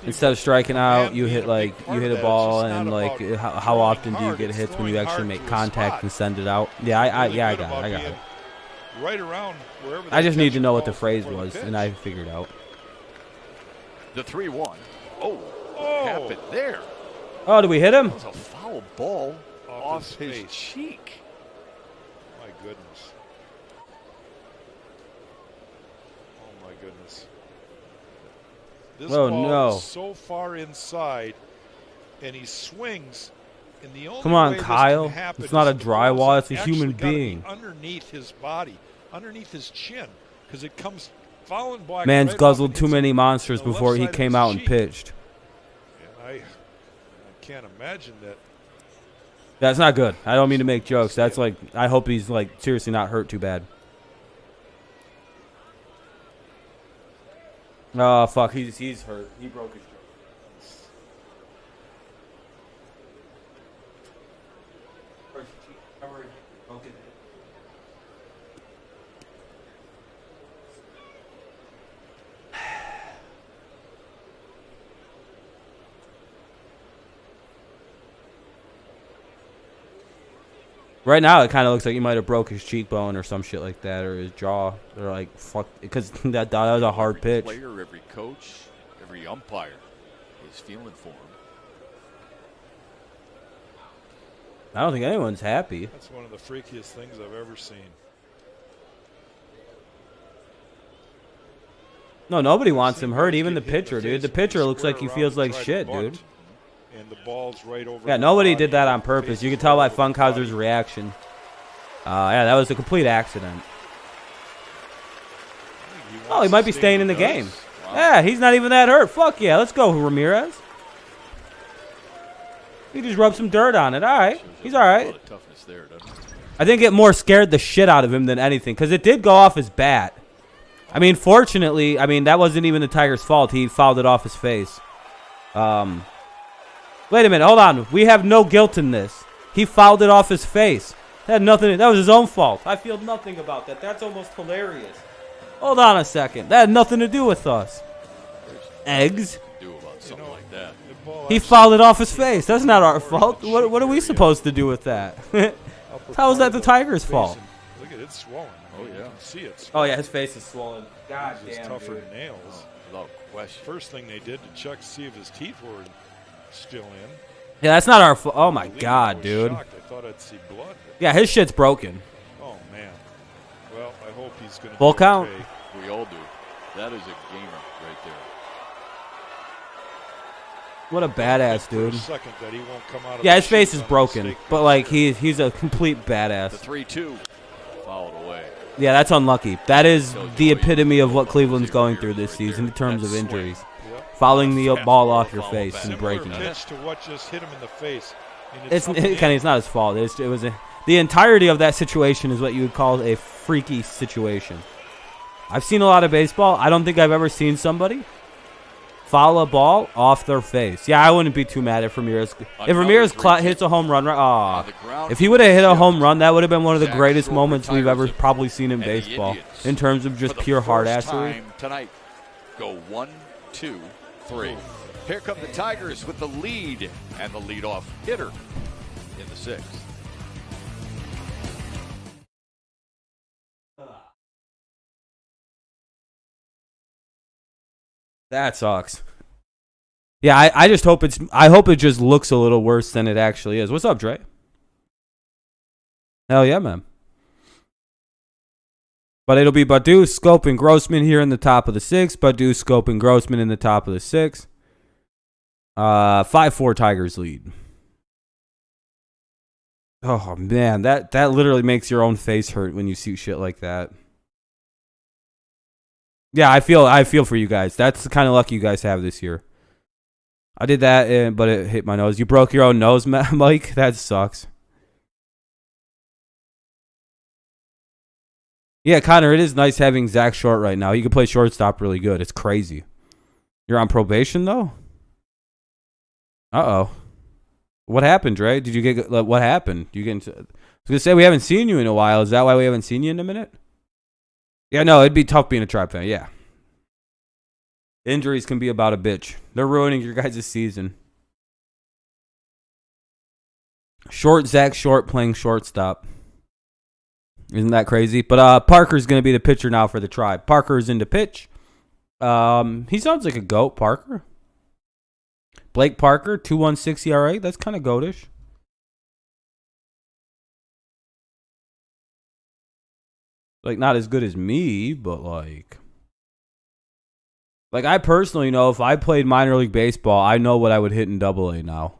instead of striking out, you hit a ball, and like how often do you get hits when you actually make contact and send it out? Yeah, I got it. Right around wherever. I just need to know what the phrase was, and I figured out. The 3-1. Oh, happened there. Oh, did we hit him? It was a foul ball off his cheek. My goodness. Oh my goodness. This ball is so far inside, and he swings. And the only Come on, way Kyle. This can happen it's not a is drywall. It's a actually human gotta be being. underneath his body, underneath his chin, because it comes falling black. Man's guzzled too many monsters before he came out and pitched. And I can't imagine that. That's not good. I don't mean to make jokes. That's like, I hope he's like seriously not hurt too bad. Oh fuck, he's hurt. He broke his jaw. Right now, it kind of looks like he might have broke his cheekbone or some shit like that, or his jaw. They're like, fuck, because that was a hard pitch. Every player, every coach, every umpire is feeling for him. I don't think anyone's happy. That's one of the freakiest things I've ever seen. No, nobody wants him hurt, even the pitcher, dude. The pitcher looks like he feels like shit, dude. And the ball's right over. Yeah, nobody did that on purpose. You can tell by Funkhauser's reaction. Yeah, that was a complete accident. Oh, he might be staying in the game. Wow. Yeah, he's not even that hurt. Fuck yeah, let's go, Ramirez. He just rubbed some dirt on it. All right, he's all right. I think it more scared the shit out of him than anything, because it did go off his bat. I mean, fortunately, that wasn't even the Tiger's fault. He fouled it off his face. Wait a minute, hold on. We have no guilt in this. He fouled it off his face. That had nothing. That was his own fault. I feel nothing about that. That's almost hilarious. Hold on a second. That had nothing to do with us. Eggs. He fouled it off his face. That's not our fault. What are we supposed to do with that? How is that the Tiger's fault? Look at it swollen. Oh yeah, you can see it. Oh yeah, his face is swollen. God damn, it's tougher dude. than nails. Without question. First thing they did to check to see if his teeth were still in. Yeah, that's not our fault. Oh my God, dude. Shocked. I thought I'd see blood. Yeah, his shit's broken. Oh man. Well, I hope he's gonna. Full count. Okay. We all do. That is a gamer right there. What a badass dude. Second that he won't come out of yeah, his face is broken, but like he's a complete badass. The 3-2 fouled away. Yeah, that's unlucky. That is the epitome of what Cleveland's going through this season in terms of injuries. Fouling the ball off your face and breaking it. Pitch to what just hit him in the face. Kenny, it's not his fault. The entirety of that situation is what you would call a freaky situation. I've seen a lot of baseball. I don't think I've ever seen somebody foul a ball off their face. Yeah, I wouldn't be too mad if Ramirez. If Ramirez hits a home run, if he would have hit a home run, that would have been one of the greatest moments we've ever probably seen in baseball in terms of just pure hard assery. Tonight, go 1, 2, 3. Here come the Tigers with the lead and the leadoff hitter in the 6th. That sucks. Yeah, I just hope I hope it just looks a little worse than it actually is. What's up, Dre? Hell yeah, man. But it'll be Badu, Scope, and Grossman here in the top of the 6th. Badu, Scope, and Grossman in the top of the 6th. 5-4 Tigers lead. Oh man, that literally makes your own face hurt when you see shit like that. Yeah, I feel for you guys. That's the kind of luck you guys have this year. I did that, but it hit my nose. You broke your own nose, Mike? That sucks. Yeah, Connor, it is nice having Zach Short right now. He can play shortstop really good. It's crazy. You're on probation, though? Uh-oh. What happened, Dre? Did you get... What happened? I was going to say we haven't seen you in a while. Is that why we haven't seen you in a minute? Yeah, no, it'd be tough being a Tribe fan. Yeah. Injuries can be about a bitch. They're ruining your guys' season. Zach Short playing shortstop. Isn't that crazy? But Parker's going to be the pitcher now for the Tribe. Parker's into pitch. He sounds like a goat, Parker. Blake Parker, 2.16 ERA. That's kind of goatish. Like, not as good as me, but like I personally know if I played minor league baseball, I know what I would hit in Double-A now.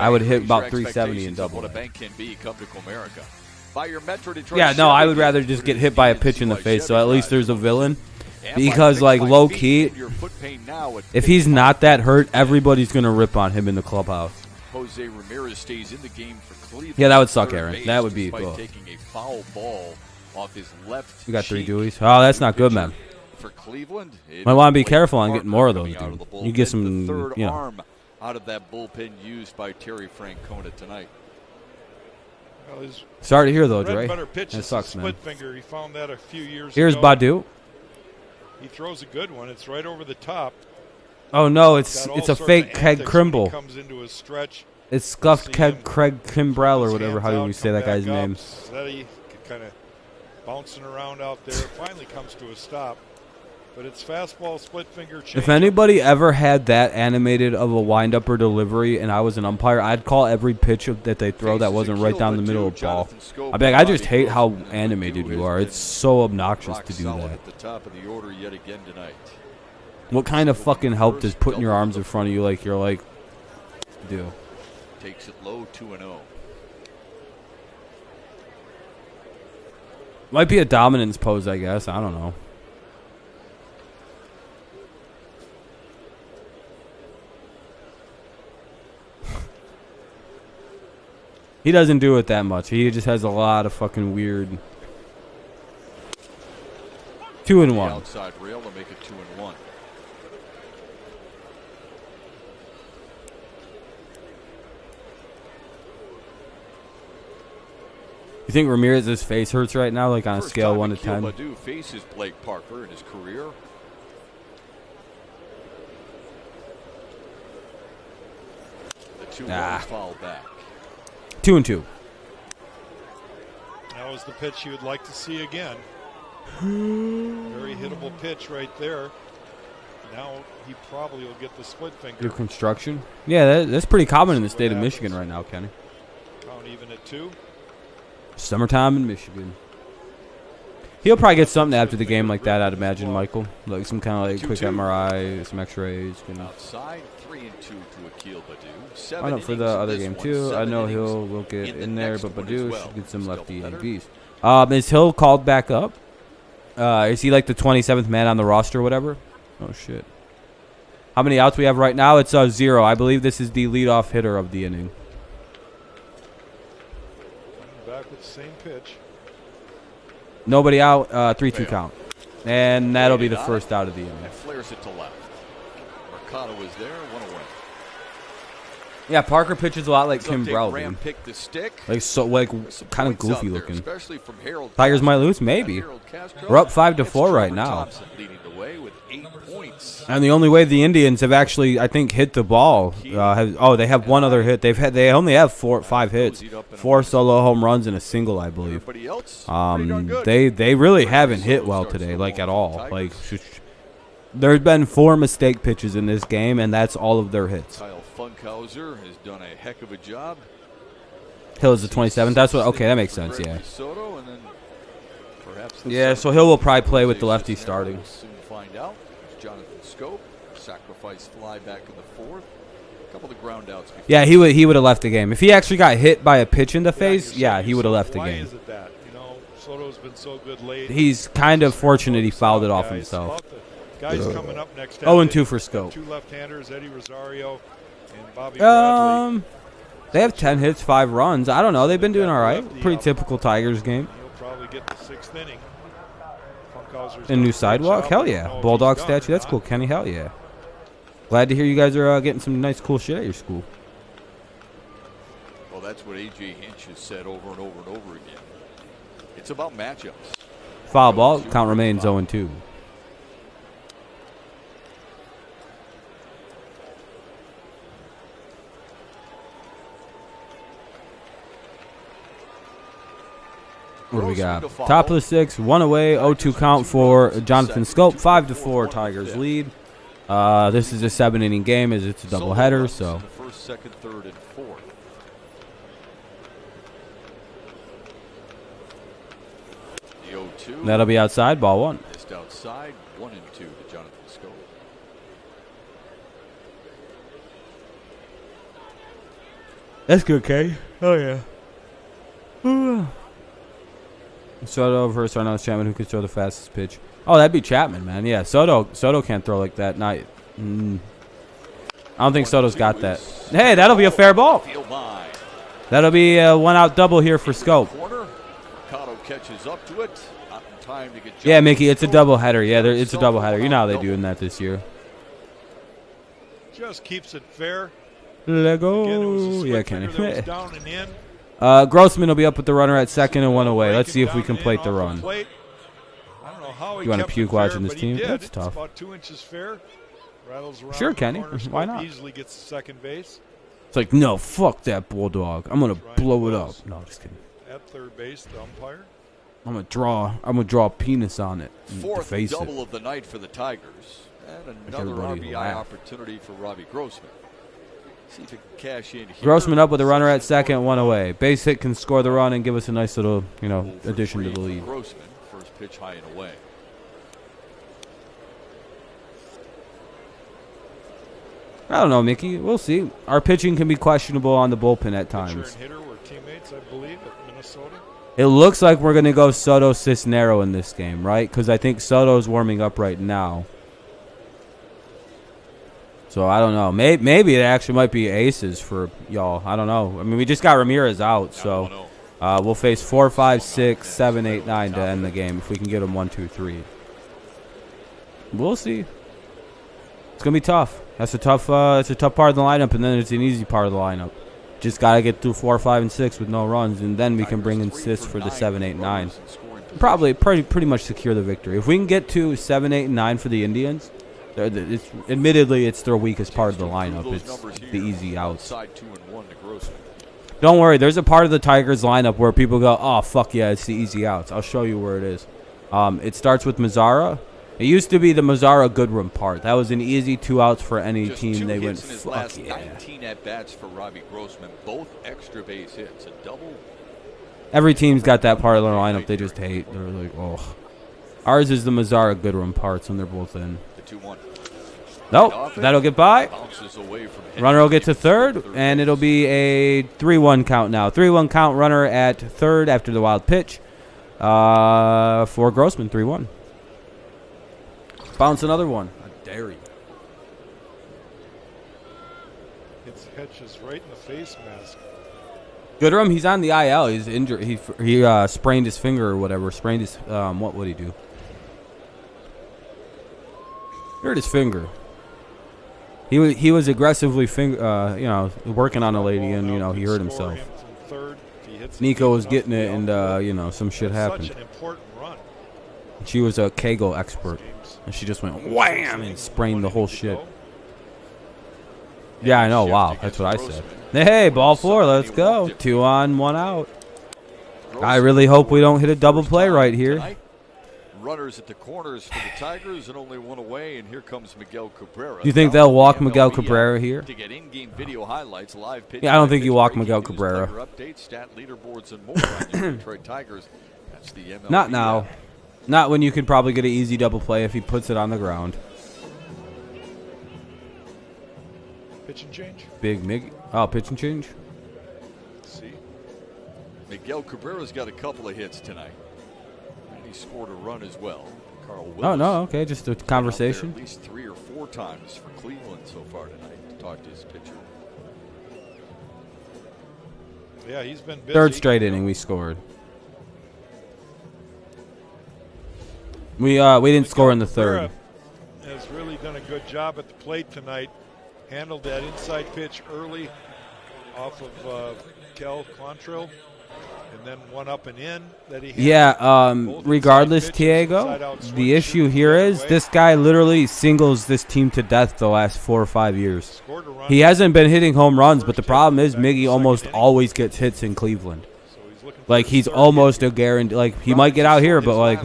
I would hit about 370 in Double-A. What a bank can be, come to Comerica. Buy your Metro Detroit. Yeah, no, I would rather just get hit by a pitch in the face, so at least there's a villain. Because, like, low-key, if he's not that hurt, everybody's going to rip on him in the clubhouse. Jose Ramirez stays in the game for Cleveland. Yeah, that would suck, Aaron. That would be cool. Taking a foul ball off his left. We got 3 Deweys. Oh, that's not good, man. For Cleveland, might want to be careful on getting more of those, dude. You get some, third you know. arm out of that bullpen used by Terry Francona tonight. Well, sorry to hear though, Dre. That sucks, man. Split finger. He found that a few years Here's ago. Badu. He throws a good one. It's right over the top. Oh no, it's a fake Craig Kimbrell. Comes into a stretch. It's scuffed Craig Kimbrell or whatever. How do you say that guy's name? Steady, kind of bouncing around out there. Finally comes to a stop. But it's fastball, split finger change. If anybody ever had that animated of a windup or delivery and I was an umpire, I'd call every pitch that they throw that wasn't right down the middle of the ball. I'd be like, I just hate how animated you are. It's so obnoxious to do that. At the top of the order yet again tonight. What kind of fucking help does putting your arms in front of you like you're like do? Takes it low, 2-0. Might be a dominance pose, I guess. I don't know. He doesn't do it that much. He just has a lot of fucking weird. 2-1. Outside rail to make it 2-1. You think Ramirez's face hurts right now, like on a scale 1 to 10? Badu faces Blake Parker in his career. The 2-1 foul back. 2-2. That was the pitch you would like to see again. Very hittable pitch right there. Now he probably will get the split finger. Your construction? Yeah, that's pretty common in the state of Michigan right now, Kenny. Count even at 2. Summertime in Michigan. He'll probably get something after the game like that, I'd imagine, Michael. Like some kind of like quick MRI, some X-rays. Outside, 3-2 to Akil Badu. Why not for the other game too? I know Hill will get in there, but Badu should get some lefty ABs. Is Hill called back up? Is he like the 27th man on the roster or whatever? Oh, shit. How many outs we have right now? It's 0. I believe this is the leadoff hitter of the inning. Coming back with the same pitch. Nobody out. 3-2 count. And that'll be the first out of the inning. And flares it to left. Mercado is there, 1 away. Yeah, Parker pitches a lot like Kimbrell, dude. Pick the stick. Like so, like kind of goofy looking. Especially from Harold Tigers might lose, maybe. We're up 5-4 right now. Leading the way with 8 points. And the only way the Indians have actually, I think, hit the ball. They have one other hit. They only have 5 hits, 4 solo home runs and a single, I believe. They really haven't hit well today, like at all. Like there's been 4 mistake pitches in this game, and that's all of their hits. Kyle Funkhauser has done a heck of a job. Hill is the 27th. That's what. Okay, that makes sense. Yeah. Yeah. So Hill will probably play with the lefty starting. We'll soon find out. Jonathan Scope, sacrifice fly back in the 4th. A couple of ground outs. Yeah, he would have left the game if he actually got hit by a pitch in the face. Yeah, he would have left the game. Why is it that? You know, Soto's been so good late. He's kind of fortunate he fouled it off himself. Guys coming up next. 0-2 for Scope. 2 left-handers, Eddie Rosario and Bobby Bradley. They have 10 hits, 5 runs. I don't know. They've been doing all right. Pretty typical Tigers game. He'll probably get the 6th inning. A new sidewalk? Hell yeah. Bulldog statue. That's cool, Kenny. Hell yeah. Glad to hear you guys are getting some nice, cool shit at your school. Well, that's what A.J. Hinch has said over and over and over again. It's about matchups. Foul ball. Count remains 0-2. What do we got? Top of the 6th, 1 away, 0-2 count for Jonathan Scope. 5-4 Tigers lead. This is a 7-inning game as it's a doubleheader, so. First, second, third, and 4th. The 0-2. That'll be outside, ball 1. Just outside, 1-2 to Jonathan Scope. That's good, Kay. Oh yeah. Ooh. Soto versus our nose Chapman, who can throw the fastest pitch. Oh, that'd be Chapman, man. Yeah, Soto can't throw like that. I don't think Soto's got that. Hey, that'll be a fair ball. That'll be a 1-out double here for Scope. Catches up to it. Not in time to get yeah, Mickey, it's a doubleheader. Yeah, it's a doubleheader. You know how they do in that this year. Just keeps it fair. Let go. Yeah, Kenny. Down and in. Grossman will be up with the runner at second and 1 away. Let's see if we can plate the run. I don't know how he you want to puke watching this team? Did. That's tough. About 2 inches fair. Rattles around. Sure, Kenny. Why not? Easily gets to second base. It's like, no, fuck that bulldog. I'm gonna blow it up. No, just kidding. At third base, the umpire. I'm gonna draw a penis on it. Fourth double of the night for the Tigers, and another RBI opportunity for Robbie Grossman. See if he can cash in here. Grossman up with a runner at second, 1 away. Base hit can score the run and give us a nice little, addition to the lead. Grossman, first pitch high and away. I don't know, Mickey. We'll see. Our pitching can be questionable on the bullpen at times. Pitcher and hitter were teammates, I believe, at Minnesota. It looks like we're going to go Soto Cisnero in this game, right? Because I think Soto's warming up right now. So I don't know. Maybe it actually might be aces for y'all. I don't know. I mean, we just got Ramirez out, so we'll face 4, 5, 6, 7, 8, 9 to end the game if we can get them 1, 2, 3. We'll see. It's gonna be tough. That's a tough. It's a tough part of the lineup, and then it's an easy part of the lineup. Just gotta get through 4, 5, and 6 with no runs, and then we can bring in 6 for the 7, 8, 9. Probably pretty much secure the victory. If we can get to 7, 8, and 9 for the Indians, admittedly it's their weakest part of the lineup. It's the easy outs. Don't worry, there's a part of the Tigers lineup where people go, oh fuck yeah, it's the easy outs. I'll show you where it is. It starts with Mazzara. It used to be the Mazzara Goodrum part. That was an easy 2 outs for any team. They went fuck yeah. 19 at bats for Robbie Grossman, both extra base hits, a double. Every team's got that part of their lineup they just hate. They're like, oh. Ours is the Mazzara Goodrum parts, and they're both in. The 2-1. Nope, that'll get by. Runner will get to third, and it'll be a 3-1 count now. 3-1 count, runner at third after the wild pitch for Grossman, 3-1. Bounce another one. I dare you. Hits Hedges right in the face mask. Goodrum, he's on the IL. He's injured. He sprained his finger or whatever. Sprained his what would he do? Hurt his finger. He was aggressively working on a lady, and he hurt himself. Nico was getting it, and some shit happened. Such an important run. She was a Kegel expert, and she just went wham and sprained the whole shit. Yeah, I know. Wow, that's what I said. Hey, ball 4, let's go. 2 on, 1 out. I really hope we don't hit a double play right here. Runners at the corners for the Tigers and only 1 away, and here comes Miguel Cabrera. Do you think they'll walk Miguel Cabrera here? To get in-game video highlights, live pitch. Yeah, I don't think you walk Miguel Cabrera. Updates, stat leaderboards, and more on the Detroit Tigers. That's the MLB. Not now. Not when you could probably get an easy double play if he puts it on the ground. Pitch and change. Big Mig. Oh, pitch and change. Let's see. Miguel Cabrera's got a couple of hits tonight. He scored a run as well. Carl Willis. Oh, no, okay, just a conversation. At least 3 or 4 times for Cleveland so far tonight to talk to his pitcher. Yeah, he's been busy. Third straight inning we scored. We didn't score in the third. Has really done a good job at the plate tonight. Handled that inside pitch early off of Kel Quantrill. And then 1 up and in that he had. Regardless, Tiago, the issue here is this guy literally singles this team to death the last 4 or 5 years. He hasn't been hitting home runs, but the problem is Miggy almost always gets hits in Cleveland. Like, he's almost a guarantee. Like, he might get out here, but, like,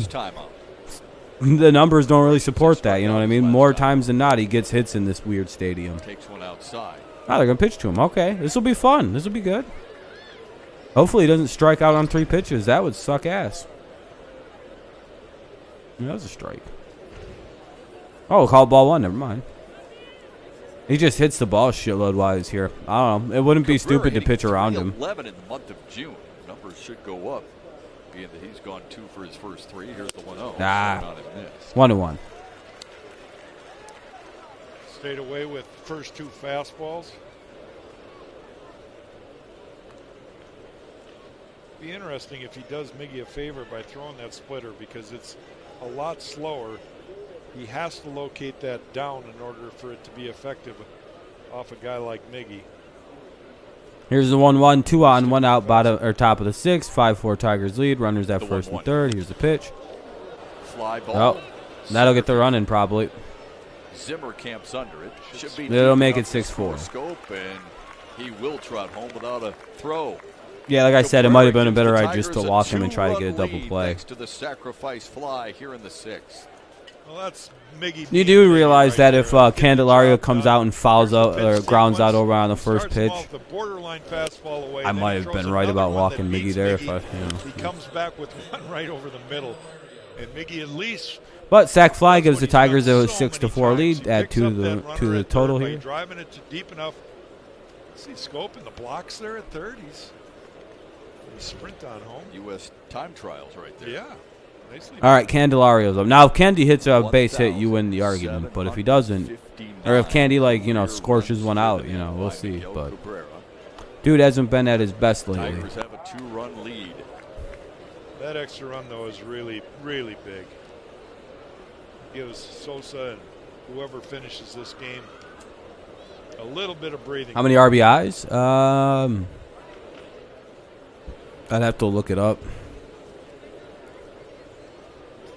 the numbers don't really support that, you know what I mean? More times than not, he gets hits in this weird stadium. Takes one outside. Oh, they're going to pitch to him. Okay, this will be fun. This will be good. Hopefully he doesn't strike out on 3 pitches. That would suck ass. Yeah, that was a strike. Oh, called ball 1. Never mind. He just hits the ball shitload while he's here. I don't know. It wouldn't be stupid to pitch around him. 11 in the month of June. Numbers should go up, being that he's gone 2 for his first 3. Here's the 1-0. Nah. 1-1. stayed away with first 2 fastballs. Be interesting if he does Miggy a favor by throwing that splitter, because it's a lot slower. He has to locate that down in order for it to be effective off a guy like Miggy. Here's the 1-1, 2 on, 1 out, bottom or top of the 6th. 5-4 Tigers lead. Runners at first and third. Here's the pitch. Fly ball. Oh, that'll get the run in probably. Zimmer camps under it. Should be It'll make it 6-4. Scope, and he will trot home without a throw. Yeah, like I said, it might have been a better idea just to walk him and try to get a double play. Next to the sacrifice fly here in the 6th. Well, that's Miggy. You do realize that if Candelario comes out and fouls out or grounds out over on the first pitch, I might have been right about walking Miggy there. If I, he comes back with one right over the middle, and Miggy at least. But sack fly gives the Tigers a 6-4 lead. Add 2 to the total here. Driving it to deep enough. See Scope in the blocks there at third. He's sprint on home. U.S. time trials right there. Yeah. Nicely. All right, Candelario's up. Now, if Candy hits a base hit, you win the argument. But if he doesn't, or if Candy, scorches one out, we'll see. But dude hasn't been at his best lately. Tigers have a 2-run lead. That extra run, though, is really, really big. Gives Sosa and whoever finishes this game a little bit of breathing. How many RBIs? I'd have to look it up.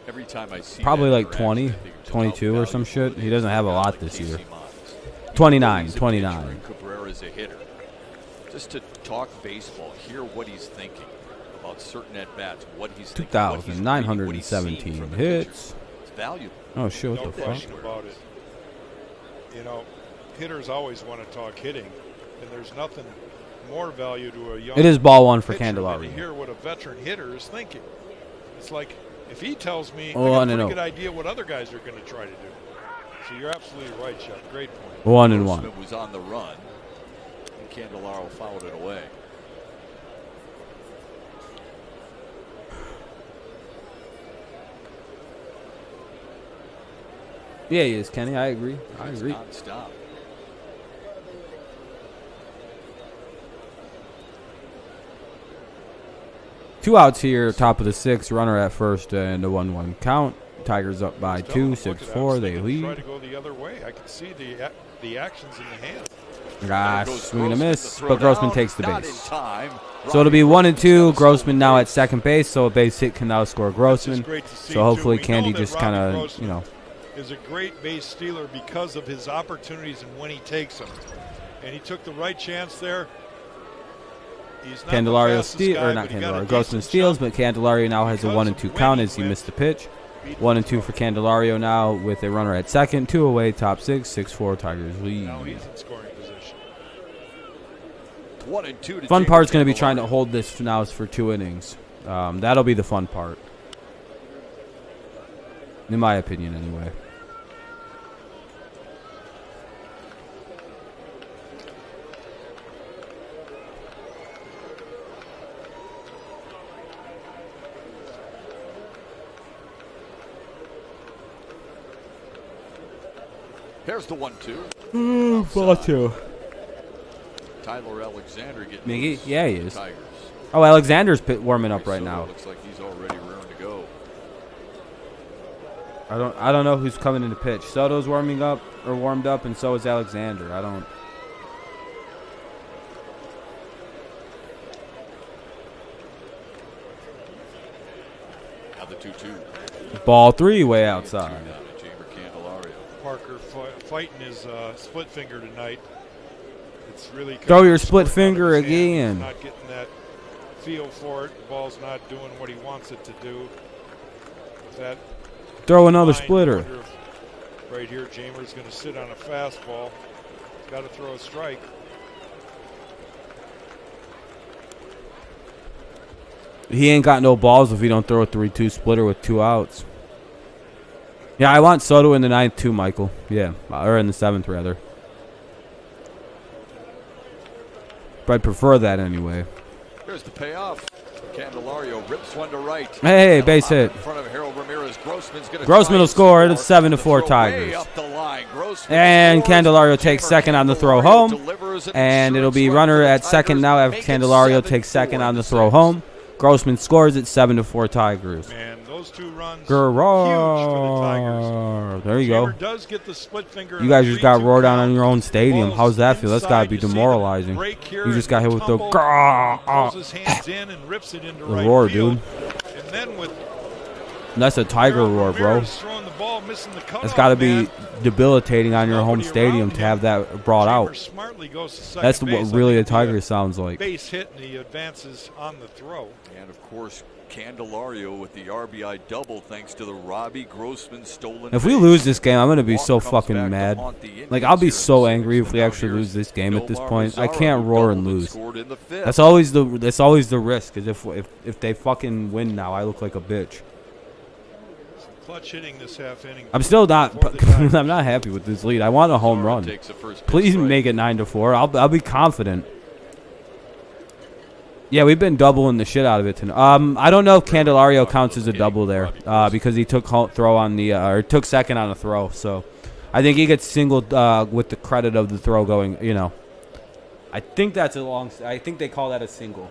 Every time I see probably like 20, 22 or some shit. He doesn't have a lot this year. 29. Cabrera's a hitter. Just to talk baseball, hear what he's thinking about certain at-bats, what he's thinking. 2,917 hits. It's valuable. Oh, shit, what No the fuck? question about it. Hitters always want to talk hitting, and there's nothing more value to a young. It is ball 1 for pitcher than Candelario. to hear what a veteran hitter is thinking. It's like if he tells me, Oh, I got a pretty good idea what other guys are going to try to do. So you're absolutely right, Chuck. Great point. 1-1. Grossman was on the run, and Candelario fouled it away. Yeah, he is, Kenny. I agree. Non-stop. Two outs here, top of the 6th. Runner at first and a 1-1 count. Tigers up by 2, 6-4. They Try lead. to go the other way. I can see the actions in the hand. Gosh, swing and a miss, but Grossman takes the base. So So it'll be 1-2. Grossman now at second base, so a base hit can now score Grossman. So hopefully Candy just kind of, is a great base stealer because of his opportunities and when he takes them. And he took the right chance there. He's not Candelario the steals, fastest or guy, not but he got a Candelario. Grossman decent steals, jump. but Candelario now has a Because 1-2 of count when as he he missed the pitch. beat 1-2 for Candelario now with a runner at second. 2 away, top 6, 6-4 Tigers lead. Now he's in scoring position. 1-2 to Fun James part's going to be trying to Candelario. hold this now for 2 innings. That'll be the fun part. In my opinion, anyway. Here's the 1-2. Ball 2. Tyler Alexander getting Miggy? loose. Yeah, he is. Tigers. Oh, Alexander's warming up right Soto now. Looks like he's already raring to go. I don't know who's coming in to pitch. Soto's warmed up, and so is Alexander. I don't. Now the 2-2. Ball 3 way outside. Down to Jamer Candelario. Parker fighting his split finger tonight. It's really Throw your squirting split finger out of his hand. again. He's not getting that feel for it. The ball's not doing what he wants it to do. With that Throw another line, splitter. I wonder if right here, Jamer's going to sit on a fastball. He's got to throw a strike. He ain't got no balls if he don't throw a 3-2 splitter with 2 outs. Yeah, I want Soto in the 9th too, Michael. Yeah, or in the 7th rather. But I'd prefer that anyway. Here's the payoff. Candelario rips one to right. Hey, base hit. In front of Harold Ramirez. Grossman will score. It's 7-4 Tigers. And Candelario takes second on the throw home. And it'll be runner at second now after Candelario takes second on the throw home. Grossman scores at 7-4 Tigers. Man, those two runs huge for the Tigers. There you go. Does get the split finger. You guys just got roared on in your own stadium. How's that feel? That's got to be demoralizing. You just got hit with the roar, dude. And then with that's a Tiger roar, bro. That's got to be debilitating on your home stadium to have that brought out. That's what really a Tiger sounds like. Base hit and he advances on the throw. And of course, Candelario with the RBI double thanks to the Robbie Grossman stolen. If we lose this game, I'm going to be so fucking mad. Like, I'll be so angry if we actually lose this game at this point. I can't roar and lose. That's always the risk, is if they fucking win now, I look like a bitch. Clutch hitting this half inning. I'm still not. I'm not happy with this lead. I want a home run. Please make it 9-4. I'll be confident. Yeah, we've been doubling the shit out of it tonight. I don't know if Candelario counts as a double there, because he took throw on the or took second on a throw. So I think he gets singled with the credit of the throw going. You know, I think that's a long. I think they call that a single.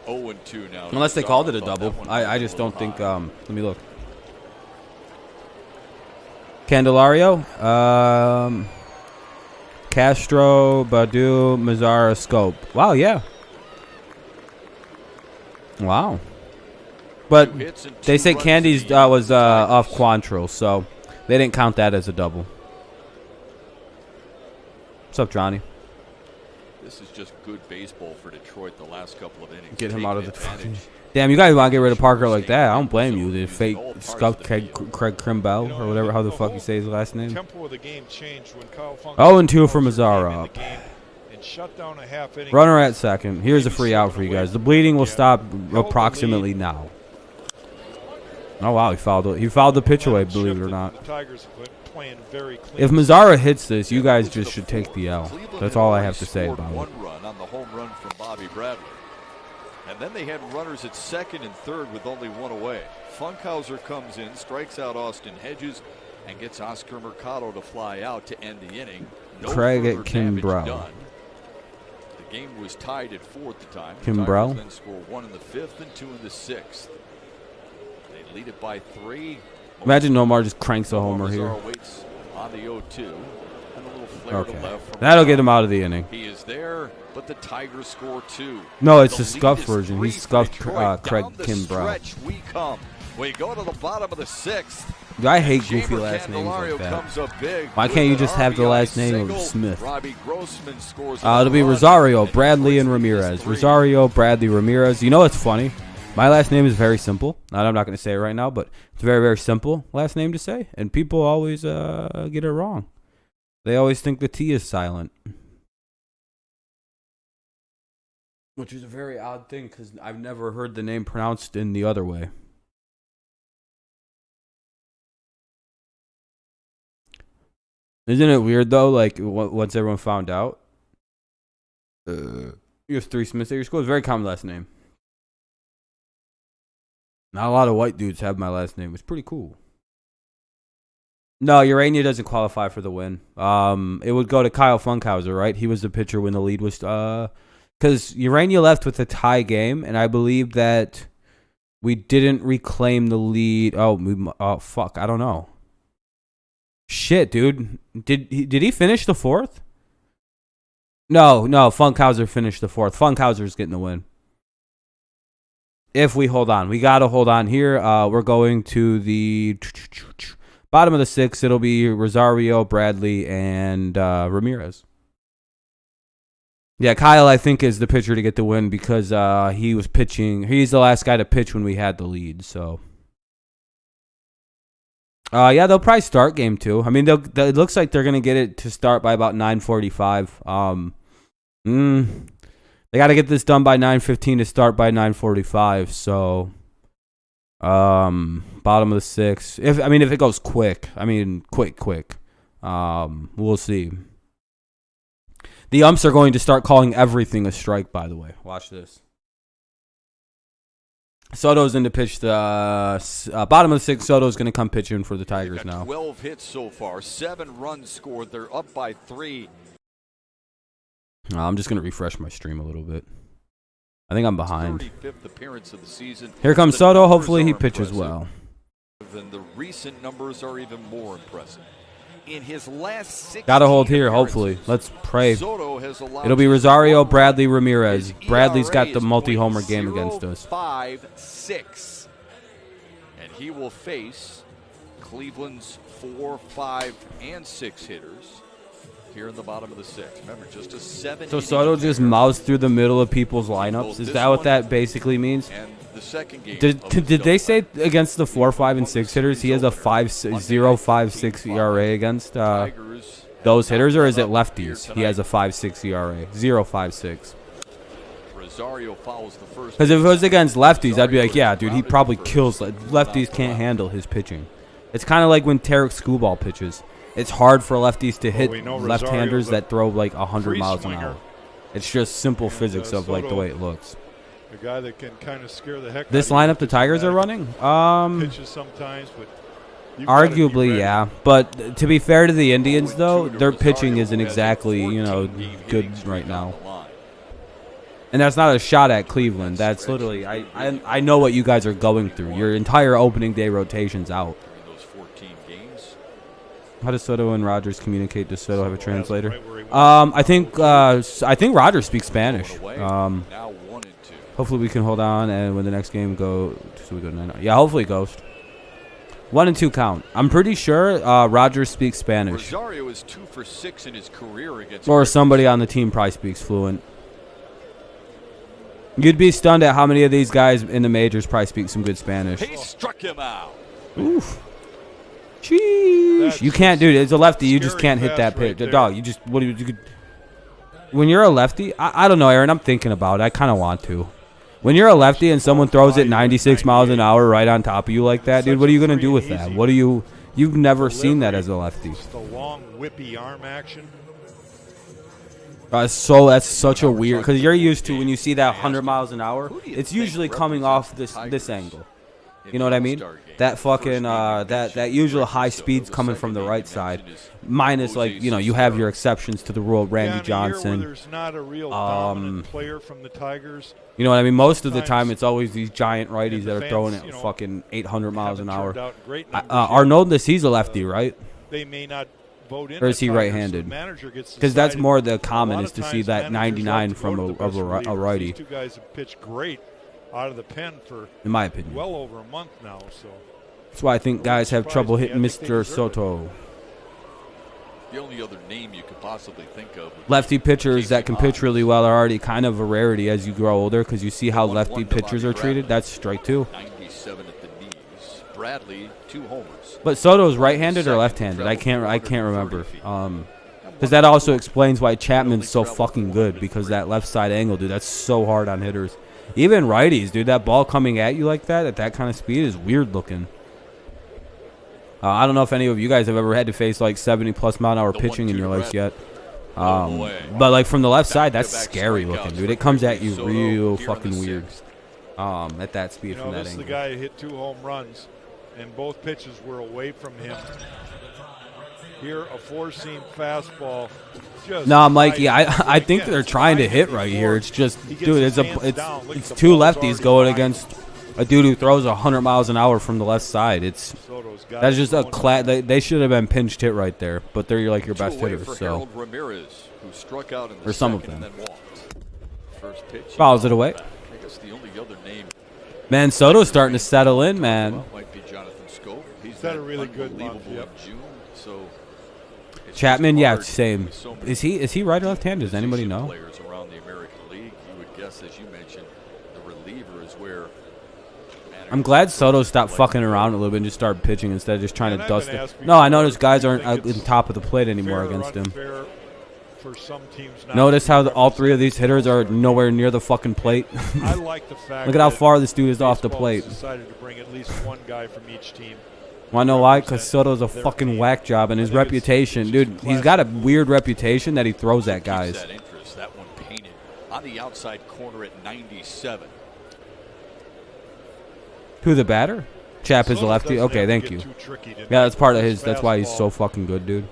0-2 now. Unless they called it a double. I just don't think. Let me look. Candelario, Castro, Badu, Mazzara, Scope. Wow, yeah. Wow. But they say Candy's was off Quantrill, so they didn't count that as a double. What's up, Johnny? This is just good baseball for Detroit the last couple of innings. Get him out of the fucking... Damn, you guys want to get rid of Parker like that? I don't blame you. The fake scuffed Craig Krimbell or whatever, how the fuck you say his last name. 0-2 for Mazzara. Runner at second. Here's a free out for you guys. The bleeding will stop approximately now. Oh wow, he fouled the pitch away, believe it or not. If Mazzara hits this, you guys just should take the L. That's all I have to say about it. One run on the home run from Bobby Bradley. And then they had runners at second and third with only one away. Funkhauser comes in, strikes out Austin Hedges, and gets Oscar Mercado to fly out to end the inning. Craig at Kimbrell. The game was tied at 4 at the time. Kimbrell then score 1 in the 5th and 2 in the 6th. They lead it by 3. Imagine Nomar just cranks a homer here. Waits on the 0-2. And a little flare to left from that'll get him out of the inning. He is there, but the Tigers score 2. No, it's the scuffed version. He scuffed Craig Kimbrell. We come. We go to the bottom of the 6th. I hate goofy last names like that. Why can't you just have the last name of Smith? It'll be Rosario, Bradley, and Ramirez. Rosario, Bradley, Ramirez. You know what's funny? My last name is very simple. I'm not going to say it right now, but it's a very, very simple last name to say. And people always get it wrong. They always think the T is silent. Which is a very odd thing because I've never heard the name pronounced in the other way. Isn't it weird, though, like, once everyone found out? You have 3 Smiths at your school. It's a very common last name. Not a lot of white dudes have my last name. It's pretty cool. No, Urena doesn't qualify for the win. It would go to Kyle Funkhauser, right? He was the pitcher when the lead was... Because Urena left with a tie game, and I believe that we didn't reclaim the lead. Oh, fuck. I don't know. Shit, dude. Did he finish the 4th? No. Funkhauser finished the 4th. Funkhauser's getting the win. If we hold on. We got to hold on here. We're going to the bottom of the 6th. It'll be Rosario, Bradley, and Ramirez. Yeah, Kyle, I think, is the pitcher to get the win because he was pitching. He's the last guy to pitch when we had the lead, so... yeah, they'll probably start game 2. I mean, it looks like they're going to get it to start by about 9:45. They got to get this done by 9:15 to start by 9:45. So, bottom of the 6th. If it goes quick, quick. We'll see. The umps are going to start calling everything a strike, by the way. Watch this. Soto's in to pitch the bottom of the 6th. Soto's going to come pitch in for the Tigers now. 12 hits so far, 7 runs scored. They're up by 3. I'm just going to refresh my stream a little bit. I think I'm behind. 35th appearance of the season. Here comes Soto. Hopefully he pitches well. Then the recent numbers are even more impressive. In his last 6 Gotta hold here, hopefully. Let's pray. It'll be Rosario, Bradley, Ramirez. Bradley's got the multi-homer game against us. 5-6. And he will face Cleveland's 4, 5, and 6 hitters here in the bottom of the 6th. Remember, just a 7. So Soto just moused through the middle of people's lineups? Is that what that basically means? And the second game did they say against the 4, 5, and 6 hitters he has a 0.56 ERA against those hitters, or is it lefties? He has a 5.6 ERA, 0.56. Rosario fouls the first. Because if it was against lefties, I'd be like, yeah, dude, he probably kills. Lefties can't handle his pitching. It's kind of like when Tarek Skubal pitches. It's hard for lefties to hit left-handers that throw like 100 miles an hour. It's just simple physics of like the way it looks. A guy that can kind of scare the heck this out of you. lineup the Tigers are running? Pitches sometimes, but arguably, yeah. But to be fair to the Indians, though, their pitching isn't exactly, good right now. And that's not a shot at Cleveland. That's literally, I know what you guys are going through. Your entire opening day rotation's out. How does Soto and Rogers communicate? Does Soto have a translator? I think Rogers speaks Spanish. Hopefully we can hold on, and when the next game go, so we go to 9. Yeah, hopefully Ghost. 1 and 2 count. I'm pretty sure Rogers speaks Spanish. Rosario is 2 for 6 in his career against. Or somebody on the team probably speaks fluent. You'd be stunned at how many of these guys in the majors probably speak some good Spanish. He struck him out. Oof. Sheesh. You can't, dude. It's a lefty. You just can't hit that pitch. The dog. You just when you're a lefty, I don't know, Aaron. I'm thinking about it. I kind of want to. When you're a lefty and someone throws it 96 miles an hour right on top of you like that, dude, what are you gonna do with that? What do you? You've never seen that as a lefty. The long whippy arm action. So that's such a weird, because you're used to when you see that 100 miles an hour, it's usually coming off this angle. You know what I mean? That fucking that usual high speed's coming from the right side, minus like you have your exceptions to the rule. Randy Johnson. There's not a real dominant player from the Tigers. You know what I mean? Most of the time, it's always these giant righties that are throwing it fucking 800 miles an hour. Arnold, he's a lefty, right? They may not vote in. Or is he right-handed? Because that's more the common is to see that 99 from a righty. These two guys have pitched great out of the pen for, in my opinion, well over a month now. So that's why I think guys have trouble hitting Mr. Soto. The only other name you could possibly think of. Lefty pitchers that can pitch really well are already kind of a rarity as you grow older, because you see how lefty pitchers are treated. That's strike 2. 97 at the knees. Bradley, 2 homers. But Soto's right-handed or left-handed? I can't remember. Because that also explains why Chapman's so fucking good, because that left side angle, dude, that's so hard on hitters. Even righties, dude, that ball coming at you like that at that kind of speed is weird looking. I don't know if any of you guys have ever had to face like 70+ mile an hour pitching in your lives yet. But like from the left side, that's scary looking, dude. It comes at you real fucking weird. At that speed from that angle. This is the guy who hit 2 home runs, and both pitches were away from him. Here, a 4-seam fastball. Nah, Mikey, I think they're trying to hit right here. It's just, dude, it's 2 lefties going against a dude who throws 100 miles an hour from the left side. That's just a they should have been pinched hit right there, but they're like your best hitters. So, Ramirez, who struck out in the or some of them. First pitch, fouls it away. I guess the only other name. Man, Soto's starting to settle in, man. Might be Jonathan Scope. He's had a really good month. In June, so Chapman, yeah, same. Is he right or left-handed? Does anybody know? Players around the American League, you would guess, as you mentioned, the reliever is where. I'm glad Soto stopped fucking around a little bit and just started pitching instead of just trying to dust it. No, I noticed guys aren't on top of the plate anymore against him. Notice how all 3 of these hitters are nowhere near the fucking plate. I like the fact Look at how far this dude is off the plate. Decided to bring at least 1 guy from each team. Want to know why? Because Soto's a fucking whack job, and his reputation, dude, he's got a weird reputation that he throws at guys. on the outside corner at 97. Who, the batter? Chap is a lefty. Okay, thank you. Yeah, that's part of his. That's why he's so fucking good, dude.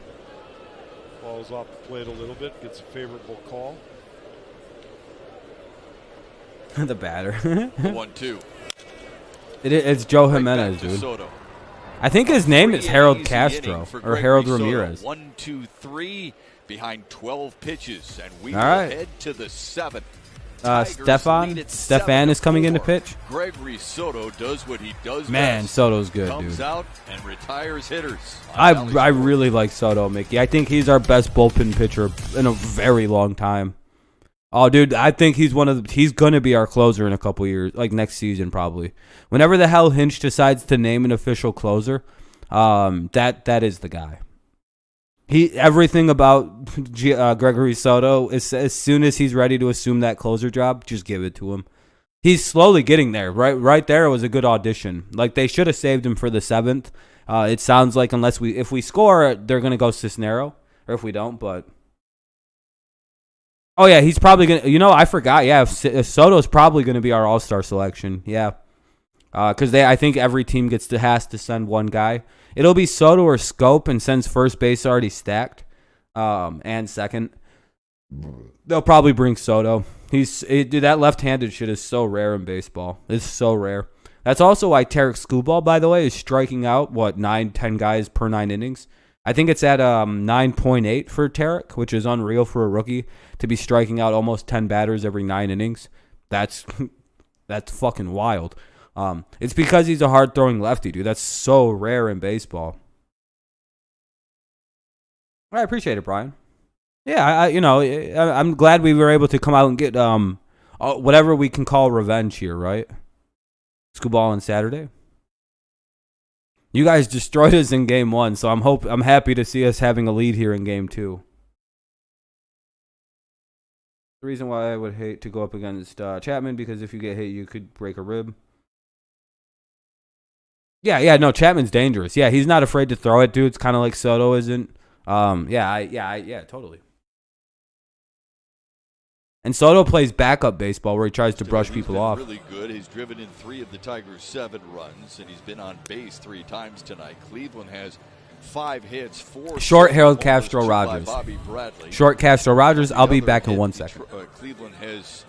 Ball's off the plate a little bit, gets a favorable call. The batter. 1-2. It's Joe Jimenez, dude. Soto. I think his name is Harold Castro or Harold Ramirez. 1-2-3 behind 12 pitches, and we All will right. head to the 7th. Stefan is coming in to pitch. Gregory Soto does what he does Man, best. Soto's good, Comes dude. out and retires hitters. I really like Soto, Mickey. I think he's our best bullpen pitcher in a very long time. Oh, dude, I think he's going to be our closer in a couple years, like next season probably. Whenever the hell Hinch decides to name an official closer, that is the guy. Everything about Gregory Soto is, as soon as he's ready to assume that closer job, just give it to him. He's slowly getting there. Right there was a good audition. Like, they should have saved him for the 7th. It sounds like if we score, they're gonna go Cisnero, or if we don't. But oh yeah, he's probably gonna. I forgot. Yeah, if Soto's probably gonna be our All-Star selection. Yeah, because I think every team has to send one guy. It'll be Soto or Scope, and since first base already stacked, and second, they'll probably bring Soto. Dude, that left-handed shit is so rare in baseball. It's so rare. That's also why Tarek Skubal, by the way, is striking out 9-10 guys per 9 innings. I think it's at 9.8 for Tarek, which is unreal for a rookie to be striking out almost 10 batters every 9 innings. That's fucking wild. It's because he's a hard-throwing lefty, dude. That's so rare in baseball. I appreciate it, Brian. Yeah, I'm glad we were able to come out and get whatever we can call revenge here, right? Skubal on Saturday. You guys destroyed us in game 1, so I'm happy to see us having a lead here in game 2. The reason why I would hate to go up against Chapman, because if you get hit, you could break a rib. Yeah, no, Chapman's dangerous. Yeah, he's not afraid to throw it, dude. It's kind of like Soto isn't. Yeah, totally. And Soto plays backup baseball where he tries to brush people off. Really good. He's driven in 3 of the Tigers' 7 runs, and he's been on base 3 times tonight. Cleveland has 5 hits, 4 short Harold Castro Rogers. Short Castro Rogers. I'll be back in 1 second. Cleveland has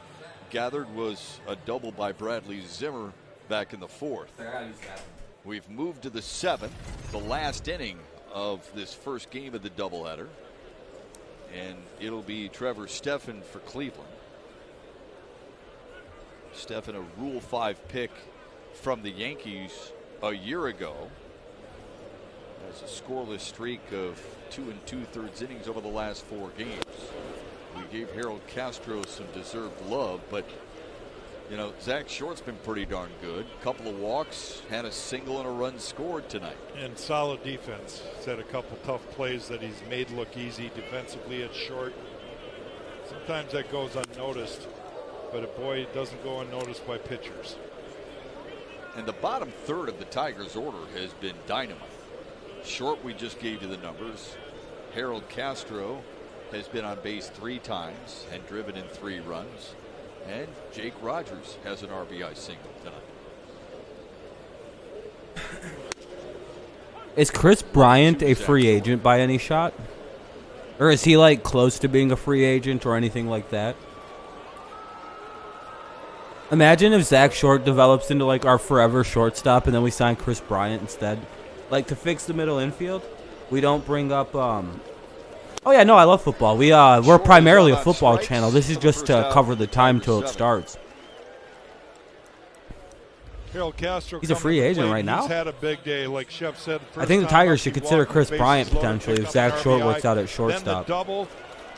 gathered was a double by Bradley Zimmer back in the 4th. We've moved to the 7th, the last inning of this first game of the doubleheader. And it'll be Trevor Stephan for Cleveland. Stephan, a Rule 5 pick from the Yankees a year ago. Has a scoreless streak of 2 2/3 innings over the last 4 games. We gave Harold Castro some deserved love, but Zach Short's been pretty darn good. Couple of walks, had a single and a run scored tonight. And solid defense. He's had a couple tough plays that he's made look easy defensively at short. Sometimes that goes unnoticed, but it doesn't go unnoticed by pitchers. And the bottom third of the Tigers' order has been dynamite. Short, we just gave you the numbers. Harold Castro has been on base 3 times and driven in 3 runs. And Jake Rogers has an RBI single tonight. Is Chris Bryant a free agent by any shot? Or is he close to being a free agent or anything like that? Imagine if Zach Short develops into our forever shortstop and then we sign Chris Bryant instead. To fix the middle infield, we don't bring up Oh yeah, no, I love football. We're primarily a football channel. This is just to cover the time till it starts. Harold Castro, he's a free agent right now. He's had a big day, like Chef said. I think the Tigers should consider Chris Bryant potentially if Zach Short works out at shortstop.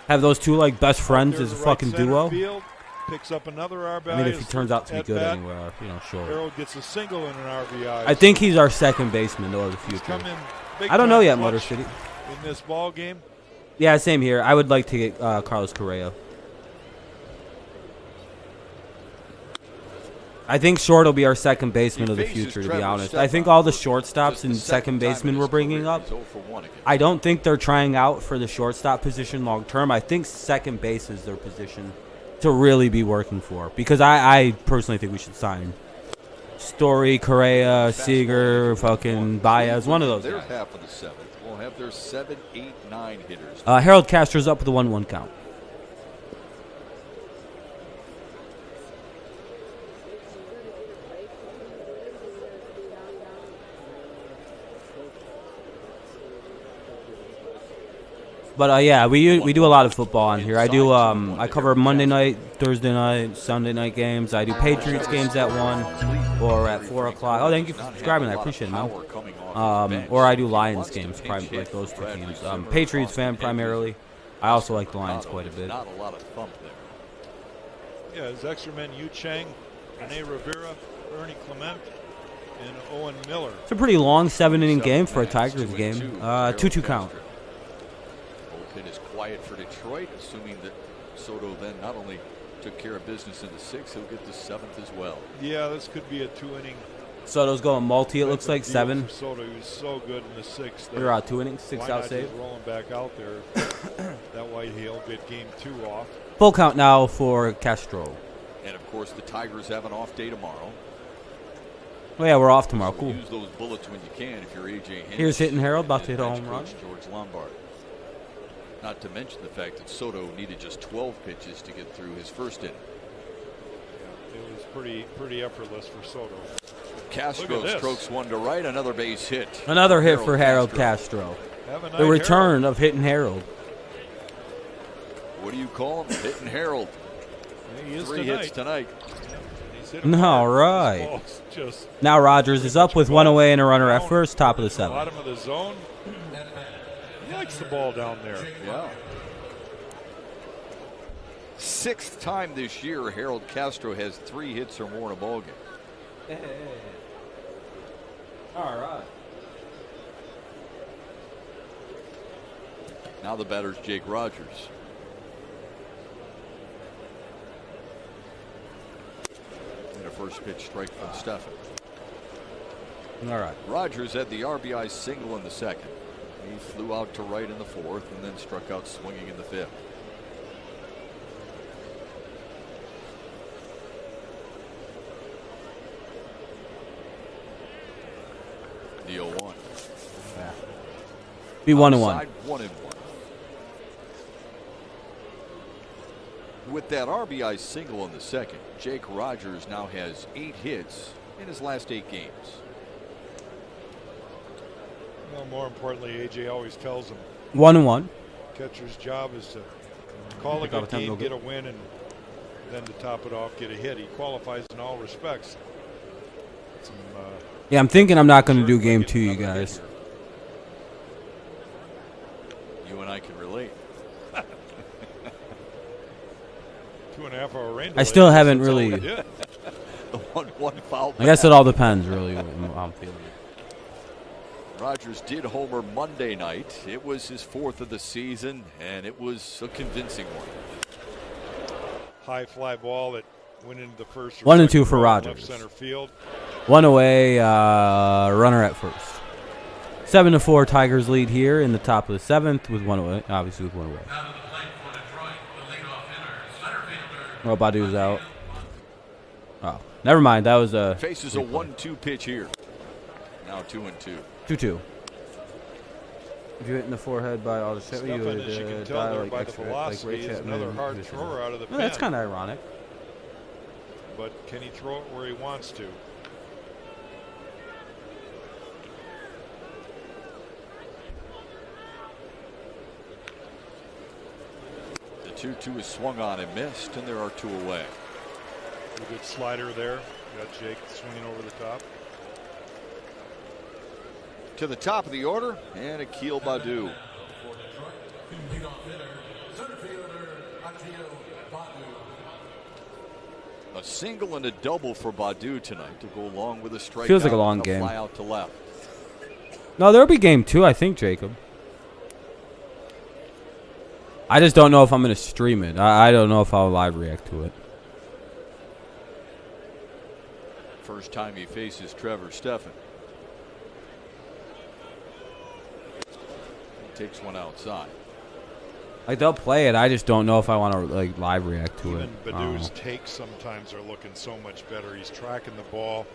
Have those two best friends as a fucking duo. Picks up another RBI. I mean, if he turns out to be good anywhere, sure. Harold gets a single and an RBI. I think he's our second baseman though of the future. I don't know yet, Motor City. In this ball game. Yeah, same here. I would like to get Carlos Correa. I think Short will be our second baseman of the future, to be honest. I think all the shortstops and second basemen we're bringing up, I don't think they're trying out for the shortstop position long term. I think second base is their position to really be working for, because I personally think we should sign Story, Correa, Seager, fucking Baez, one of those guys. Half of the seventh. We'll have their 7, 8, 9 hitters. Harold Castro's up with the 1-1 count. But yeah, we do a lot of football on here. I do I cover Monday night, Thursday night, Sunday night games. I do Patriots games at 1 or at 4 o'clock. Oh, thank you for subscribing. I appreciate it, man. Or I do Lions games, like those two teams. Patriots fan primarily. I also like the Lions quite a bit. Not a lot of thump there. Yeah, his extra men Yu Chang, Rene Rivera, Ernie Clement, and Owen Miller. It's a pretty long 7-inning game for a Tigers game. 2-2 count. Bullpen is quiet for Detroit, assuming that Soto then not only took care of business in the 6th, he'll get the 7th as well. Yeah, this could be a 2-inning. Soto's going multi, it looks like 7. Soto, he was so good in the 6th. They're out 2 innings, 6 out save. Rolling back out there. That way he'll get game 2 off. Full count now for Castro. And of course, the Tigers have an off day tomorrow. Oh yeah, we're off tomorrow. So cool. Use those bullets when you can. If you're AJ Hinch, Here's hitting Harold, about to hit a home run. George Lombard. Not to mention the fact that Soto needed just 12 pitches to get through his first inning. Yeah, it was pretty effortless for Soto. Castro strokes one to right, another base hit. Another hit for Harold Castro. The return of hitting Harold. What do you call him? Hitting Harold. He is 3 hits tonight. All right. Now Rogers is up with 1 away and a runner at first, top of the 7th. Bottom of the zone. He likes the ball down there. Yeah. 6th time this year Harold Castro has 3 hits or more in a ball game. All right. Now the batter's Jake Rogers. And a first pitch strike from Stephan. All right. Rogers had the RBI single in the 2nd. He flew out to right in the 4th and then struck out swinging in the 5th. The 0-1. Yeah. Be 1-1. 1-1. With that RBI single in the 2nd, Jake Rogers now has 8 hits in his last 8 games. Well, more importantly, AJ always tells him 1-1. Catcher's job is to call a good game, get a win, and then to top it off, get a hit. He qualifies in all respects. Yeah, I'm thinking I'm not going to do game 2, you guys. You and I can relate. 2.5 hour rain. I still haven't really. The 1-1 foul. I guess it all depends, really, what I'm feeling. Rogers did homer Monday night. It was his 4th of the season, and it was a convincing one. High fly ball that went into the first. 1-2 for Rogers. Left center field. 1 away, runner at first. 7-4 Tigers lead here in the top of the 7th with 1 away, obviously with 1 away. Oh, Badu's out. Oh, never mind. That was a. Faces a 1-2 pitch here. Now 2-2. 2-2. If you're hitting the forehead by all the shit, you would as you can tell there like by extra, the velocity, like is another hard thrower out of the pen. That's kind of ironic. But can he throw it where he wants to? The 2-2 is swung on and missed, and there are 2 away. A good slider there. Got Jake swinging over the top. To the top of the order, and Akil Baddoo. A single and a double for Baddoo tonight to go along with a strikeout. Feels like a long game. Fly out to left. No, there'll be game 2, I think, Jacob. I just don't know if I'm going to stream it. I don't know if I'll live react to it. First time he faces Trevor Stephan. Takes one outside. Like, they'll play it. I just don't know if I want to, like, live react to it. Even Badou's takes sometimes are looking so much better. He's tracking the ball.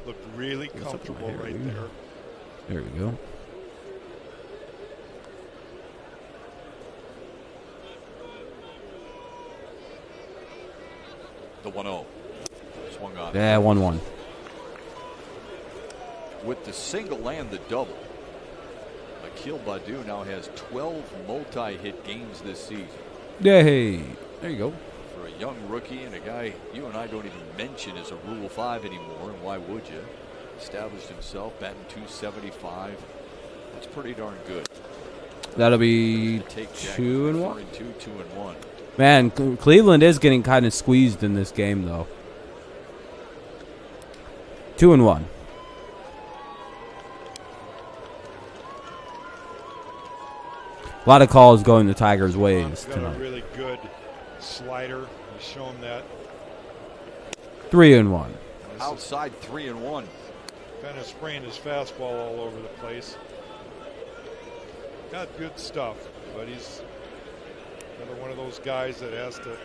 Looked really comfortable right there. There we go. The 1-0. Swung on. Yeah, 1-1. With the single and the double, Akil Baddoo now has 12 multi-hit games this season. Yay. There you go. For a young rookie and a guy you and I don't even mention as a Rule 5 anymore, and why would you? Established himself, batting .275. That's pretty darn good. That'll be 2-1. 2-1. Man, Cleveland is getting kind of squeezed in this game, though. 2-1. A lot of calls going the Tigers' ways tonight. A really good slider. He's shown that. 3-1. Outside 3-1. Kind of spraying his fastball all over the place. Got good stuff, but he's another one of those guys that has to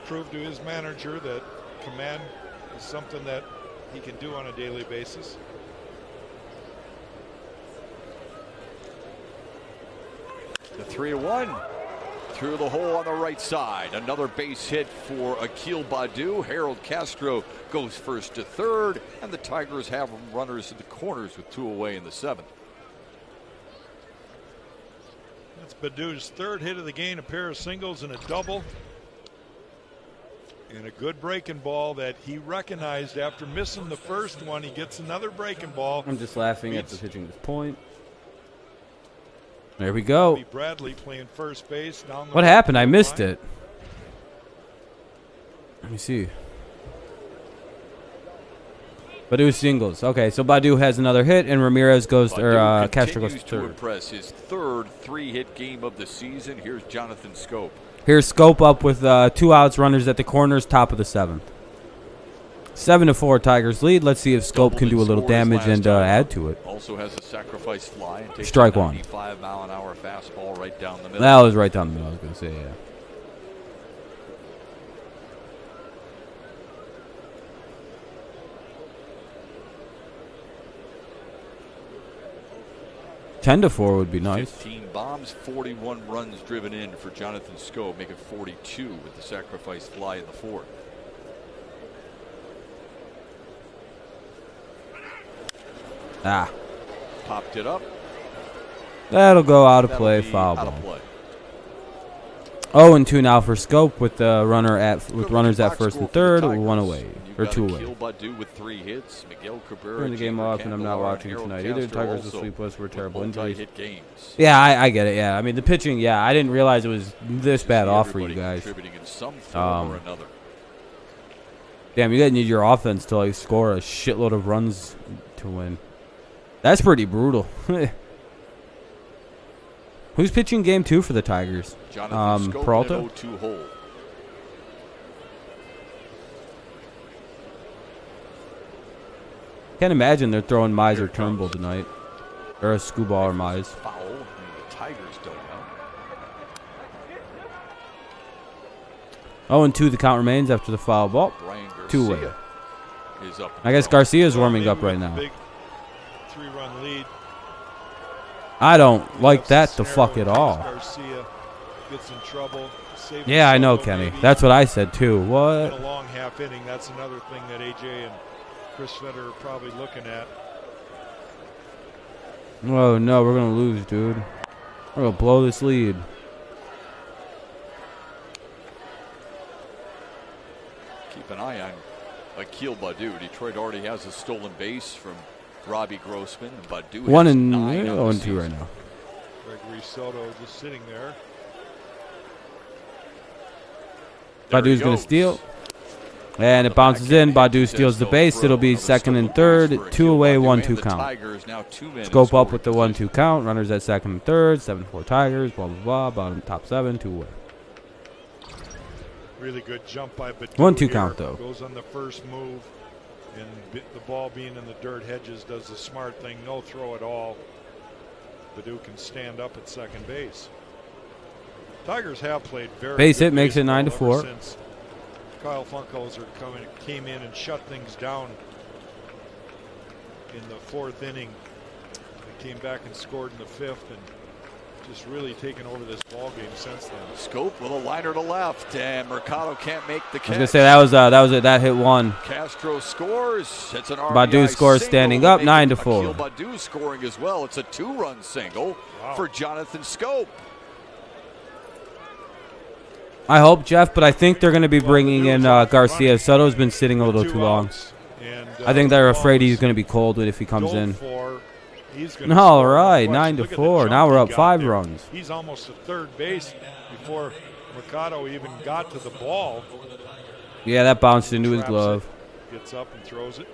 prove to his manager that command is something that he can do on a daily basis. The 3-1 through the hole on the right side. Another base hit for Akil Baddoo. Harold Castro goes first to third, and the Tigers have runners at the corners with 2 away in the 7th. That's Badou's third hit of the game, a pair of singles and a double. And a good breaking ball that he recognized after missing the first one. He gets another breaking ball. I'm just laughing at the pitching this point. There we go. Bradley playing first base. Down the what happened? I missed it. Let me see. Baddoo singles. Okay, so Baddoo has another hit, and Ramirez goes, or Castro goes to third. To impress, his third 3-hit game of the season. Here's Jonathan Schoop. Here's Schoop up with 2 outs, runners at the corners, top of the 7th. 7-4 Tigers lead. Let's see if Schoop can do a little damage and add to it. Also has a sacrifice fly and takes strike a one. 95-mile-an-hour fastball right down the middle. That was right down the middle, I was going to say, yeah. (10-4) would be nice. 15 bombs, 41 runs driven in for Jonathan Schoop, making 42 with the sacrifice fly in the 4th. Ah. Popped it up. That'll go out of play, foul ball. 0-2 now for Schoop with the runner with runners at first and third, 1 away or 2 away. Akil Baddoo with 3 hits. Miguel Cabrera. Turn the game off, and I'm not watching tonight either. Tigers will sleep with terrible injuries. Games. Yeah, I get it. Yeah, I mean the pitching. Yeah, I didn't realize it was this bad off for you guys. Contributing in some form or another. Damn, you guys need your offense to like score a shitload of runs to win. That's pretty brutal. Who's pitching game 2 for the Tigers? Peralta? Can't imagine they're throwing Mize or Turnbull tonight. Or a Screwball or Mize. Foul. The Tigers don't know. 0-2 the count remains after the foul ball. 2 away. I guess Garcia's warming up right now. Big 3-run lead. I don't like that the fuck at all. Garcia gets in trouble. Yeah, I know, Kenny. That's what I said too. What? In a long half inning. That's another thing that AJ and Chris Fetter are probably looking at. Oh no, we're gonna lose, dude. We're gonna blow this lead. Keep an eye on Akil Baddoo. Detroit already has a stolen base from Robbie Grossman. Baddoo 1-2 right now. Gregory Soto just sitting there. Badoo's going to steal. And it bounces in. Baddoo steals the base. It'll be second and third. 2 away, 1-2 count. Scope up with the 1-2 count. Runners at second and third. 7-4 Tigers. Blah, blah, blah. Bottom top 7. 2 away. Really good jump by Baddoo. 1-2 count, though. Goes on the first move. And the ball being in the dirt hedges does the smart thing. No throw at all. Baddoo can stand up at second base. Tigers have played very base good hit makes it baseball 9-4. ever since Kyle Funkhauser came in and shut things down in the 4th inning. They came back and scored in the 5th and just really taken over this ball game since then. Scope with a liner to left, and Mercado can't make the catch. I was gonna say that was it. That hit one. Castro scores. It's an RBI Badu scores single standing up, to make it 9-4. Akil Badu scoring as well. It's a 2-run single for Jonathan Scope. I hope, Jeff, but I think they're going to be bringing in Garcia. Soto's been sitting a little too long. I think they're afraid he's going to be cold if he comes in. All right, 9-4. Now we're up 5 runs. He's almost at third base before Mercado even got to the ball. Yeah, that bounced into his glove. Gets up and throws it.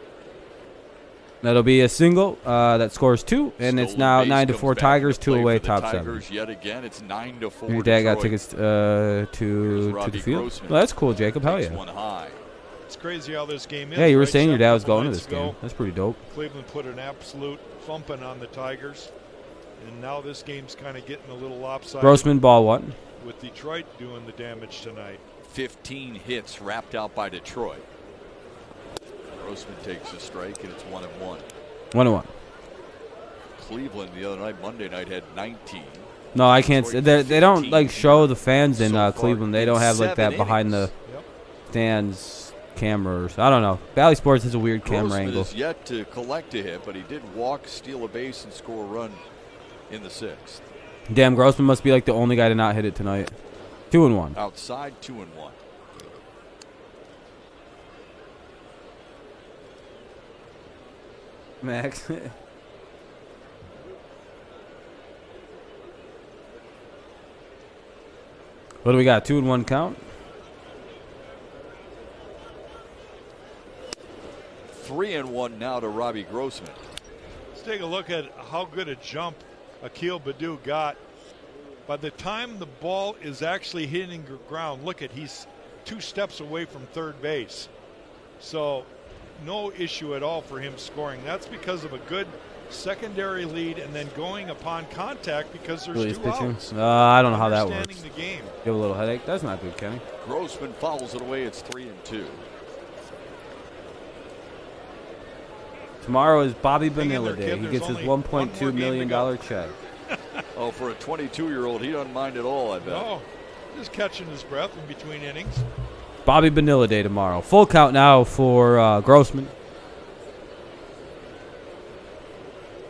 That'll be a single that scores 2, and it's now 9-4 Tigers, 2 away, top 7. Yet again, it's 9-4. Your dad got tickets to the field. Well, that's cool, Jacob. Hell yeah. It's crazy how this game is. Yeah, you were saying your dad was going to this game. That's pretty dope. Cleveland put an absolute thumping on the Tigers, and now this game's kind of getting a little lopsided. Grossman, ball 1. With Detroit doing the damage tonight. 15 hits wrapped out by Detroit. Grossman takes a strike, and it's 1-1. 1-1. Cleveland the other night, Monday night, had 19. No, I can't. They don't like show the fans in Cleveland. They don't have like that behind the stands cameras. I don't know. Valley Sports has a weird camera angle. Grossman is yet to collect a hit, but he did walk, steal a base, and score a run in the 6th. Damn, Grossman must be like the only guy to not hit it tonight. 2-1. Outside, 2-1. Max. What do we got? 2-1 count. 3-1 now to Robbie Grossman. Let's take a look at how good a jump Akil Badu got. By the time the ball is actually hitting the ground, look at, he's 2 steps away from third base. So no issue at all for him scoring. That's because of a good secondary lead and then going upon contact because there's 2 outs. I don't know how that works. The game. Give a little headache. That's not good, Kenny. Grossman fouls it away. It's 3-2. Tomorrow is Bobby Bonilla Day. He gets his $1.2 million check. Oh, for a 22-year-old, he doesn't mind at all, I bet. No, just catching his breath in between innings. Bobby Bonilla Day tomorrow. Full count now for Grossman.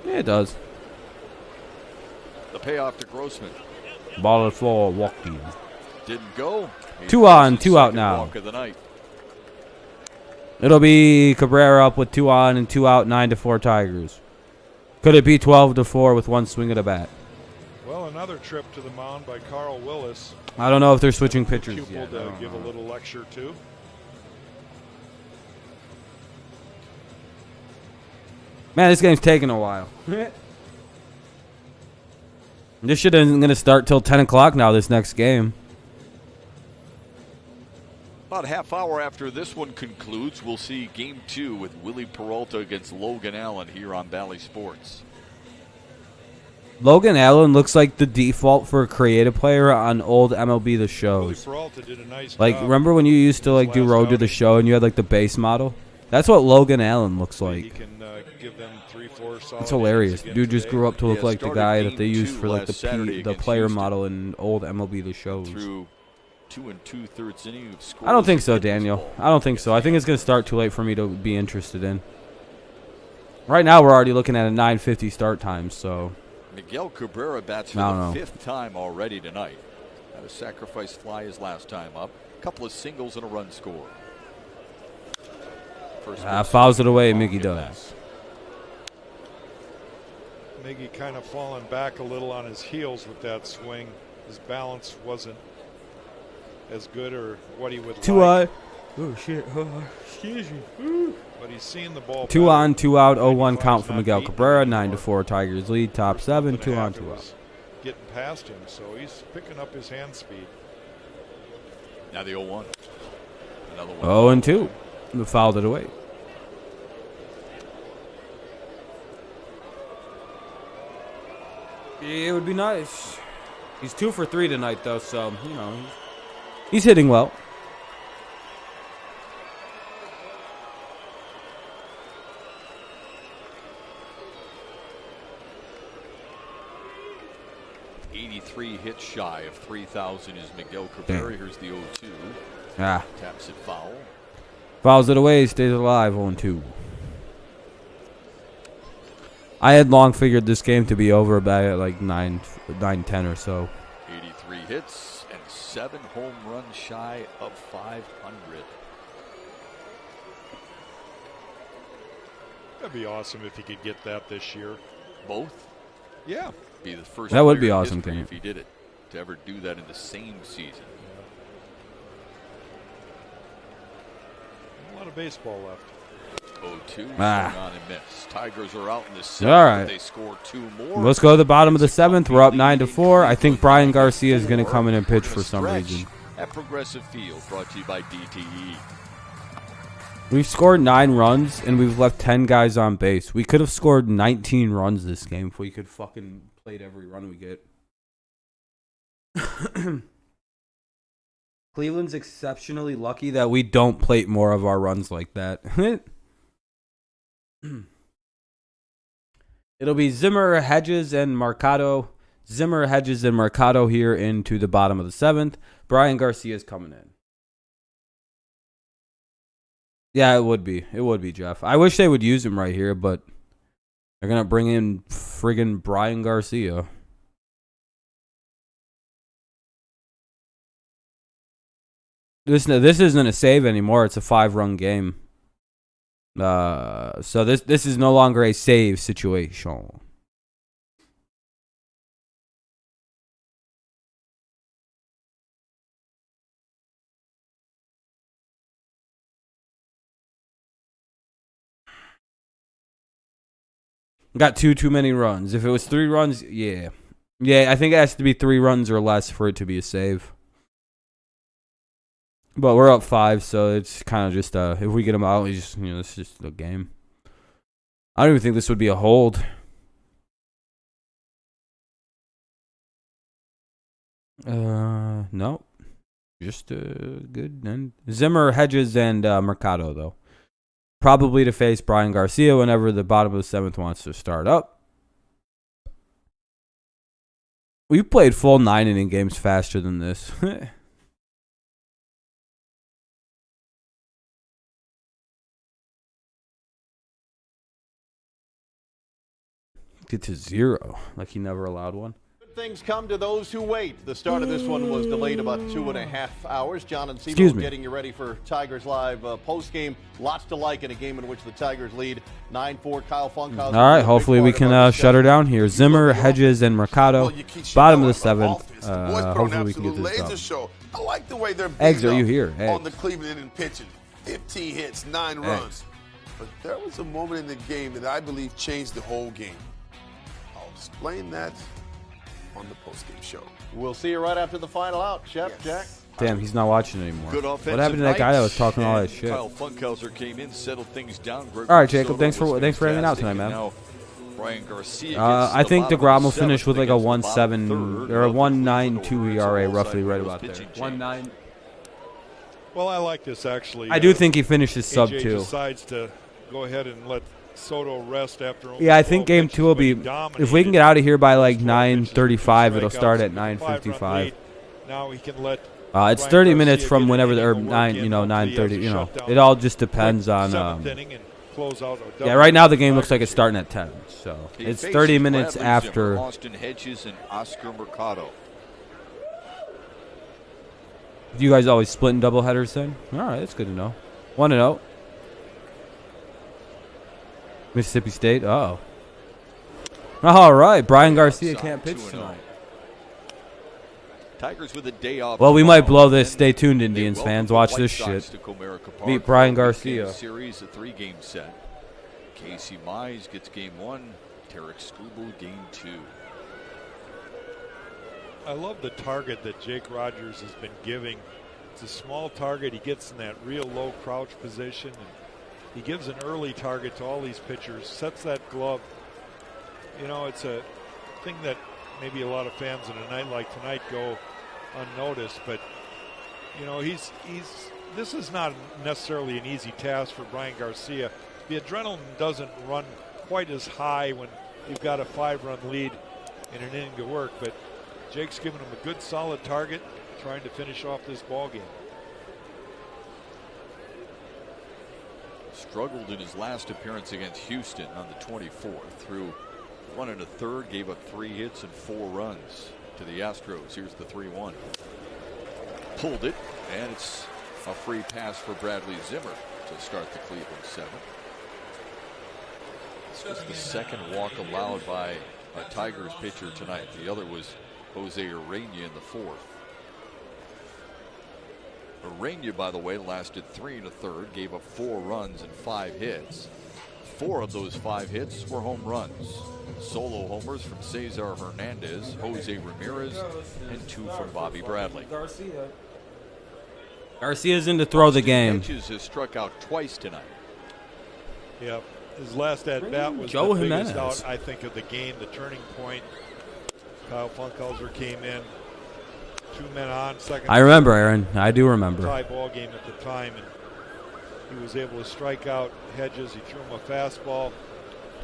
Yeah, it does. The payoff to Grossman. Ball to the floor, walking. Didn't go. 2 on, 2 out now. Walk of the night. It'll be Cabrera up with 2 on and 2 out, 9-4 Tigers. Could it be 12-4 with 1 swing of the bat? Well, another trip to the mound by Carl Willis. I don't know if they're switching pitchers Pupil yet. to give a little lecture to. Man, this game's taking a while. This shit isn't going to start till 10 o'clock now, this next game. About a half hour after this one concludes, we'll see Game 2 with Willie Peralta against Logan Allen here on Valley Sports. Logan Allen looks like the default for a creative player on old MLB The Shows. Willie Peralta did a nice like, job. remember when you used to like do Road to the Show and you had like the base model? That's what Logan Allen looks like. He can give them 3-4 solid. It's hilarious. Innings Dude just grew up to look like the guy that they used for like the player Houston. model in old MLB The Shows. Through 2 2/3 innings. I don't think so, Daniel. I don't think so. I think it's going to start too late for me to be interested in. Right now, we're already looking at a 9:50 start time, so. Miguel Cabrera bats for the 5th time already tonight. Had a sacrifice fly his last time up. A couple of singles and a run score. Fouls it away, Miggy does. Miggy kind of falling back a little on his heels with that swing. His balance wasn't as good or what he would like. 2 on. Oh, shit. Oh, excuse me. But he's seeing the ball. 2 on, 2 out, 0-1 count for Miguel Cabrera. 9-4 Tigers lead. Top 7. 2 on, 2 out. Getting past him, so he's picking up his hand speed. Now the 0-1. Another one. 0-2. Fouled it away. It would be nice. He's 2 for 3 tonight, though, so, you know, he's hitting well. Hits shy of 3,000 is Miguel Cabrera. Here's the 0-2. Taps it foul. Fouls it away, stays alive, 0-2. I had long figured this game to be over by like 9-10 or so. 83 hits and 7 home runs shy of 500. That'd be awesome if he could get that this year. Both? Yeah. Be the first that would be awesome if he did it, to ever do that in the same season. A lot of baseball left. 0-2, on and miss. Tigers are out in the 7th. All right. They score 2 more. Let's go to the bottom of the 7th. We're up 9-4. I think Brian Garcia is going to come in and pitch for some reason. At Progressive Field, brought to you by DTE. We've scored 9 runs, and we've left 10 guys on base. We could have scored 19 runs this game if we could fucking played every run we get. Cleveland's exceptionally lucky that we don't plate more of our runs like that. It'll be Zimmer, Hedges, and Mercado. Zimmer, Hedges, and Mercado here into the bottom of the 7th. Brian Garcia's coming in. Yeah, it would be. It would be, Jeff. I wish they would use him right here, but they're going to bring in friggin' Brian Garcia. This isn't a save anymore. It's a 5-run game. So this is no longer a save situation. Got too many runs. If it was 3 runs, yeah. Yeah, I think it has to be 3 runs or less for it to be a save. But we're up 5, so it's kind of just if we get them out, it's just a game. I don't even think this would be a hold. No. Just good. And Zimmer, Hedges, and Mercado, though. Probably to face Brian Garcia whenever the bottom of the 7th wants to start up. We played full 9-inning games faster than this. Get to 0, like he never allowed one. Good things come to those who wait. The start of this one was delayed about 2.5 hours. John and Sebo getting you ready for Tigers Live post-game. Lots to like in a game in which the Tigers lead 9-4. Kyle Funkhauser. All right, hopefully we can shut her down here. Zimmer, Hedges, and Mercado. Bottom of the 7th. Hopefully we can get this done. I like the way they're Eggs, are you here? On the Cleveland inning pitching. 15 hits, 9 runs. Eggs. But there was a moment in the game that I believe changed the whole game. I'll explain that on the postgame show. We'll see you right after the final out, Chef. Yes. Jack. Damn, he's not watching anymore. Good what happened to that guy that was talking all that shit? Kyle Funkhauser came in, settled things down. All right, Jacob. Thanks for hanging out tonight, man. Now, Brian Garcia I think DeGrom will finish with like a 1.7 or a 1.92 ERA, roughly right about there. 1.9. Well, I like this actually. I do think he finishes sub AJ 2. Decides to go ahead and let Soto rest after. Yeah, I think game 2 will be. If we can get out of here by like 9:35, it'll start at 9:55. Now he can let. It's 30 minutes from whenever they're 9:30. It all just depends on. Yeah, right now the game looks like it's starting at 10, so it's 30 minutes after. Austin Hedges and Oscar Mercado. You guys always split in double headers then? All right, that's good to know. 1-0. Mississippi State. Uh-oh. All right, Brian Garcia can't pitch tonight. Tigers with a day off. Well, we might blow this. Stay tuned, Indians fans. Watch this shit. Meet Brian Garcia. Series, a 3-game set. Casey Mize gets game 1. Tarek Skubal game 2. I love the target that Jake Rogers has been giving. It's a small target. He gets in that real low crouch position, and he gives an early target to all these pitchers, sets that glove. You know, it's a thing that maybe a lot of fans in a night like tonight go unnoticed, but you know, this is not necessarily an easy task for Brian Garcia. The adrenaline doesn't run quite as high when you've got a 5-run lead in an inning to work, but Jake's giving him a good solid target, trying to finish off this ball game. Struggled in his last appearance against Houston on the 24th. Through 1 1/3, gave up 3 hits and 4 runs to the Astros. Here's the 3-1. Pulled it, and it's a free pass for Bradley Zimmer to start the Cleveland 7th. This was the second walk allowed by a Tigers pitcher tonight. The other was Jose Urena in the 4th. Urena, by the way, lasted 3 1/3, gave up 4 runs and 5 hits. 4 of those 5 hits were home runs. Solo homers from Cesar Hernandez, Jose Ramirez, and 2 from Bobby Bradley. Garcia's in to throw the game. Pitches has struck out twice tonight. Yep. His last at bat was Joe the biggest Jimenez. out, I think, of the game, the turning point. Kyle Funkhauser came in, 2 men on, second. I remember, Aaron. I do remember. Tie ball game at the time, and he was able to strike out Hedges. He threw him a fastball.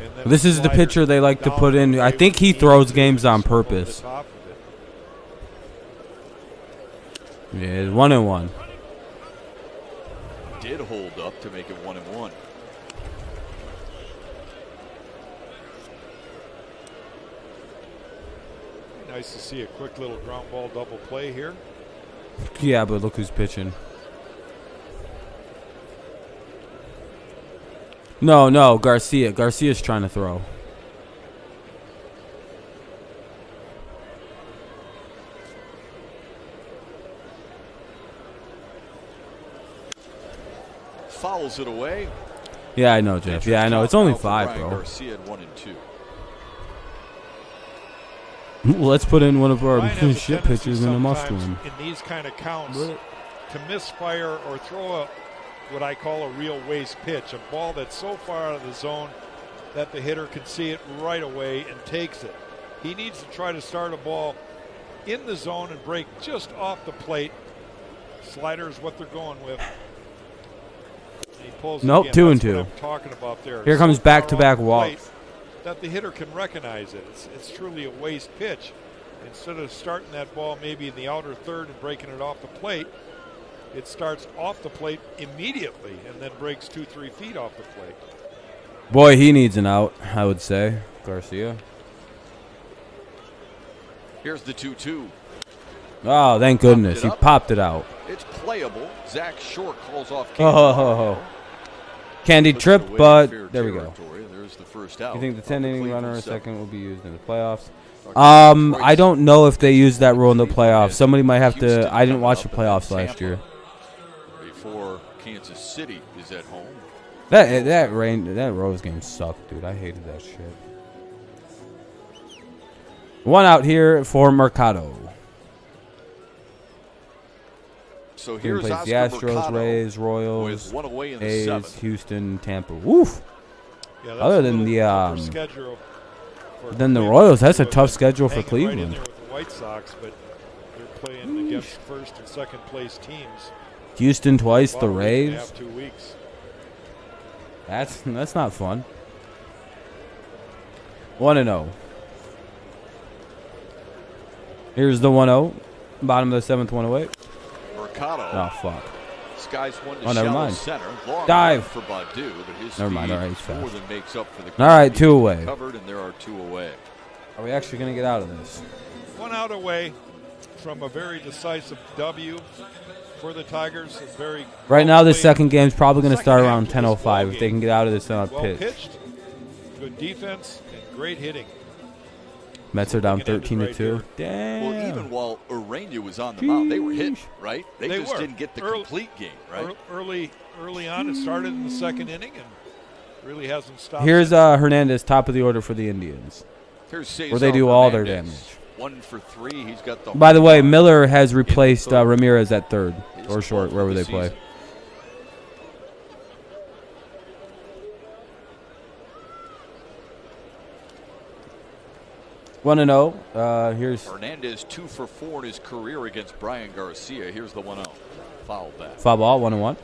And then This is the pitcher they like to put in. I think he throws games on purpose. Yeah, 1-1. Did hold up to make it 1-1. Nice to see a quick little ground ball double play here. Yeah, but look who's pitching. No, Garcia. Garcia's trying to throw. Fouls it away. Yeah, I know, Jeff. Yeah, I know. It's only 5, bro. Garcia at 1 and 2. Well, let's put in one of our Ryan has a shit tendency pitchers in a must sometimes win. in these kind of counts to misfire or throw what I call a real waste pitch, a ball that's so far out of the zone that the hitter can see it right away and takes it. He needs to try to start a ball in the zone and break just off the plate. Slider is what they're going with. And he pulls Nope, again. 2 and That's 2. what I'm talking about there. Here comes So far back-to-back off the plate walks. that the hitter can recognize it. It's truly a waste pitch. Instead of starting that ball maybe in the outer third and breaking it off the plate, it starts off the plate immediately and then breaks 2-3 feet off the plate. Boy, he needs an out, I would say. Garcia. Here's the 2-2. Oh, thank goodness. He popped it out. It's playable. Zach Short calls off Candy trip, but there we go. There's the first out. You think the 10-inning Cleveland runner 7. second will be used in the playoffs? I don't know if they use that rule in the playoffs. Somebody might have to. I didn't watch the playoffs last year. Before Kansas City is at home. That Rose game sucked, dude. I hated that shit. 1 out here for Mercado. So Here here's plays the Oscar Astros, Mercado Rays, Royals, with 1 away in the A's, 7th. Houston, Tampa. Woof. Yeah, that's Other a than little the tougher schedule for than the Cleveland. Royals, that's a They're tough schedule for hanging right in Cleveland. there with the White Sox, but they're playing against first and second place teams. Houston twice, the About a week and a Rays. half, 2 weeks. That's not fun. 1-0. Here's the 1-0. Bottom of the 7th, 1-0. Mercado. Oh fuck. Skies one to Oh, never shallow mind. center. Long Dive. run for Badu, but his Never mind, speed all right, he's more fast. than makes up for the All right, ground 2 he away. covered, and there are 2 away. Are we actually gonna get out of this? 1 out away from a very decisive W for the Tigers. A very Right now, the well-played second game's probably gonna start second around half to this 10:05 ball if they game. can get out of this on a Well pitch. pitched, good defense, and great hitting. Mets are down Looking at it 13-2. right Damn. Well, even while Urena was on the mound, they were hit, Sheesh. right? They They just were. didn't get the Early- complete game, right? Early on, it started in the second inning and really hasn't stopped. Here's since. Hernandez, top of the order for the Indians. Here's Cesar Where they do all their Hernandez. damage. 1 for 3. He's got the. By the home way, run. Miller has replaced third. Ramirez at third His or short, 12th wherever of they the play. season. 1-0. Here's Hernandez 2 for 4 in his career against Brian Garcia. Here's the 1-0. Foul back. Foul ball, 1-1.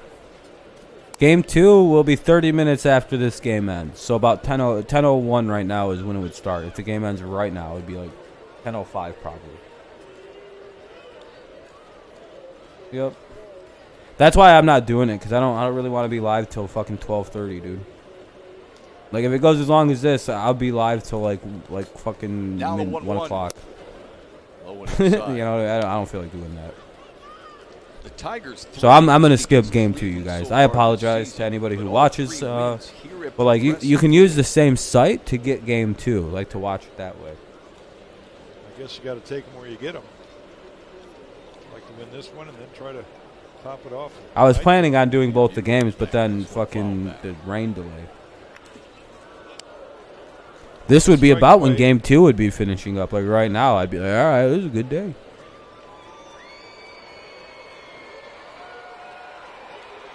Game 2 will be 30 minutes after this game ends. So about 10:01 right now is when it would start. If the game ends right now, it would be like 10:05 probably. Yep. That's why I'm not doing it, because I don't really want to be live till fucking 12:30, dude. Like if it goes as long as this, I'll be live till like fucking 1 o'clock. You know, I don't feel like doing that. The Tigers. So I'm gonna skip game 2, you guys. I apologize to anybody who watches, but like you can use the same site to get game 2, like to watch it that way. I guess you got to take them where you get them. Like to win this one and then try to top it off. I was planning on doing both the games, but then fucking the rain delay. This would be about when game 2 would be finishing up. Like right now, I'd be like, all right, this is a good day.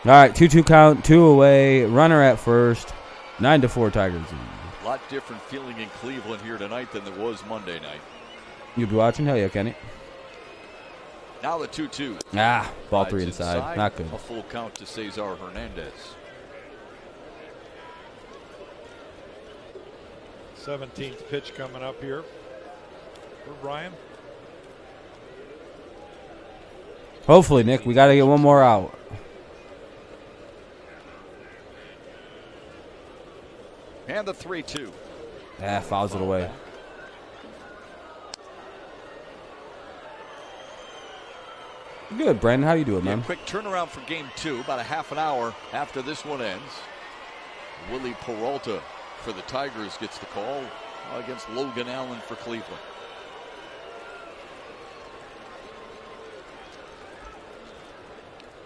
All right, 2-2 count, 2 away, runner at first, 9-4 Tigers. A lot different feeling in Cleveland here tonight than there was Monday night. You'll be watching? Hell yeah, Kenny. Now the 2-2. Ah, ball 3 inside. Not good. A full count to Cesar Hernandez. 17th pitch coming up here for Brian. Hopefully, Nick, we got to get one more out. And the 3-2. Ah, fouls it away. Good, Brandon. How you doing, man? Quick turnaround for game 2, about a half an hour after this one ends. Willie Peralta for the Tigers gets the call against Logan Allen for Cleveland.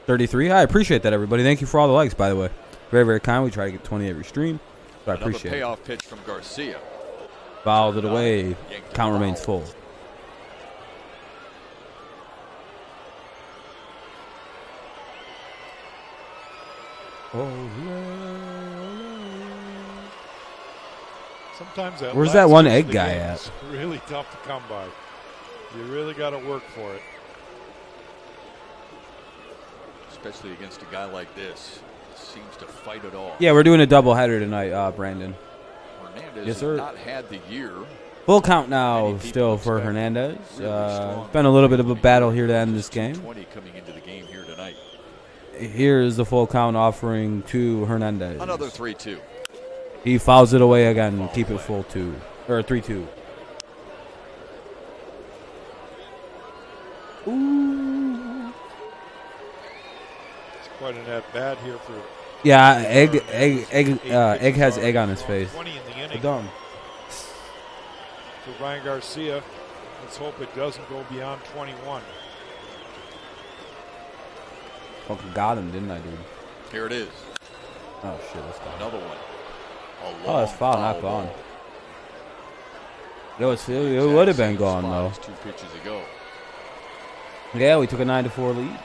$33. I appreciate that, everybody. Thank you for all the likes, by the way. Very, very kind. We try to get 20 every stream. So I appreciate it. Payoff pitch from Garcia. Fouled it away. Count remains full. Sometimes that Where's that one egg guy at? It's really tough to come by. You really got to work for it. Especially against a guy like this. Seems to fight it all. Yeah, we're doing a doubleheader tonight, Brandon. Hernandez yes, sir. Has not had the year. Full count now still for Hernandez. It's been a little bit of a battle here to end this game. 20 coming into the game here tonight. Here is the full count offering to Hernandez. Another 3-2. He fouls it away again. Keep it full 2 or 3-2. Ooh. It's quite an at bat here for. Yeah, egg has egg on his face. 20 in the inning. Dumb. For Brian Garcia, let's hope it doesn't go beyond 21. Fucking got him, didn't I, dude? Here it is. Oh shit, that's gone. Another one. Oh, that's foul, not gone. It would have been gone though. 2 pitches ago. Yeah, we took a 9-4 lead.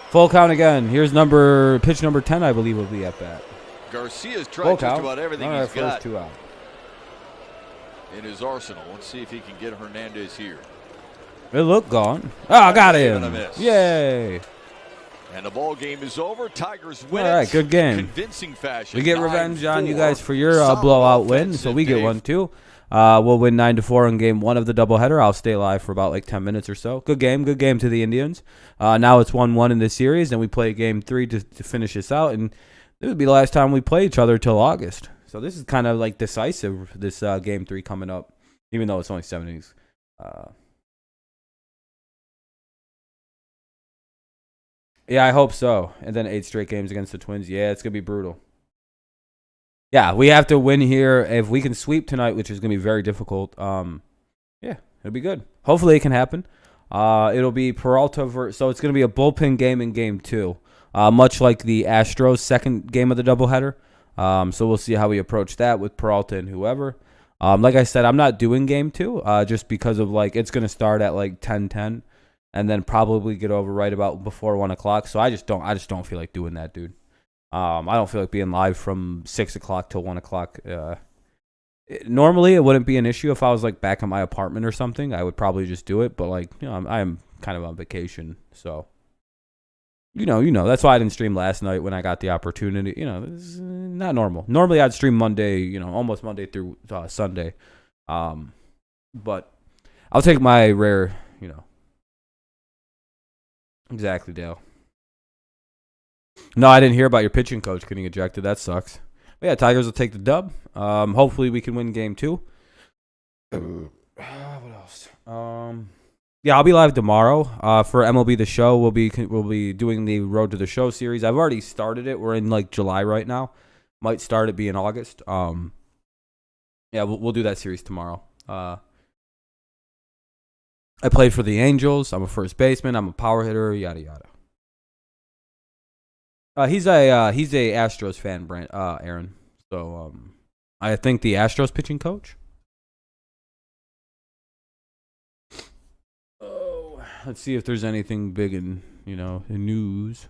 Full count again. Here's pitch number 10, I believe, will be at bat. Garcia's tried just about everything he's got. First 2 out. In his arsenal. Let's see if he can get Hernandez here. It looked gone. Oh, I got him. Yay. And the ball game is over. Tigers win. All right, good game. Convincing fashion. We get revenge on you guys for your blowout win, so we get one too. We'll win 9-4 in game 1 of the doubleheader. I'll stay live for about like 10 minutes or so. Good game to the Indians. Now it's 1-1 in this series, and we play game 3 to finish this out. And this would be the last time we play each other till August. So this is kind of like decisive. This game 3 coming up, even though it's only 7 innings. Yeah, I hope so. And then 8 straight games against the Twins. Yeah, it's going to be brutal. Yeah, we have to win here. If we can sweep tonight, which is going to be very difficult, yeah, it'll be good. Hopefully it can happen. It'll be Peralta. So it's going to be a bullpen game in game 2, much like the Astros' second game of the doubleheader. So we'll see how we approach that with Peralta and whoever. Like I said, I'm not doing game 2 just because of like it's going to start at like 10:10. And then probably get over right about before 1 o'clock. So I just don't feel like doing that, dude. I don't feel like being live from 6 o'clock till 1 o'clock. Normally, it wouldn't be an issue if I was like back in my apartment or something. I would probably just do it. But like, I'm kind of on vacation, so you know. That's why I didn't stream last night when I got the opportunity. This is not normal. Normally, I'd stream Monday. Almost Monday through Sunday. But I'll take my rare. Exactly, Dale. No, I didn't hear about your pitching coach getting ejected. That sucks. But yeah, Tigers will take the dub. Hopefully we can win game 2. What else? Yeah, I'll be live tomorrow. For MLB The Show, we'll be doing the Road to the Show series. I've already started it. We're in like July right now. Might start it be in August. Yeah, we'll do that series tomorrow. I played for the Angels. I'm a first baseman. I'm a power hitter. Yada yada. He's a Astros fan, Aaron. So I think the Astros pitching coach. Oh, let's see if there's anything big in in news.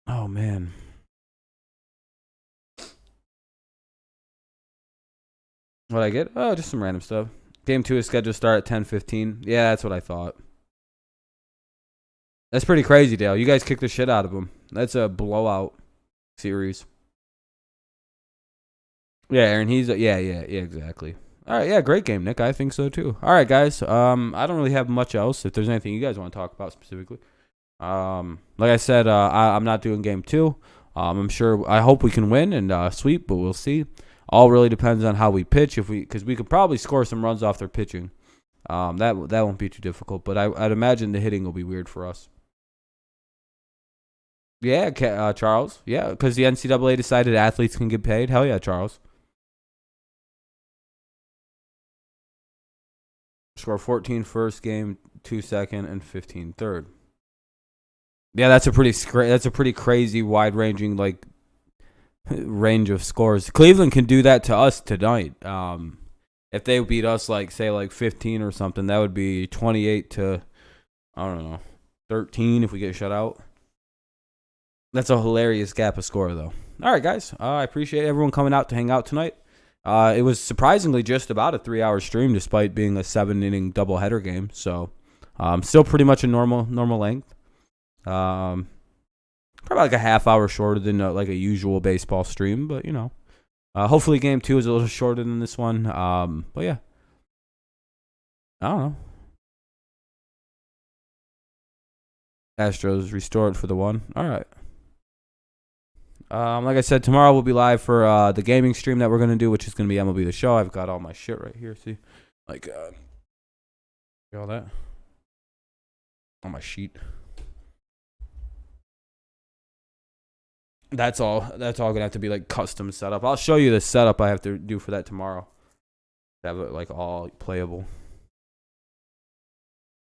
Oh man. What'd I get? Oh, just some random stuff. Game 2 is scheduled to start at 10:15. Yeah, that's what I thought. That's pretty crazy, Dale. You guys kicked the shit out of them. That's a blowout series. Yeah, Aaron, yeah, exactly. All right, yeah, great game, Nick. I think so too. All right, guys. I don't really have much else. If there's anything you guys want to talk about specifically, like I said, I'm not doing game 2. I hope we can win and sweep, but we'll see. All really depends on how we pitch. Because we could probably score some runs off their pitching. That won't be too difficult. But I'd imagine the hitting will be weird for us. Yeah, Charles. Yeah, because the NCAA decided athletes can get paid. Hell yeah, Charles. Score 14 first game, 2 second, and 15 third. Yeah, that's a pretty crazy, wide-ranging range of scores. Cleveland can do that to us tonight. If they beat us say 15 or something, that would be 28 to 13 if we get shut out. That's a hilarious gap of score though. All right, guys. I appreciate everyone coming out to hang out tonight. It was surprisingly just about a 3-hour stream despite being a 7-inning doubleheader game. So, still pretty much a normal length. Probably like a half hour shorter than like a usual baseball stream, but hopefully game 2 is a little shorter than this one. But yeah, I don't know. Astros restored for the 1. All right. Like I said, tomorrow we'll be live for the gaming stream that we're gonna do, which is gonna be MLB The Show. I've got all my shit right here. See, see all that on my sheet. That's all gonna have to be custom setup. I'll show you the setup I have to do for that tomorrow. Have it all playable.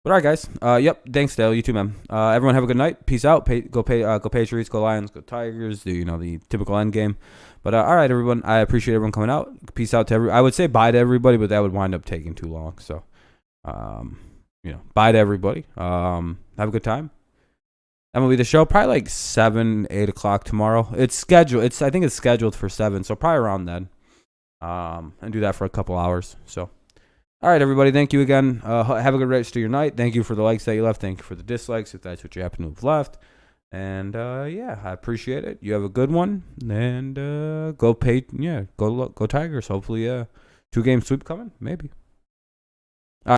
But all right, guys. Yep. Thanks, Dale. You too, man. Everyone have a good night. Peace out. Go Patriots. Go Lions. Go Tigers. Do the typical end game. But all right, everyone. I appreciate everyone coming out. Peace out to everyone. I would say bye to everybody, but that would wind up taking too long. So, bye to everybody. Have a good time. MLB The Show probably 7, 8 o'clock tomorrow. It's scheduled. I think it's scheduled for 7, so probably around then. And do that for a couple hours. So. All right, everybody. Thank you again. Have a good rest of your night. Thank you for the likes that you left. Thank you for the dislikes if that's what you happen to have left. And yeah, I appreciate it. You have a good one. And go Tigers. Hopefully, 2-game sweep coming. Maybe.